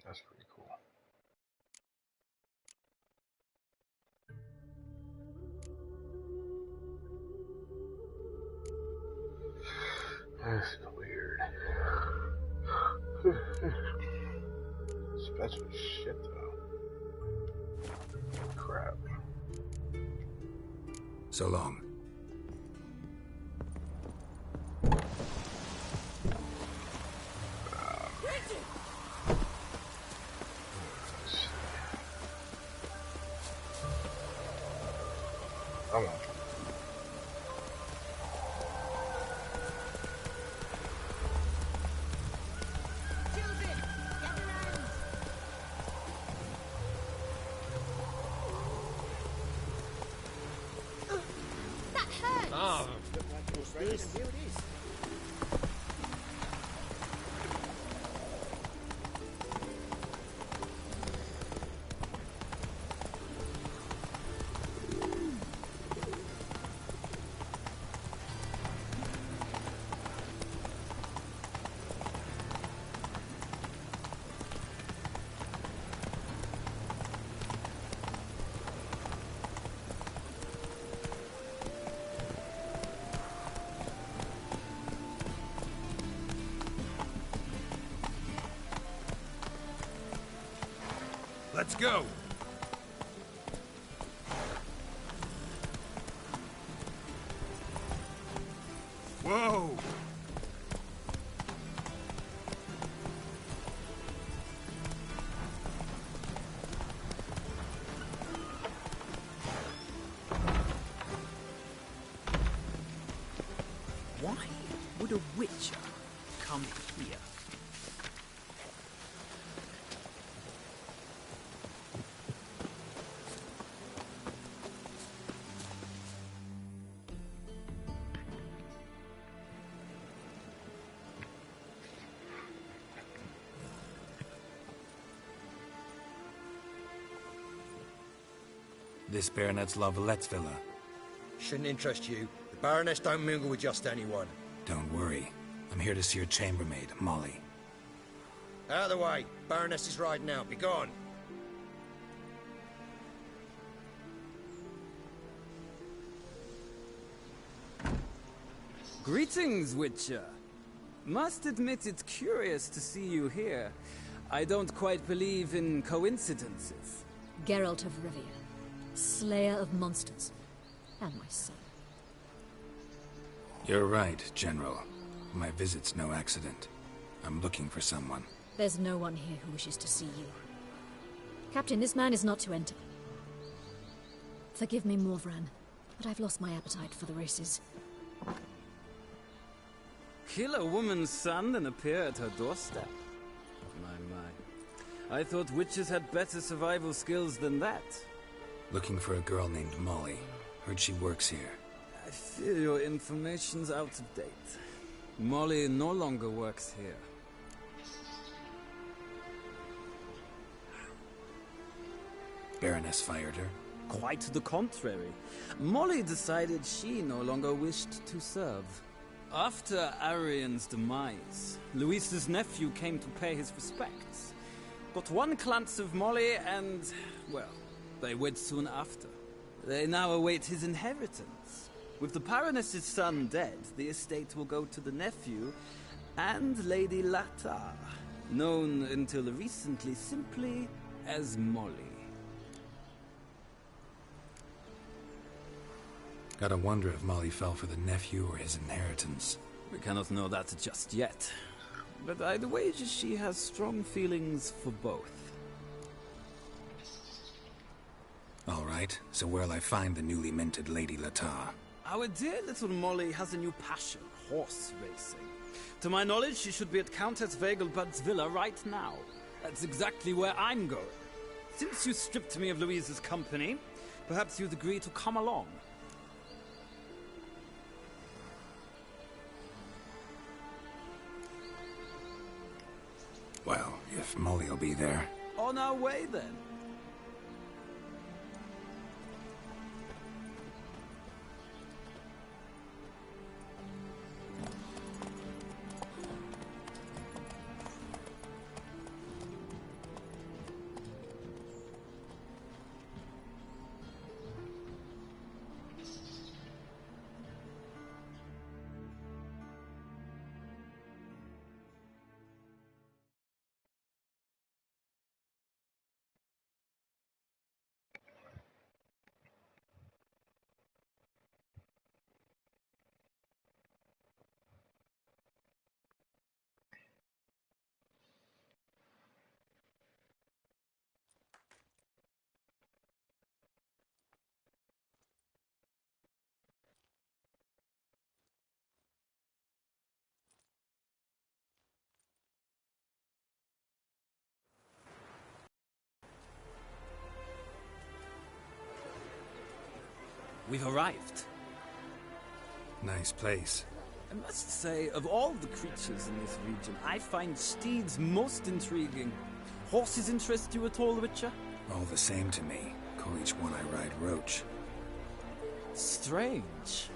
That's pretty cool. This is weird. Special shit though. Crap. So long. Come on. That hurts. Oh, Here it is. Let's go! Whoa! Why would a witcher come here? This Baronet's La Vallette's villa. Shouldn't interest you. The Baroness don't mingle with just anyone. Don't worry. I'm here to see your chambermaid, Molly. Out of the way. Baroness is riding out. Be gone. Greetings, Witcher. Must admit it's curious to see you here. I don't quite believe in coincidences. Geralt of Rivia, slayer of monsters, and my son. You're right, General. My visit's no accident. I'm looking for someone. There's no one here who wishes to see you. Captain, this man is not to enter. Forgive me, Morvran, but I've lost my appetite for the races. Kill a woman's son and appear at her doorstep? My. I thought witches had better survival skills than that. Looking for a girl named Molly. Heard she works here. I fear your information's out of date. Molly no longer works here. Baroness fired her? Quite the contrary. Molly decided she no longer wished to serve. After Arian's demise, Luis's nephew came to pay his respects. Got one glance of Molly and, well, they wed soon after. They now await his inheritance. With the Baroness's son dead, the estate will go to the nephew and Lady Latar, known until recently simply as Molly. Gotta wonder if Molly fell for the nephew or his inheritance. We cannot know that just yet. But I'd wager she has strong feelings for both. All right, so where'll I find the newly minted Lady Latar? Our dear little Molly has a new passion, horse racing. To my knowledge, she should be at Countess Vegelbud's villa right now. That's exactly where I'm going. Since you stripped me of Louise's company, perhaps you'd agree to come along. Well, if Molly'll be there. On our way, then. We've arrived. Nice place. I must say, of all the creatures in this region, I find steeds most intriguing. Horses interest you at all, Witcher? All the same to me. Call each one I ride Roach. Strange.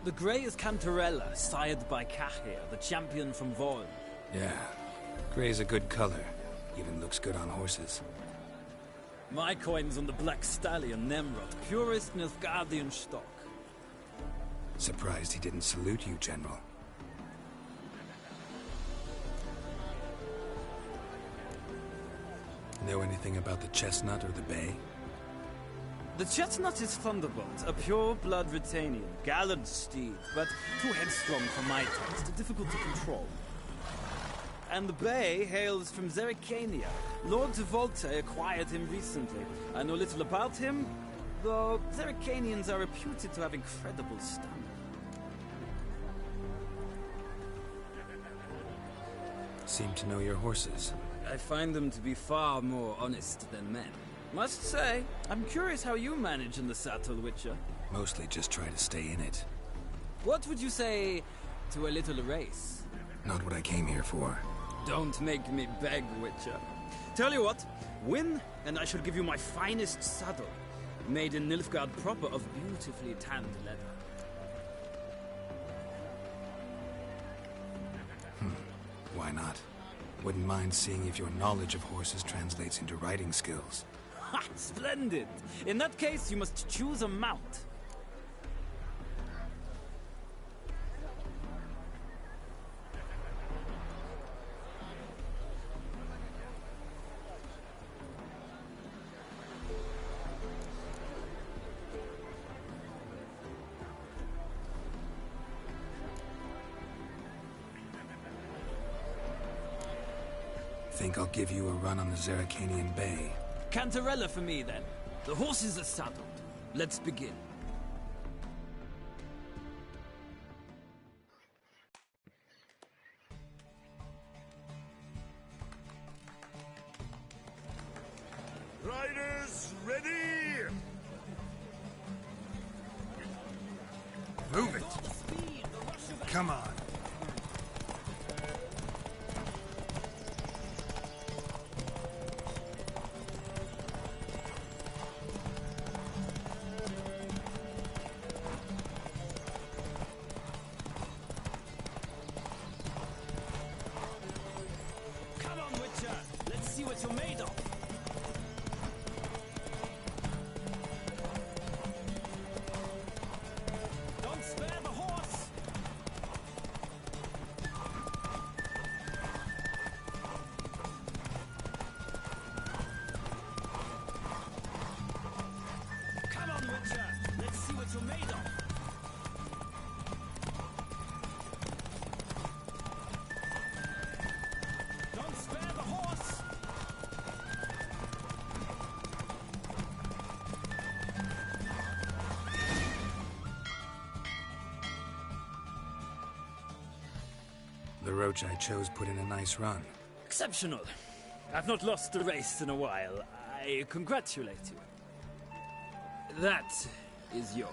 The grey is Cantarella, sired by Cahir, the champion from Vorn. Yeah. Gray's a good color. Even looks good on horses. My coin's on the Black Stallion, Nemrod, purest Nilfgaardian stock. Surprised he didn't salute you, General. Know anything about the Chestnut or the Bay? The Chestnut is Thunderbolt, a pure-blood Retanian, gallant steed, but too headstrong for my taste, difficult to control. And the Bay hails from Zerrikania. Lord de Volte acquired him recently. I know little about him, though Zerrikanians are reputed to have incredible stamina. Seem to know your horses. I find them to be far more honest than men. Must say, I'm curious how you manage in the Saddle, Witcher. Mostly just try to stay in it. What would you say to a little race? Not what I came here for. Don't make me beg, Witcher. Tell you what, win, and I shall give you my finest saddle, made in Nilfgaard proper of beautifully tanned leather. Why not? Wouldn't mind seeing if your knowledge of horses translates into riding skills. Ha! Splendid! In that case, you must choose a mount. Think I'll give you a run on the Zerrikanian Bay. Cantarella for me, then. The horses are saddled. Let's begin. Riders, ready! Move it! Come on. The roach I chose put in a nice run. Exceptional. I've not lost a race in a while. I congratulate you. That is yours.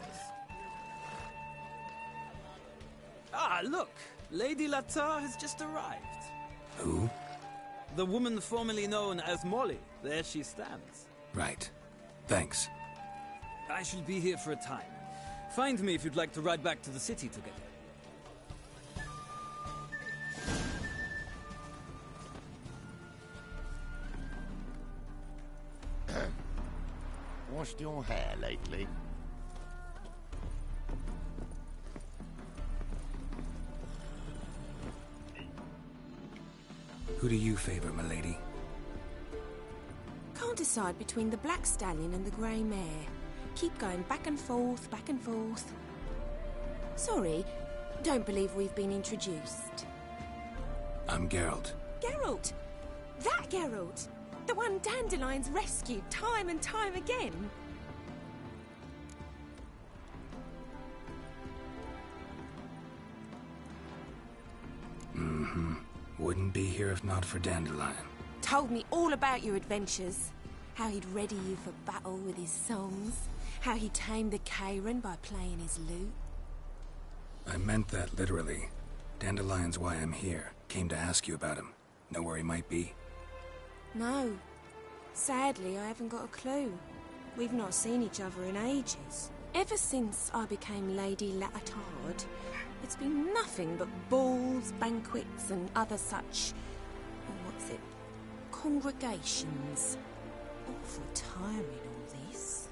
Ah, look! Lady Latar has just arrived. Who? The woman formerly known as Molly. There she stands. Right. Thanks. I shall be here for a time. Find me if you'd like to ride back to the city together. Washed your hair lately? Who do you favor, milady? Can't decide between the black stallion and the grey mare. Keep going back and forth, back and forth. Sorry, don't believe we've been introduced. I'm Geralt. Geralt! That Geralt! The one Dandelions rescued time and time again. Mm-hmm. Wouldn't be here if not for Dandelion. Told me all about your adventures. How he'd ready you for battle with his songs. How he tamed the Kayran by playing his lute. I meant that literally. Dandelion's why I'm here. Came to ask you about him. Know where he might be? No. Sadly, I haven't got a clue. We've not seen each other in ages. Ever since I became Lady Latard, it's been nothing but balls, banquets, and other such... congregations. Awful tiring, all this.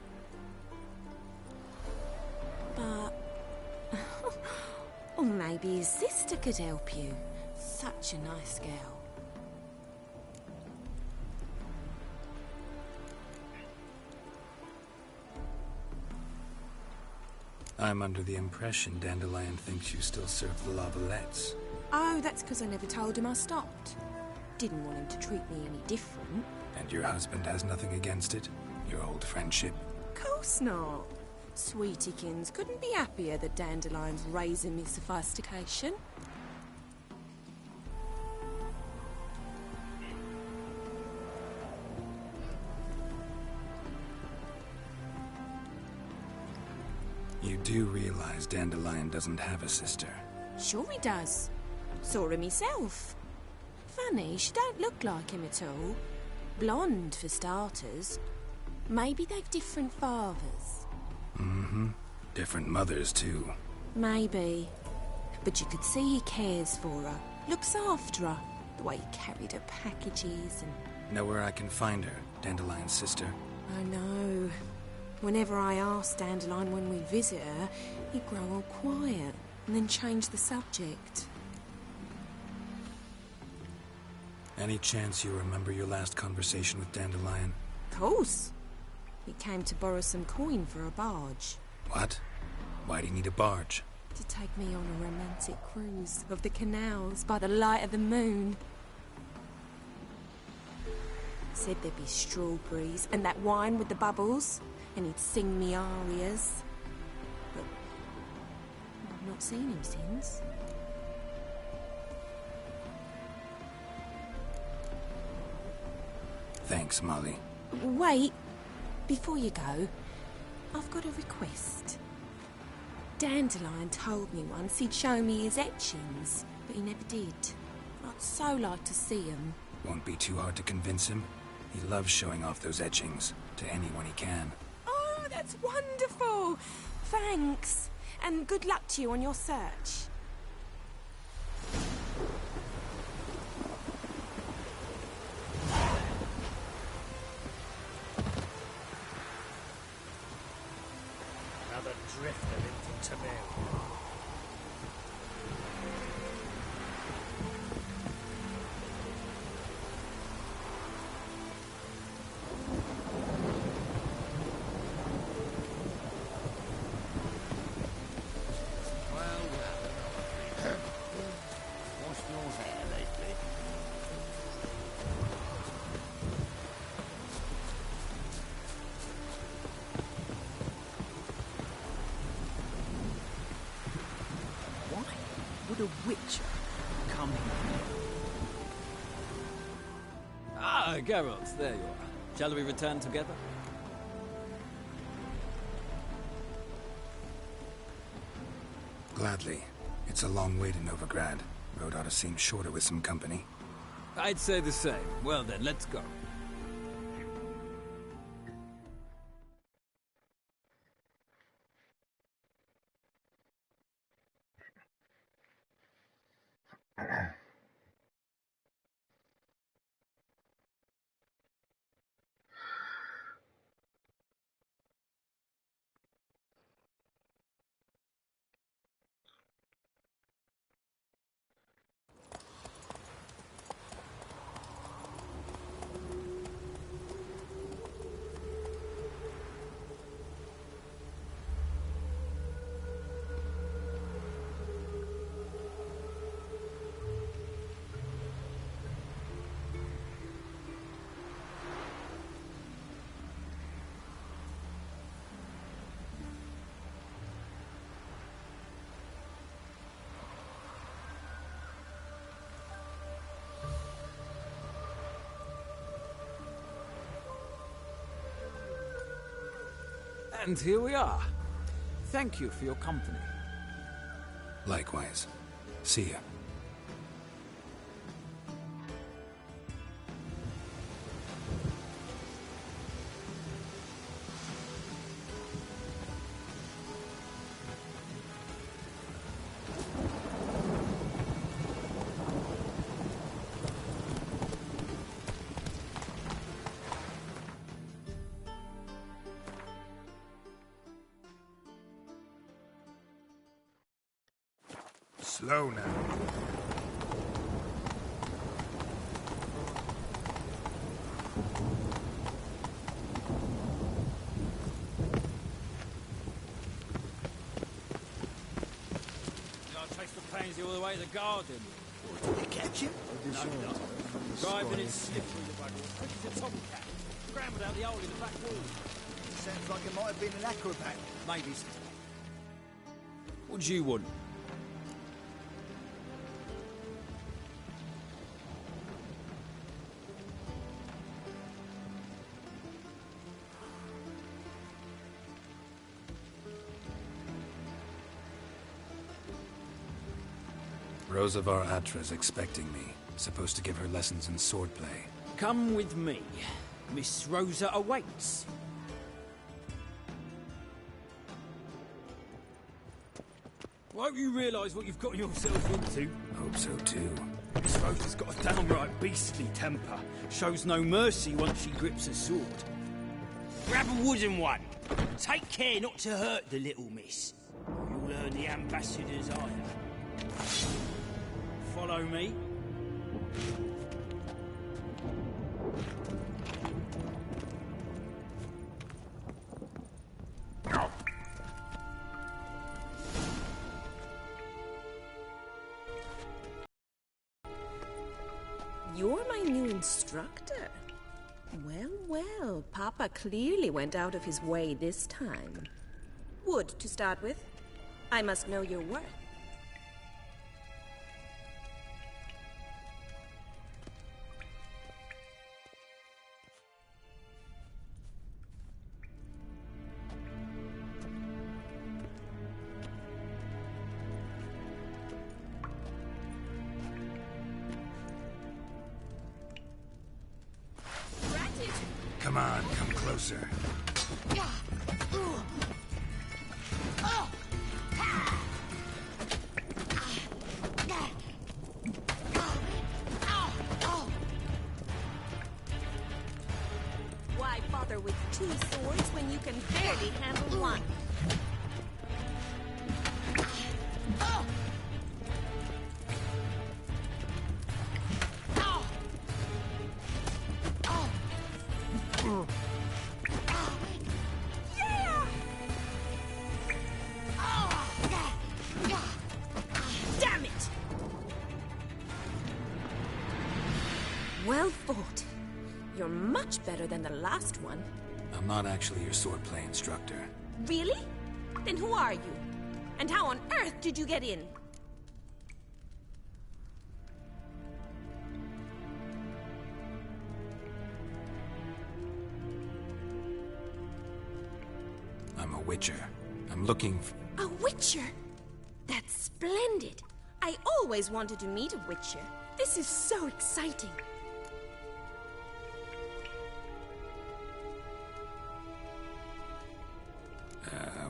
But... or maybe his sister could help you. Such a nice girl. I'm under the impression Dandelion thinks you still serve the Lavalettes. Oh, that's because I never told him I stopped. Didn't want him to treat me any different. And your husband has nothing against it? Your old friendship? Course not. Sweetiekins couldn't be happier that Dandelion's raising me sophistication. You do realize Dandelion doesn't have a sister? Sure he does. Saw her myself. Funny, she don't look like him at all. Blonde, for starters. Maybe they've different fathers. Mm-hmm. Different mothers, too. Maybe. But you could see he cares for her. Looks after her. The way he carried her packages and... Know where I can find her, Dandelion's sister? I know. Whenever I ask Dandelion when we visit her, he'd grow all quiet and then change the subject. Any chance you remember your last conversation with Dandelion? Of course. He came to borrow some coin for a barge. What? Why do you need a barge? To take me on a romantic cruise of the canals by the light of the moon. Said there'd be strawberries and that wine with the bubbles, and he'd sing me arias. But I've not seen him since. Thanks, Molly. Wait, before you go, I've got a request. Dandelion told me once he'd show me his etchings, but he never did. I'd so like to see them. Won't be too hard to convince him. He loves showing off those etchings to anyone he can. Oh, that's wonderful! Thanks, and good luck to you on your search. Another drifter in from Temeria. Washed your hair lately? Why would a witcher come here? Ah, Geralt, there you are. Shall we return together? Gladly. It's a long way to Novigrad. Road ought to seem shorter with some company. I'd say the same. Well then, let's go. And here we are. Thank you for your company. Likewise. See ya. Slow now. trains you all the way to the garden. Did they catch him? No, no. Driving it stiff through the bugger. It's a tomcat. Scrambled out the hole in the back wall. Sounds like it might have been an acrobat. Maybe. What do you want? Rosavar Atra's expecting me. Supposed to give her lessons in swordplay. Come with me. Miss Rosa awaits. I hope you realise what you've got yourself into. Hope so too. Miss Rosa's got a downright beastly temper. Shows no mercy once she grips a sword. Grab a wooden one. Take care not to hurt the little miss. You'll earn the ambassador's ire. Follow me. You're my new instructor. Well, well, Papa clearly went out of his way this time. Wood, to start with. I must know your worth. Come on, come closer. Why bother with two swords when you can barely handle one? Damn it! Well fought. You're much better than the last one. I'm not actually your swordplay instructor. Really? Then who are you? And how on earth did you get in? I'm a witcher. I'm looking for... A witcher? That's splendid. I always wanted to meet a witcher. This is so exciting.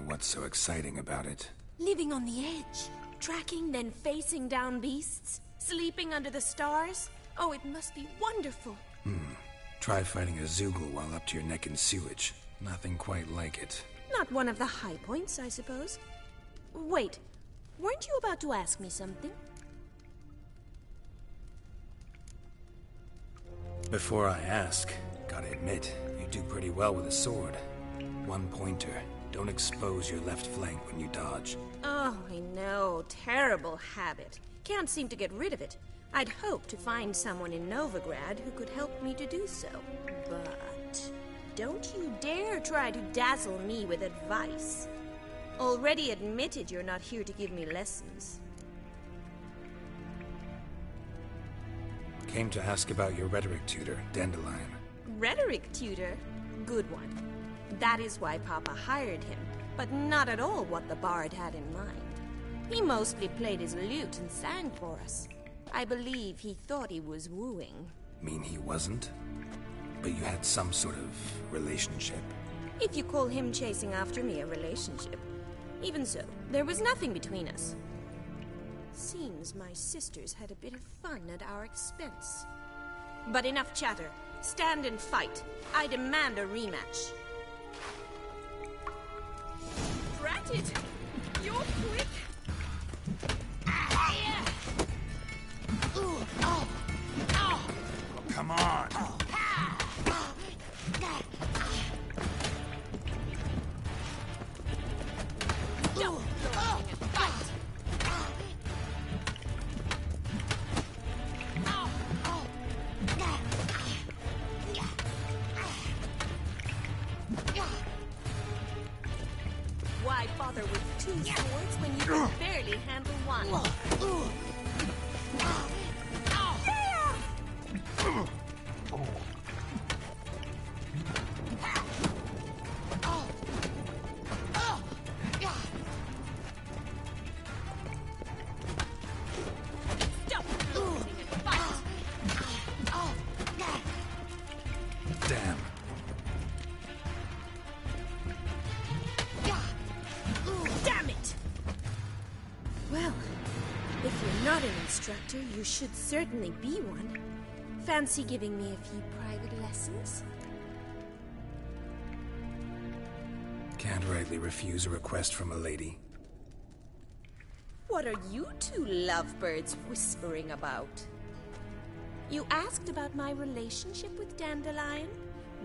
What's so exciting about it? Living on the edge. Tracking, then facing down beasts. Sleeping under the stars. Oh, it must be wonderful. Try fighting a Zoogle while up to your neck in sewage. Nothing quite like it. Not one of the high points, I suppose. Wait, weren't you about to ask me something? Before I ask, gotta admit, you do pretty well with a sword. One pointer. Don't expose your left flank when you dodge. Oh, I know. Terrible habit. Can't seem to get rid of it. I'd hoped to find someone in Novigrad who could help me to do so. But don't you dare try to dazzle me with advice. Already admitted you're not here to give me lessons. Came to ask about your rhetoric tutor, Dandelion. Rhetoric tutor? Good one. That is why Papa hired him, but not at all what the bard had in mind. He mostly played his lute and sang for us. I believe he thought he was wooing. Mean he wasn't? But you had some sort of relationship? If you call him chasing after me a relationship. Even so, there was nothing between us. Seems my sisters had a bit of fun at our expense. But enough chatter. Stand and fight. I demand a rematch. Drat it! You're quick! Come on! bother with 2 swords when you can barely handle one? Damn. Damn it! Well, if you're not an instructor, you should certainly be one. Fancy giving me a few private lessons? Can't rightly refuse a request from a lady. What are you two lovebirds whispering about? You asked about my relationship with Dandelion?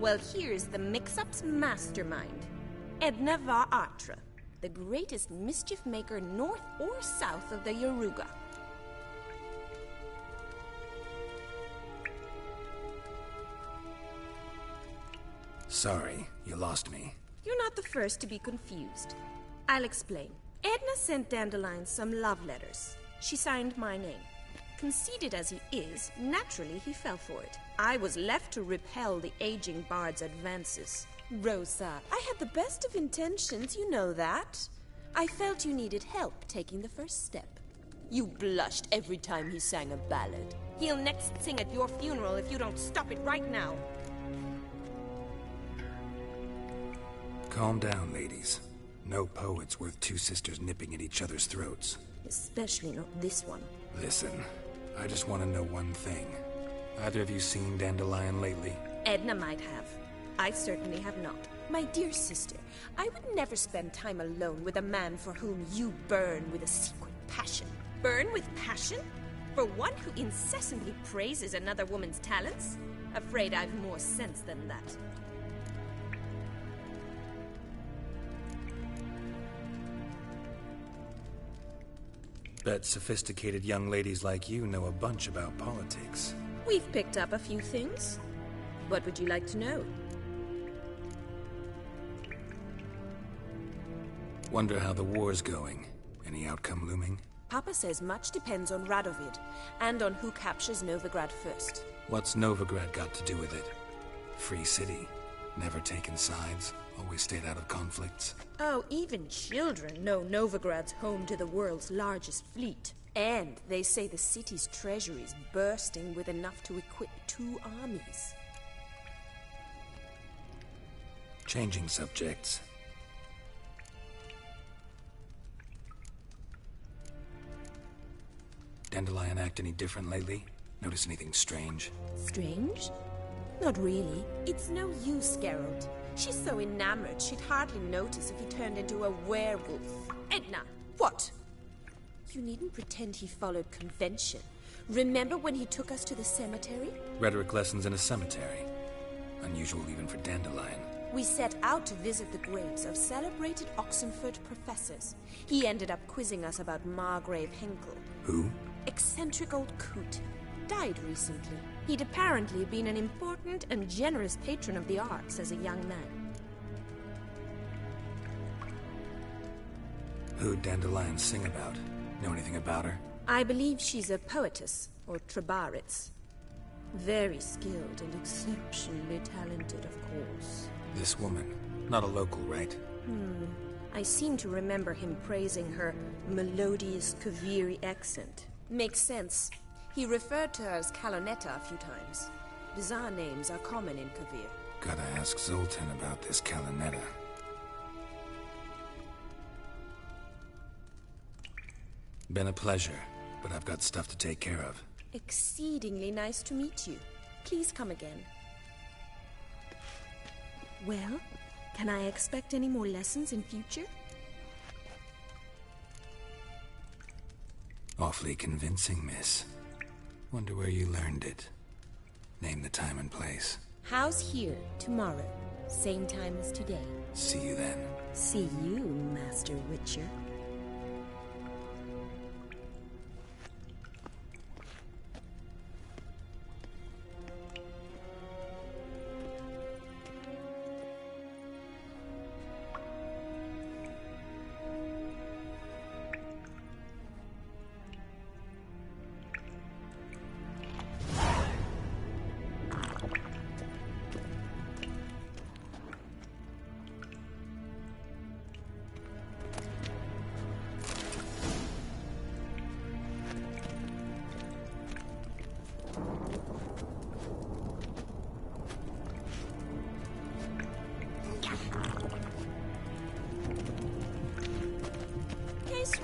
Well, here's the mix-up's mastermind. Edna Va Atra, the greatest mischief maker north or south of the Yaruga. Sorry, you lost me. You're not the first to be confused. I'll explain. Edna sent Dandelion some love letters. She signed my name. Conceited as he is, naturally he fell for it. I was left to repel the aging bard's advances. Rosa, I had the best of intentions, you know that. I felt you needed help taking the first step. You blushed every time he sang a ballad. He'll next sing at your funeral if you don't stop it right now. Calm down, ladies. No poet's worth 2 sisters nipping at each other's throats. Especially not this one. Listen, I just want to know one thing. Either of you seen Dandelion lately? Edna might have. I certainly have not. My dear sister, I would never spend time alone with a man for whom you burn with a secret passion. Burn with passion? For one who incessantly praises another woman's talents? Afraid I've more sense than that. Bet sophisticated young ladies like you know a bunch about politics. We've picked up a few things. What would you like to know? Wonder how the war's going. Any outcome looming? Papa says much depends on Radovid, and on who captures Novigrad first. What's Novigrad got to do with it? Free city. Never taken sides. Always stayed out of conflicts. Oh, even children know Novigrad's home to the world's largest fleet. And they say the city's treasury is bursting with enough to equip 2 armies. Changing subjects. Dandelion act any different lately? Notice anything strange? Strange? Not really. It's no use, Geralt. She's so enamored she'd hardly notice if he turned into a werewolf. Edna! What? You needn't pretend he followed convention. Remember when he took us to the cemetery? Rhetoric lessons in a cemetery. Unusual even for Dandelion. We set out to visit the graves of celebrated Oxenford professors. He ended up quizzing us about Margrave Henkel. Who? Eccentric old coot. Died recently. He'd apparently been an important and generous patron of the arts as a young man. Who'd Dandelion sing about? Know anything about her? I believe she's a poetess, or Trebaritz. Very skilled and exceptionally talented, of course. This woman. Not a local, right? I seem to remember him praising her melodious Kaviri accent. Makes sense. He referred to her as Kalonetta a few times. Bizarre names are common in Kavir. Gotta ask Zoltan about this Kalonetta. Been a pleasure, but I've got stuff to take care of. Exceedingly nice to meet you. Please come again. Well, can I expect any more lessons in future? Awfully convincing, miss. Wonder where you learned it. Name the time and place. House here, tomorrow. Same time as today. See you then. See you, Master Witcher.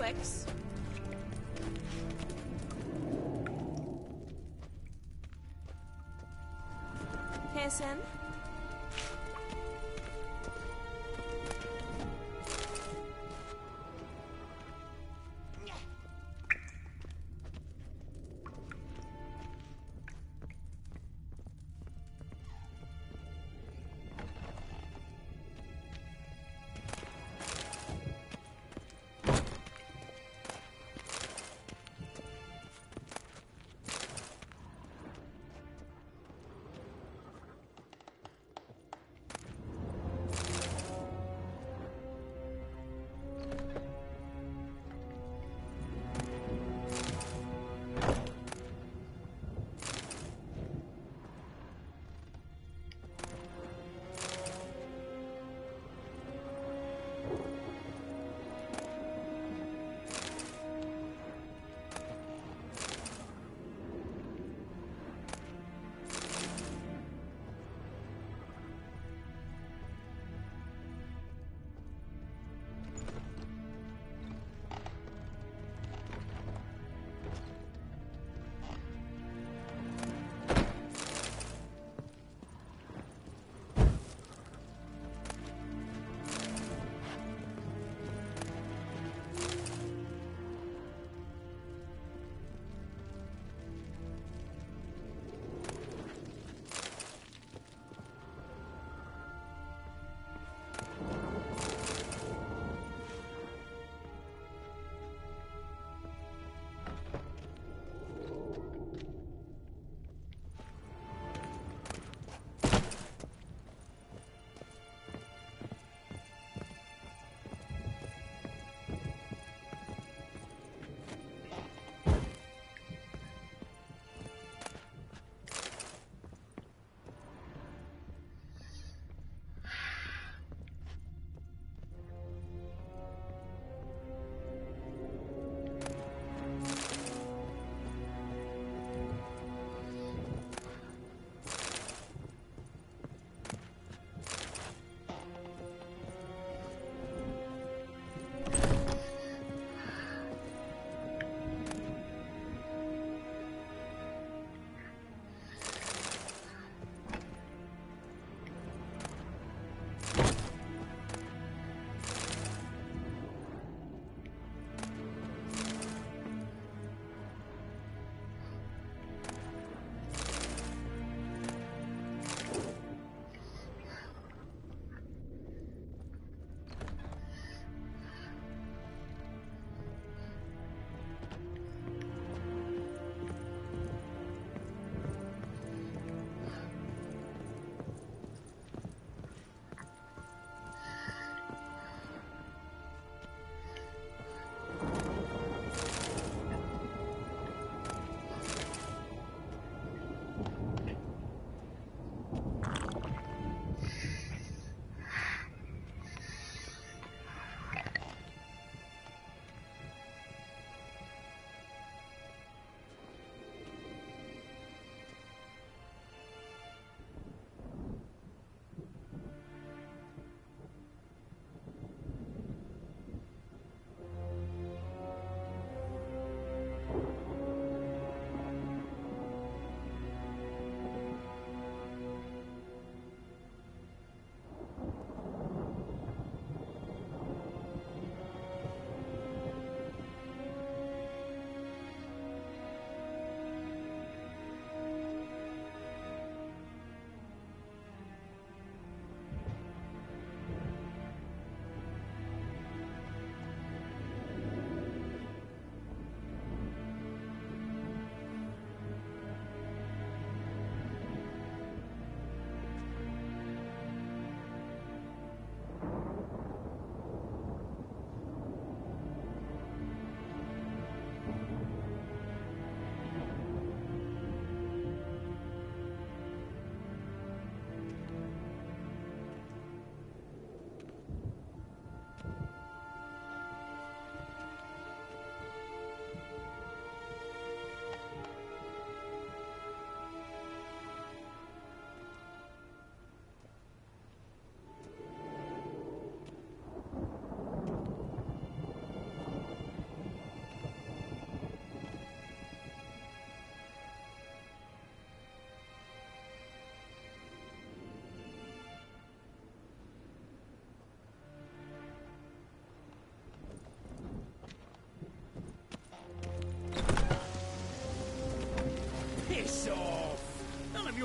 Wex. Pearson?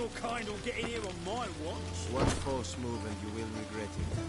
your kind will get in here on my watch. One false move and you will regret it.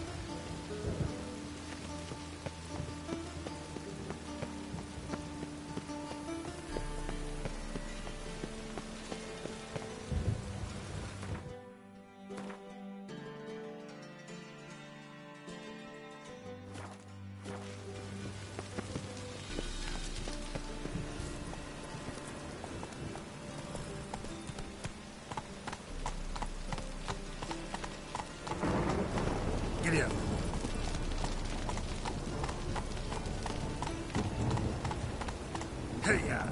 Giddy up. Hey-ya!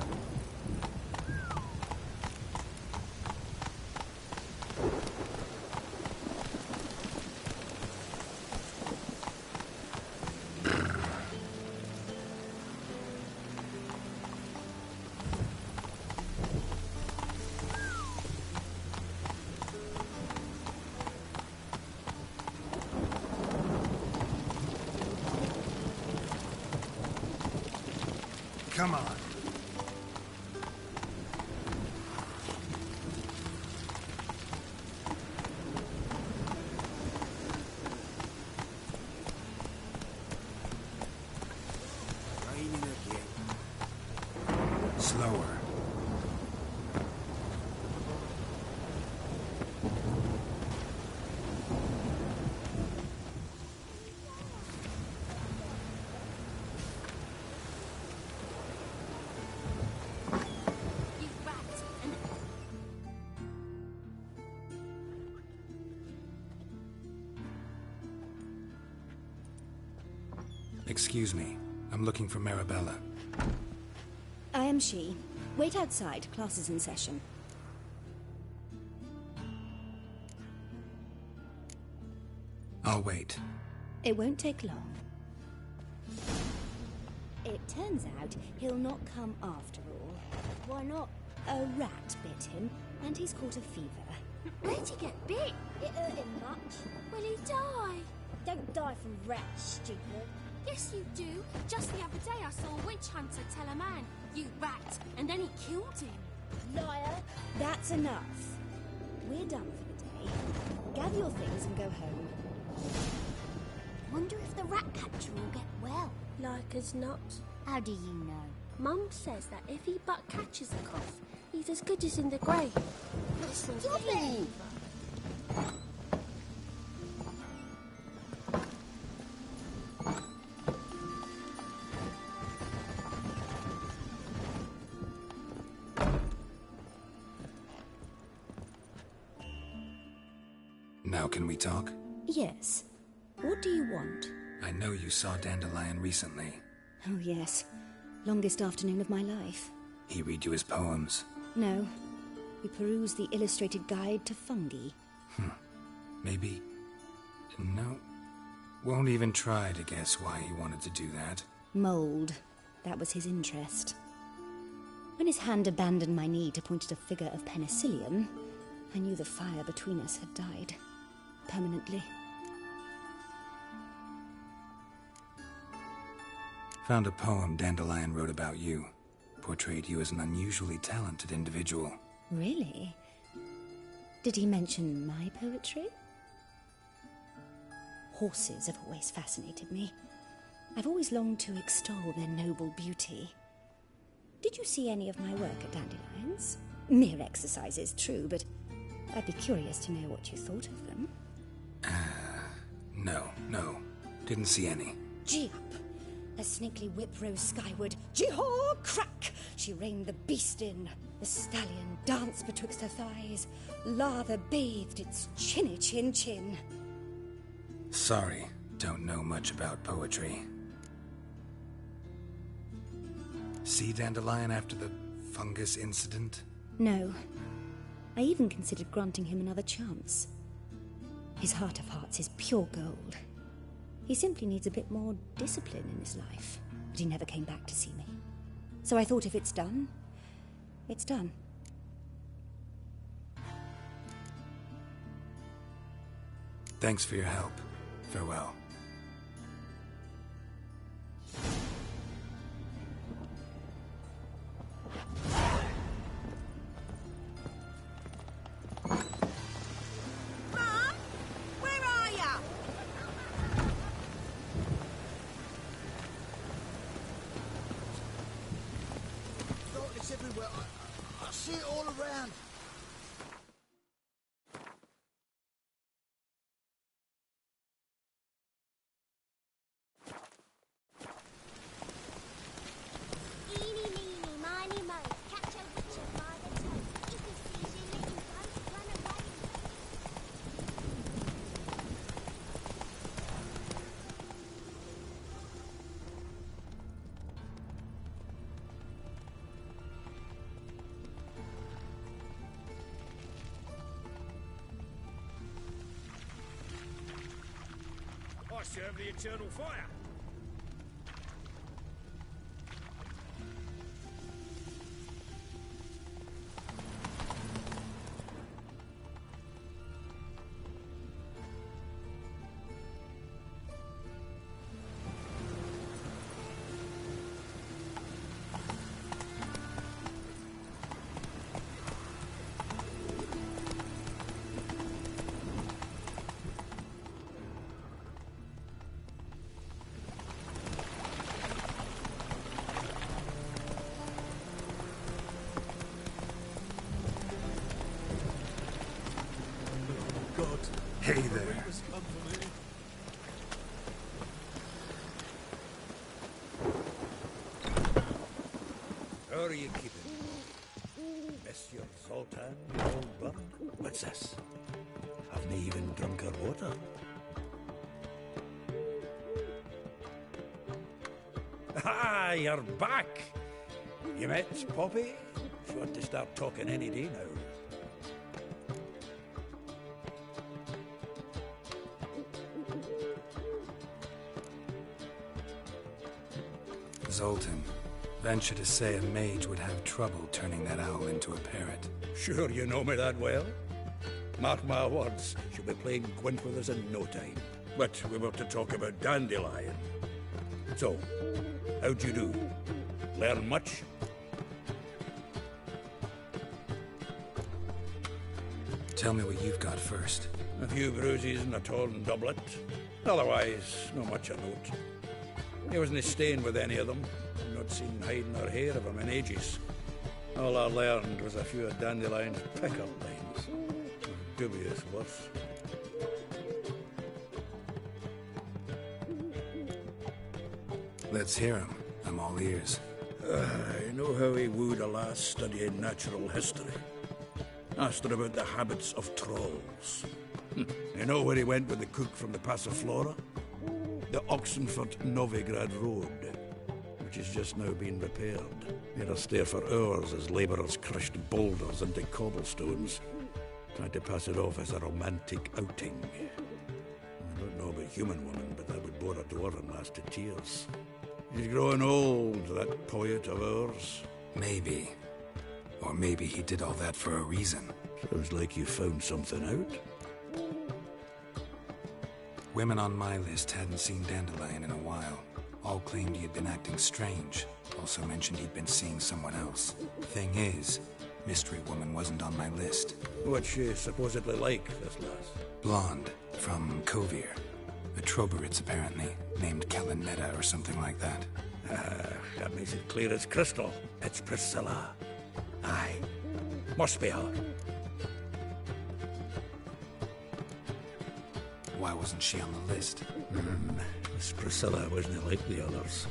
Come on. Raining again. Slower. Excuse me. I'm looking for Marabella. I am she. Wait outside. Class is in session. I'll wait. It won't take long. It turns out he'll not come after all. Why not? A rat bit him, and he's caught a fever. Where'd he get bit? It hurt him much. Will he die? Don't die from rats, stupid. Yes, you do. Just the other day I saw a witch hunter tell a man, "You rat," and then he killed him. Liar. That's enough. We're done for the day. Gather your things and go home. Wonder if the rat catcher will get well. Like as not. How do you know? Mum says that if he but catches a cough, he's as good as in the grave. Listen, stop it! Now can we talk? Yes. What do you want? I know you saw Dandelion recently. Oh, yes. Longest afternoon of my life. He read you his poems. No. We perused the illustrated guide to fungi. Maybe... No. Won't even try to guess why he wanted to do that. Mold. That was his interest. When his hand abandoned my knee to point at a figure of penicillium, I knew the fire between us had died. Permanently. Found a poem Dandelion wrote about you. Portrayed you as an unusually talented individual. Really? Did he mention my poetry? Horses have always fascinated me. I've always longed to extol their noble beauty. Did you see any of my work at Dandelions? Mere exercises, true, but I'd be curious to know what you thought of them. No. Didn't see any. Gee up! A snaky whip rose skyward. Gee-haw! Crack! She reined the beast in. The stallion danced betwixt her thighs. Lather bathed its chinny chin. Sorry, don't know much about poetry. See Dandelion after the fungus incident? No. I even considered granting him another chance. His heart of hearts is pure gold. He simply needs a bit more discipline in his life. But he never came back to see me. So I thought if it's done, it's done. Thanks for your help. Farewell. see it all around. Eeny, meeny, miny, mo. Catch a witcher by the toe. If he sees you, little ghost, run away. I serve the eternal fire. Hey there. How are you keeping? Monsieur Zoltan, your old blood? What's this? Haven't even drunk her water. Ah, you're back! You met Poppy? She ought to start talking any day now. Zoltan, venture to say a mage would have trouble turning that owl into a parrot. Sure you know me that well? Mark my words, she'll be playing Gwent with us in no time. But we were to talk about Dandelion. So, how'd you do? Learn much? Tell me what you've got first. A few bruises and a torn doublet. Otherwise, not much of note. He wasn't staying with any of them. I've not seen hiding or hair of him in ages. All I learned was a few of Dandelion's pickup lines. Dubious worth. Let's hear him. I'm all ears. I know how he wooed a lass studying natural history. Asked her about the habits of trolls. You know where he went with the cook from the Passiflora? The Oxenfurt-Novigrad Road, which has just now been repaired. Made us stare for hours as labourers crushed boulders into cobblestones, trying to pass it off as a romantic outing. I don't know about human woman, but that would bore a dwarven lass to tears. He's growing old, that poet of ours. Maybe. Or maybe he did all that for a reason. Sounds like you found something out. Women on my list hadn't seen Dandelion in a while. All claimed he had been acting strange. Also mentioned he'd been seeing someone else. Thing is, Mystery Woman wasn't on my list. What's she supposedly like, this lass? Blonde, from Kovir. A Troberitz, apparently, named Kellen Meta or something like that. That makes it clear as crystal. It's Priscilla. Aye. Must be her. Why wasn't she on the list? Miss Priscilla wasn't like the others.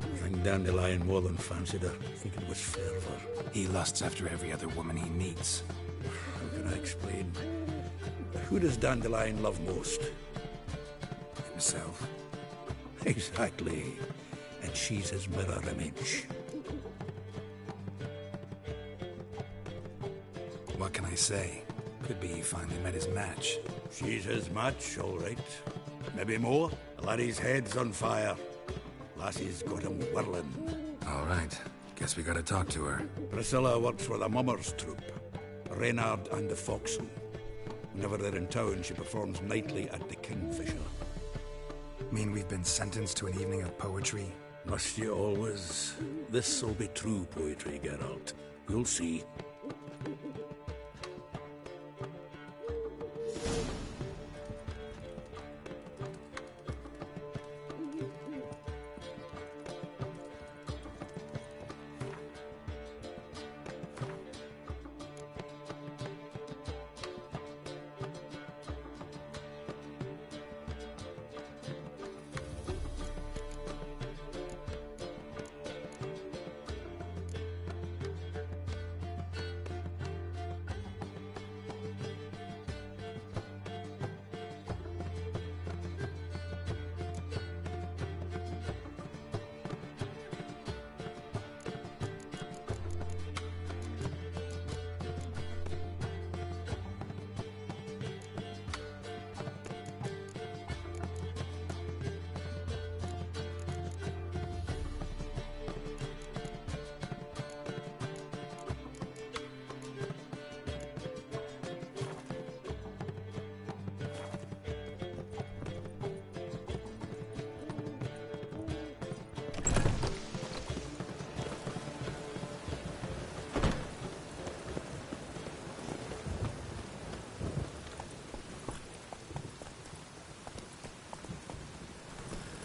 I think Dandelion more than fancied her. I think it was fervour. He lusts after every other woman he meets. How can I explain? Who does Dandelion love most? Himself. Exactly. And she's his mirror image. What can I say? Could be he finally met his match. She's his match, all right. Maybe more. The laddie's head's on fire. Lassie's got him whirling. All right. Guess we gotta talk to her. Priscilla works with a mummers troupe. Reynard and the Foxen. Whenever they're in town, she performs nightly at the Kingfisher. Mean we've been sentenced to an evening of poetry? Must you always? This'll be true poetry, Geralt. You'll see.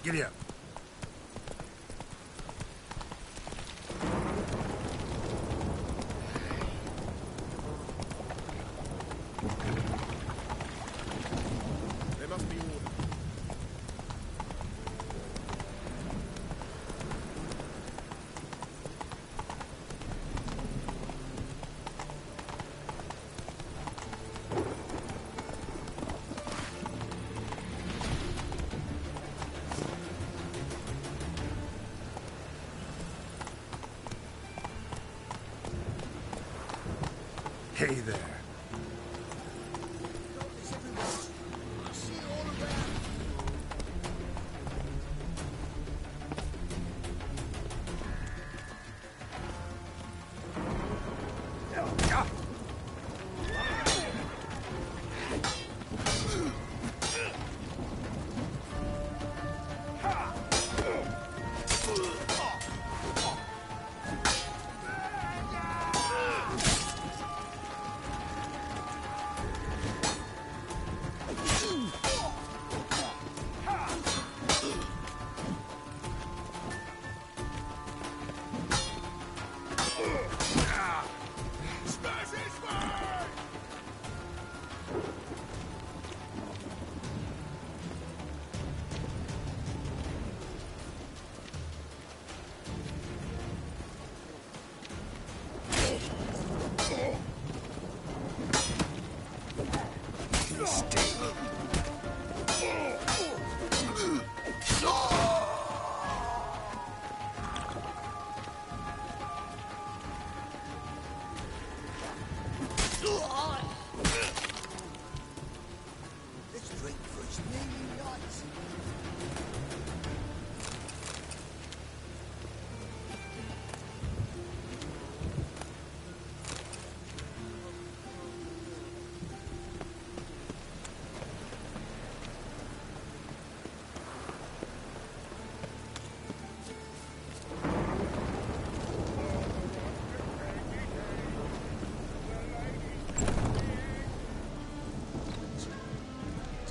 Giddy up. There must be order. Hey there.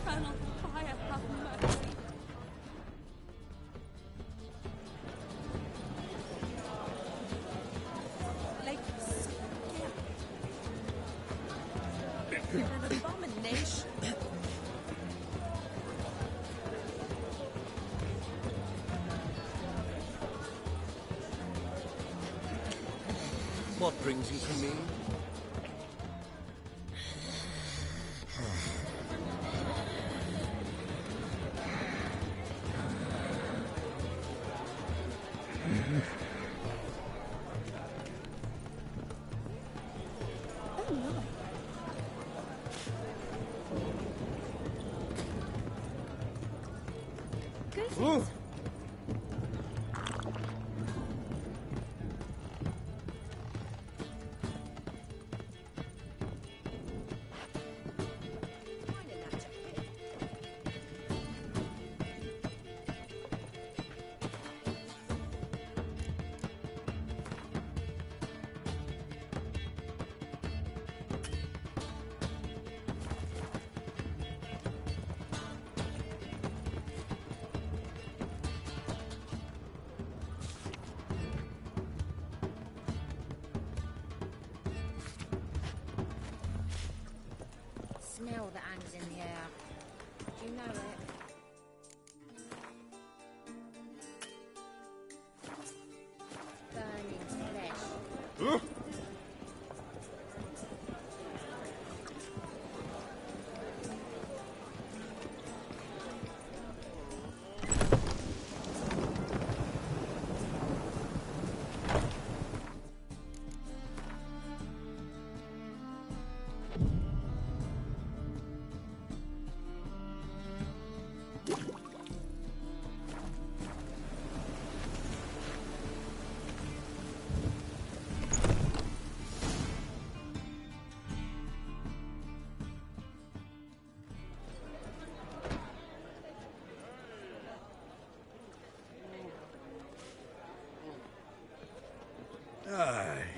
Eternal fire, have mercy. Lakes. An abomination. What brings you to me? Good. Smell that hangs in the air. Do you know it? Burning flesh.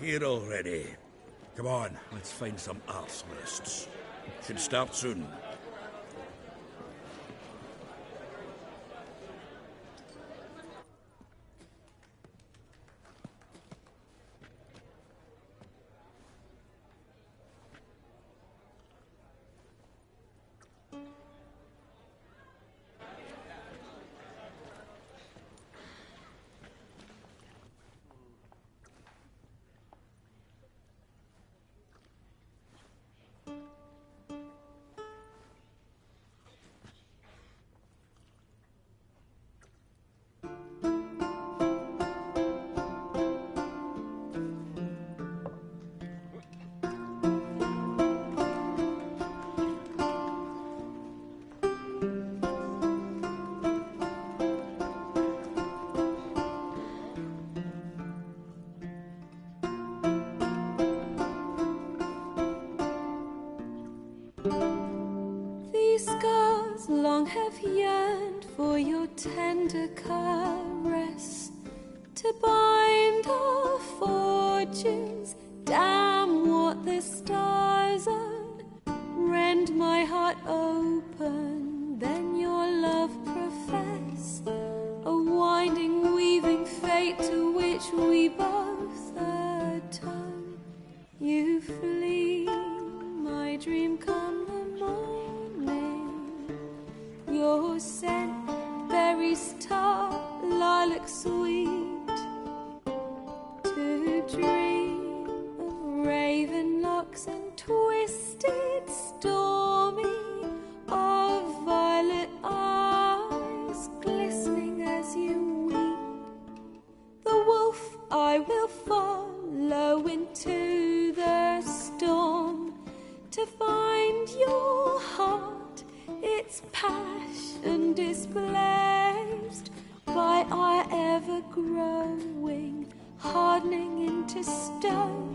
Here already. Come on, let's find some arse nests. Should start soon. tender caress to bind our fortunes. Damn what the stars own. Rend my heart open, then your love profess. A winding, weaving fate to which we both atone. You flee, my dream come the morning. Your scent, berries tart, lilac sweet. To dream of raven locks and twisted, stormy, of violet eyes glistening as you weep. The wolf I will follow into the storm to find your heart, its passion displaced by our ever-growing, hardening into stone.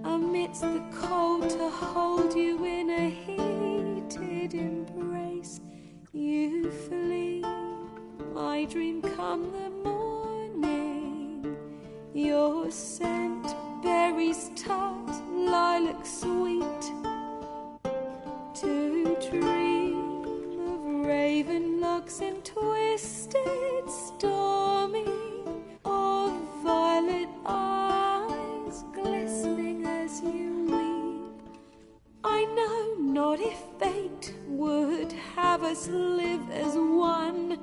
Amidst the cold to hold you in a heated embrace. You flee, my dream come the morning. Your scent, berries tart, lilac sweet. To dream of raven locks and twisted, stormy, of violet eyes glistening as you weep. I know not if fate would have us live as one,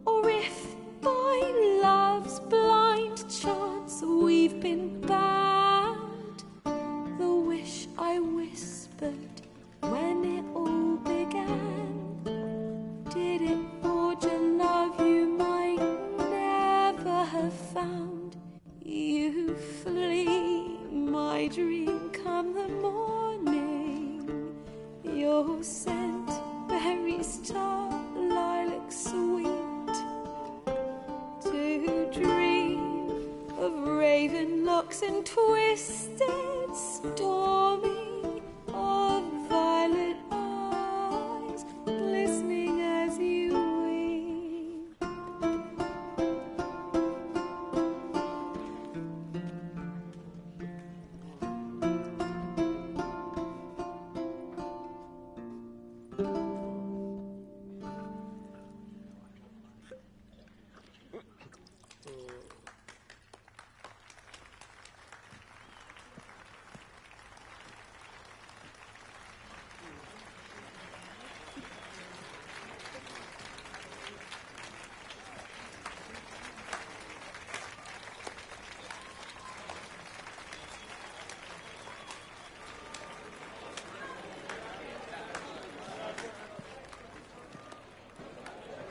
or if by love's blind chance we've been bound. The wish I whispered when it all began, did it forge a love you might never have found? You flee, my dream come the morning. Your scent, berries tart, lilac sweet. To dream of raven locks and twisted, stormy, of violet eyes glistening as you weep.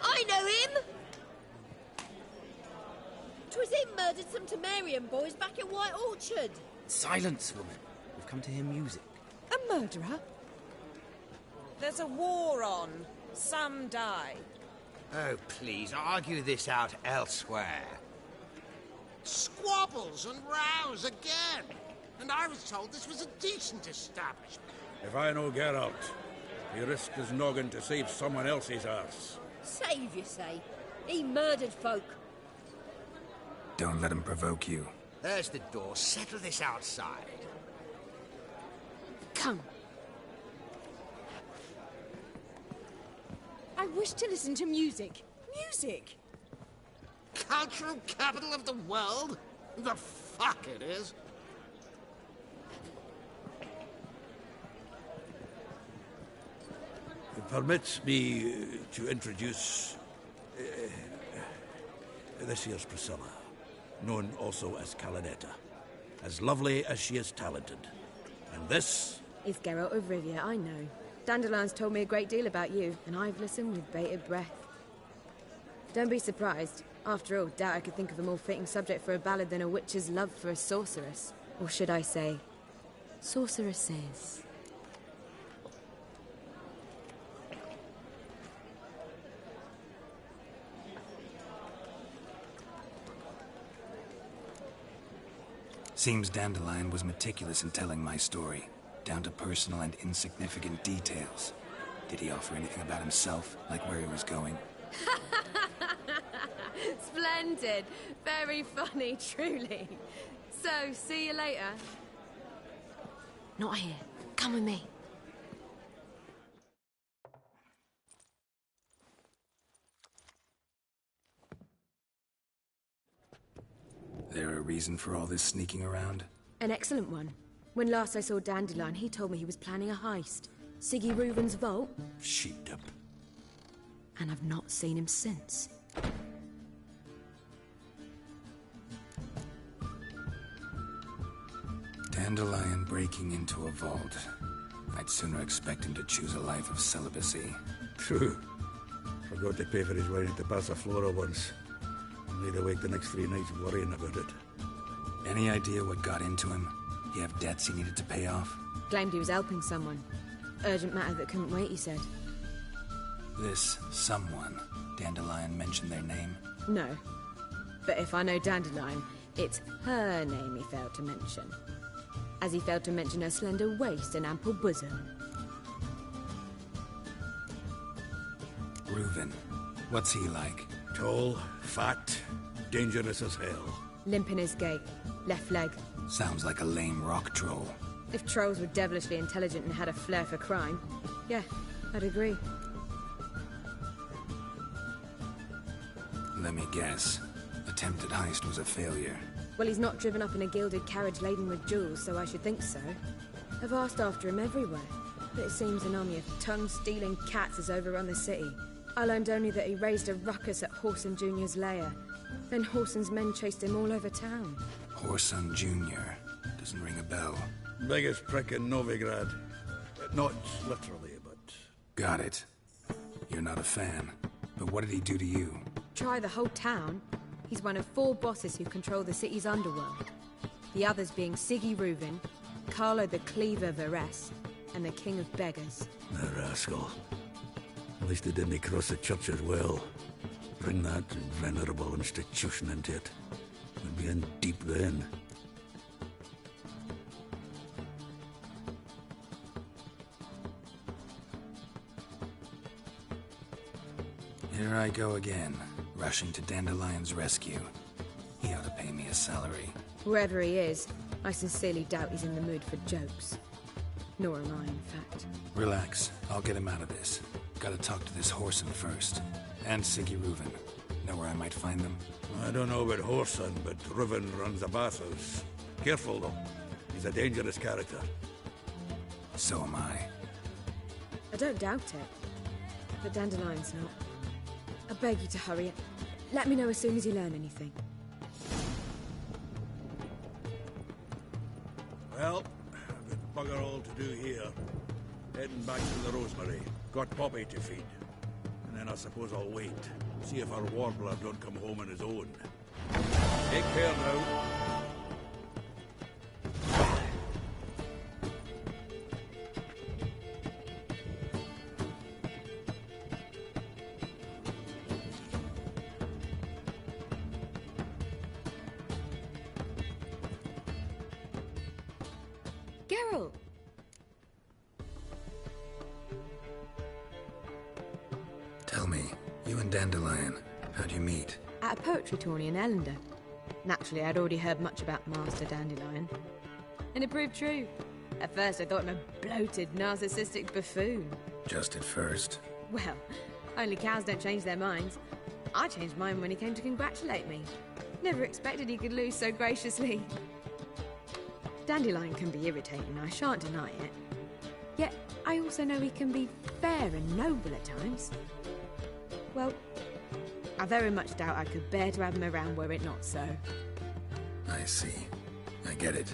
I know him! 'Twas him murdered some Temerian boys back at White Orchard. Silence, woman. We've come to hear music. A murderer? There's a war on. Some die. Oh, please, argue this out elsewhere. Squabbles and rows again. And I was told this was a decent establishment. If I know Geralt, he risked his noggin to save someone else's arse. Save, you say? He murdered folk. Don't let him provoke you. There's the door. Settle this outside. Come. I wish to listen to music. Music! Cultural capital of the world? The fuck it is. Permit me to introduce this here's Priscilla, known also as Calinetta, as lovely as she is talented. And this is Geralt of Rivia, I know. Dandelion's told me a great deal about you, and I've listened with bated breath. Don't be surprised. After all, doubt I could think of a more fitting subject for a ballad than a witch's love for a sorceress. Or should I say, sorceresses. Seems Dandelion was meticulous in telling my story, down to personal and insignificant details. Did he offer anything about himself, like where he was going? Splendid. Very funny, truly. So, see you later. Not here. Come with me. There a reason for all this sneaking around? An excellent one. When last I saw Dandelion, he told me he was planning a heist. Siggy Reuven's vault. Sheet up. And I've not seen him since. Dandelion breaking into a vault. I'd sooner expect him to choose a life of celibacy. True. Forgot to pay for his wedding to Passiflora once. Laid awake the next 3 nights worrying about it. Any idea what got into him? He have debts he needed to pay off? Claimed he was helping someone. Urgent matter that couldn't wait, he said. This someone, Dandelion mentioned their name? No. But if I know Dandelion, it's her name he failed to mention. As he failed to mention her slender waist and ample bosom. Reuven. What's he like? Tall, fat, dangerous as hell. Limp in his gait. Left leg. Sounds like a lame rock troll. If trolls were devilishly intelligent and had a flair for crime, yeah, I'd agree. Let me guess. Attempted heist was a failure. Well, he's not driven up in a gilded carriage laden with jewels, so I should think so. I've asked after him everywhere, but it seems an army of tongue-stealing cats has overrun the city. I learned only that he raised a ruckus at Whoreson Jr.'s lair. Then Whoreson's men chased him all over town. Whoreson Jr. Doesn't ring a bell. Biggest prick in Novigrad. Not literally, but... Got it. You're not a fan. But what did he do to you? Try the whole town. He's one of 4 bosses who control the city's underworld. The others being Siggy Reuven, Carlo the Cleaver Varese, and the King of Beggars. The rascal. At least he didn't cross the church as well. Bring that venerable institution into it. We'd be in deep then. Here I go again, rushing to Dandelion's rescue. He ought to pay me a salary. Wherever he is, I sincerely doubt he's in the mood for jokes. Nor am I, in fact. Relax. I'll get him out of this. Gotta talk to this Whoreson first. And Siggy Reuven. Know where I might find them? I don't know about Whoreson, but Reuven runs a bathhouse. Careful, though. He's a dangerous character. So am I. I don't doubt it. But Dandelion's not. I beg you to hurry. Let me know as soon as you learn anything. Well, I've got bugger all to do here. Heading back to the Rosemary. Got Poppy to feed. And then I suppose I'll wait. See if our warbler don't come home on his own. Take care now. Geralt! Tell me, you and Dandelion, how'd you meet? At a poetry tourney in Ellender. Naturally, I'd already heard much about Master Dandelion. And it proved true. At first, I thought him a bloated, narcissistic buffoon. Just at first. Well, only cows don't change their minds. I changed mine when he came to congratulate me. Never expected he could lose so graciously. Dandelion can be irritating, I shan't deny it. Yet, I also know he can be fair and noble at times. Well, I very much doubt I could bear to have him around were it not so. I see. I get it.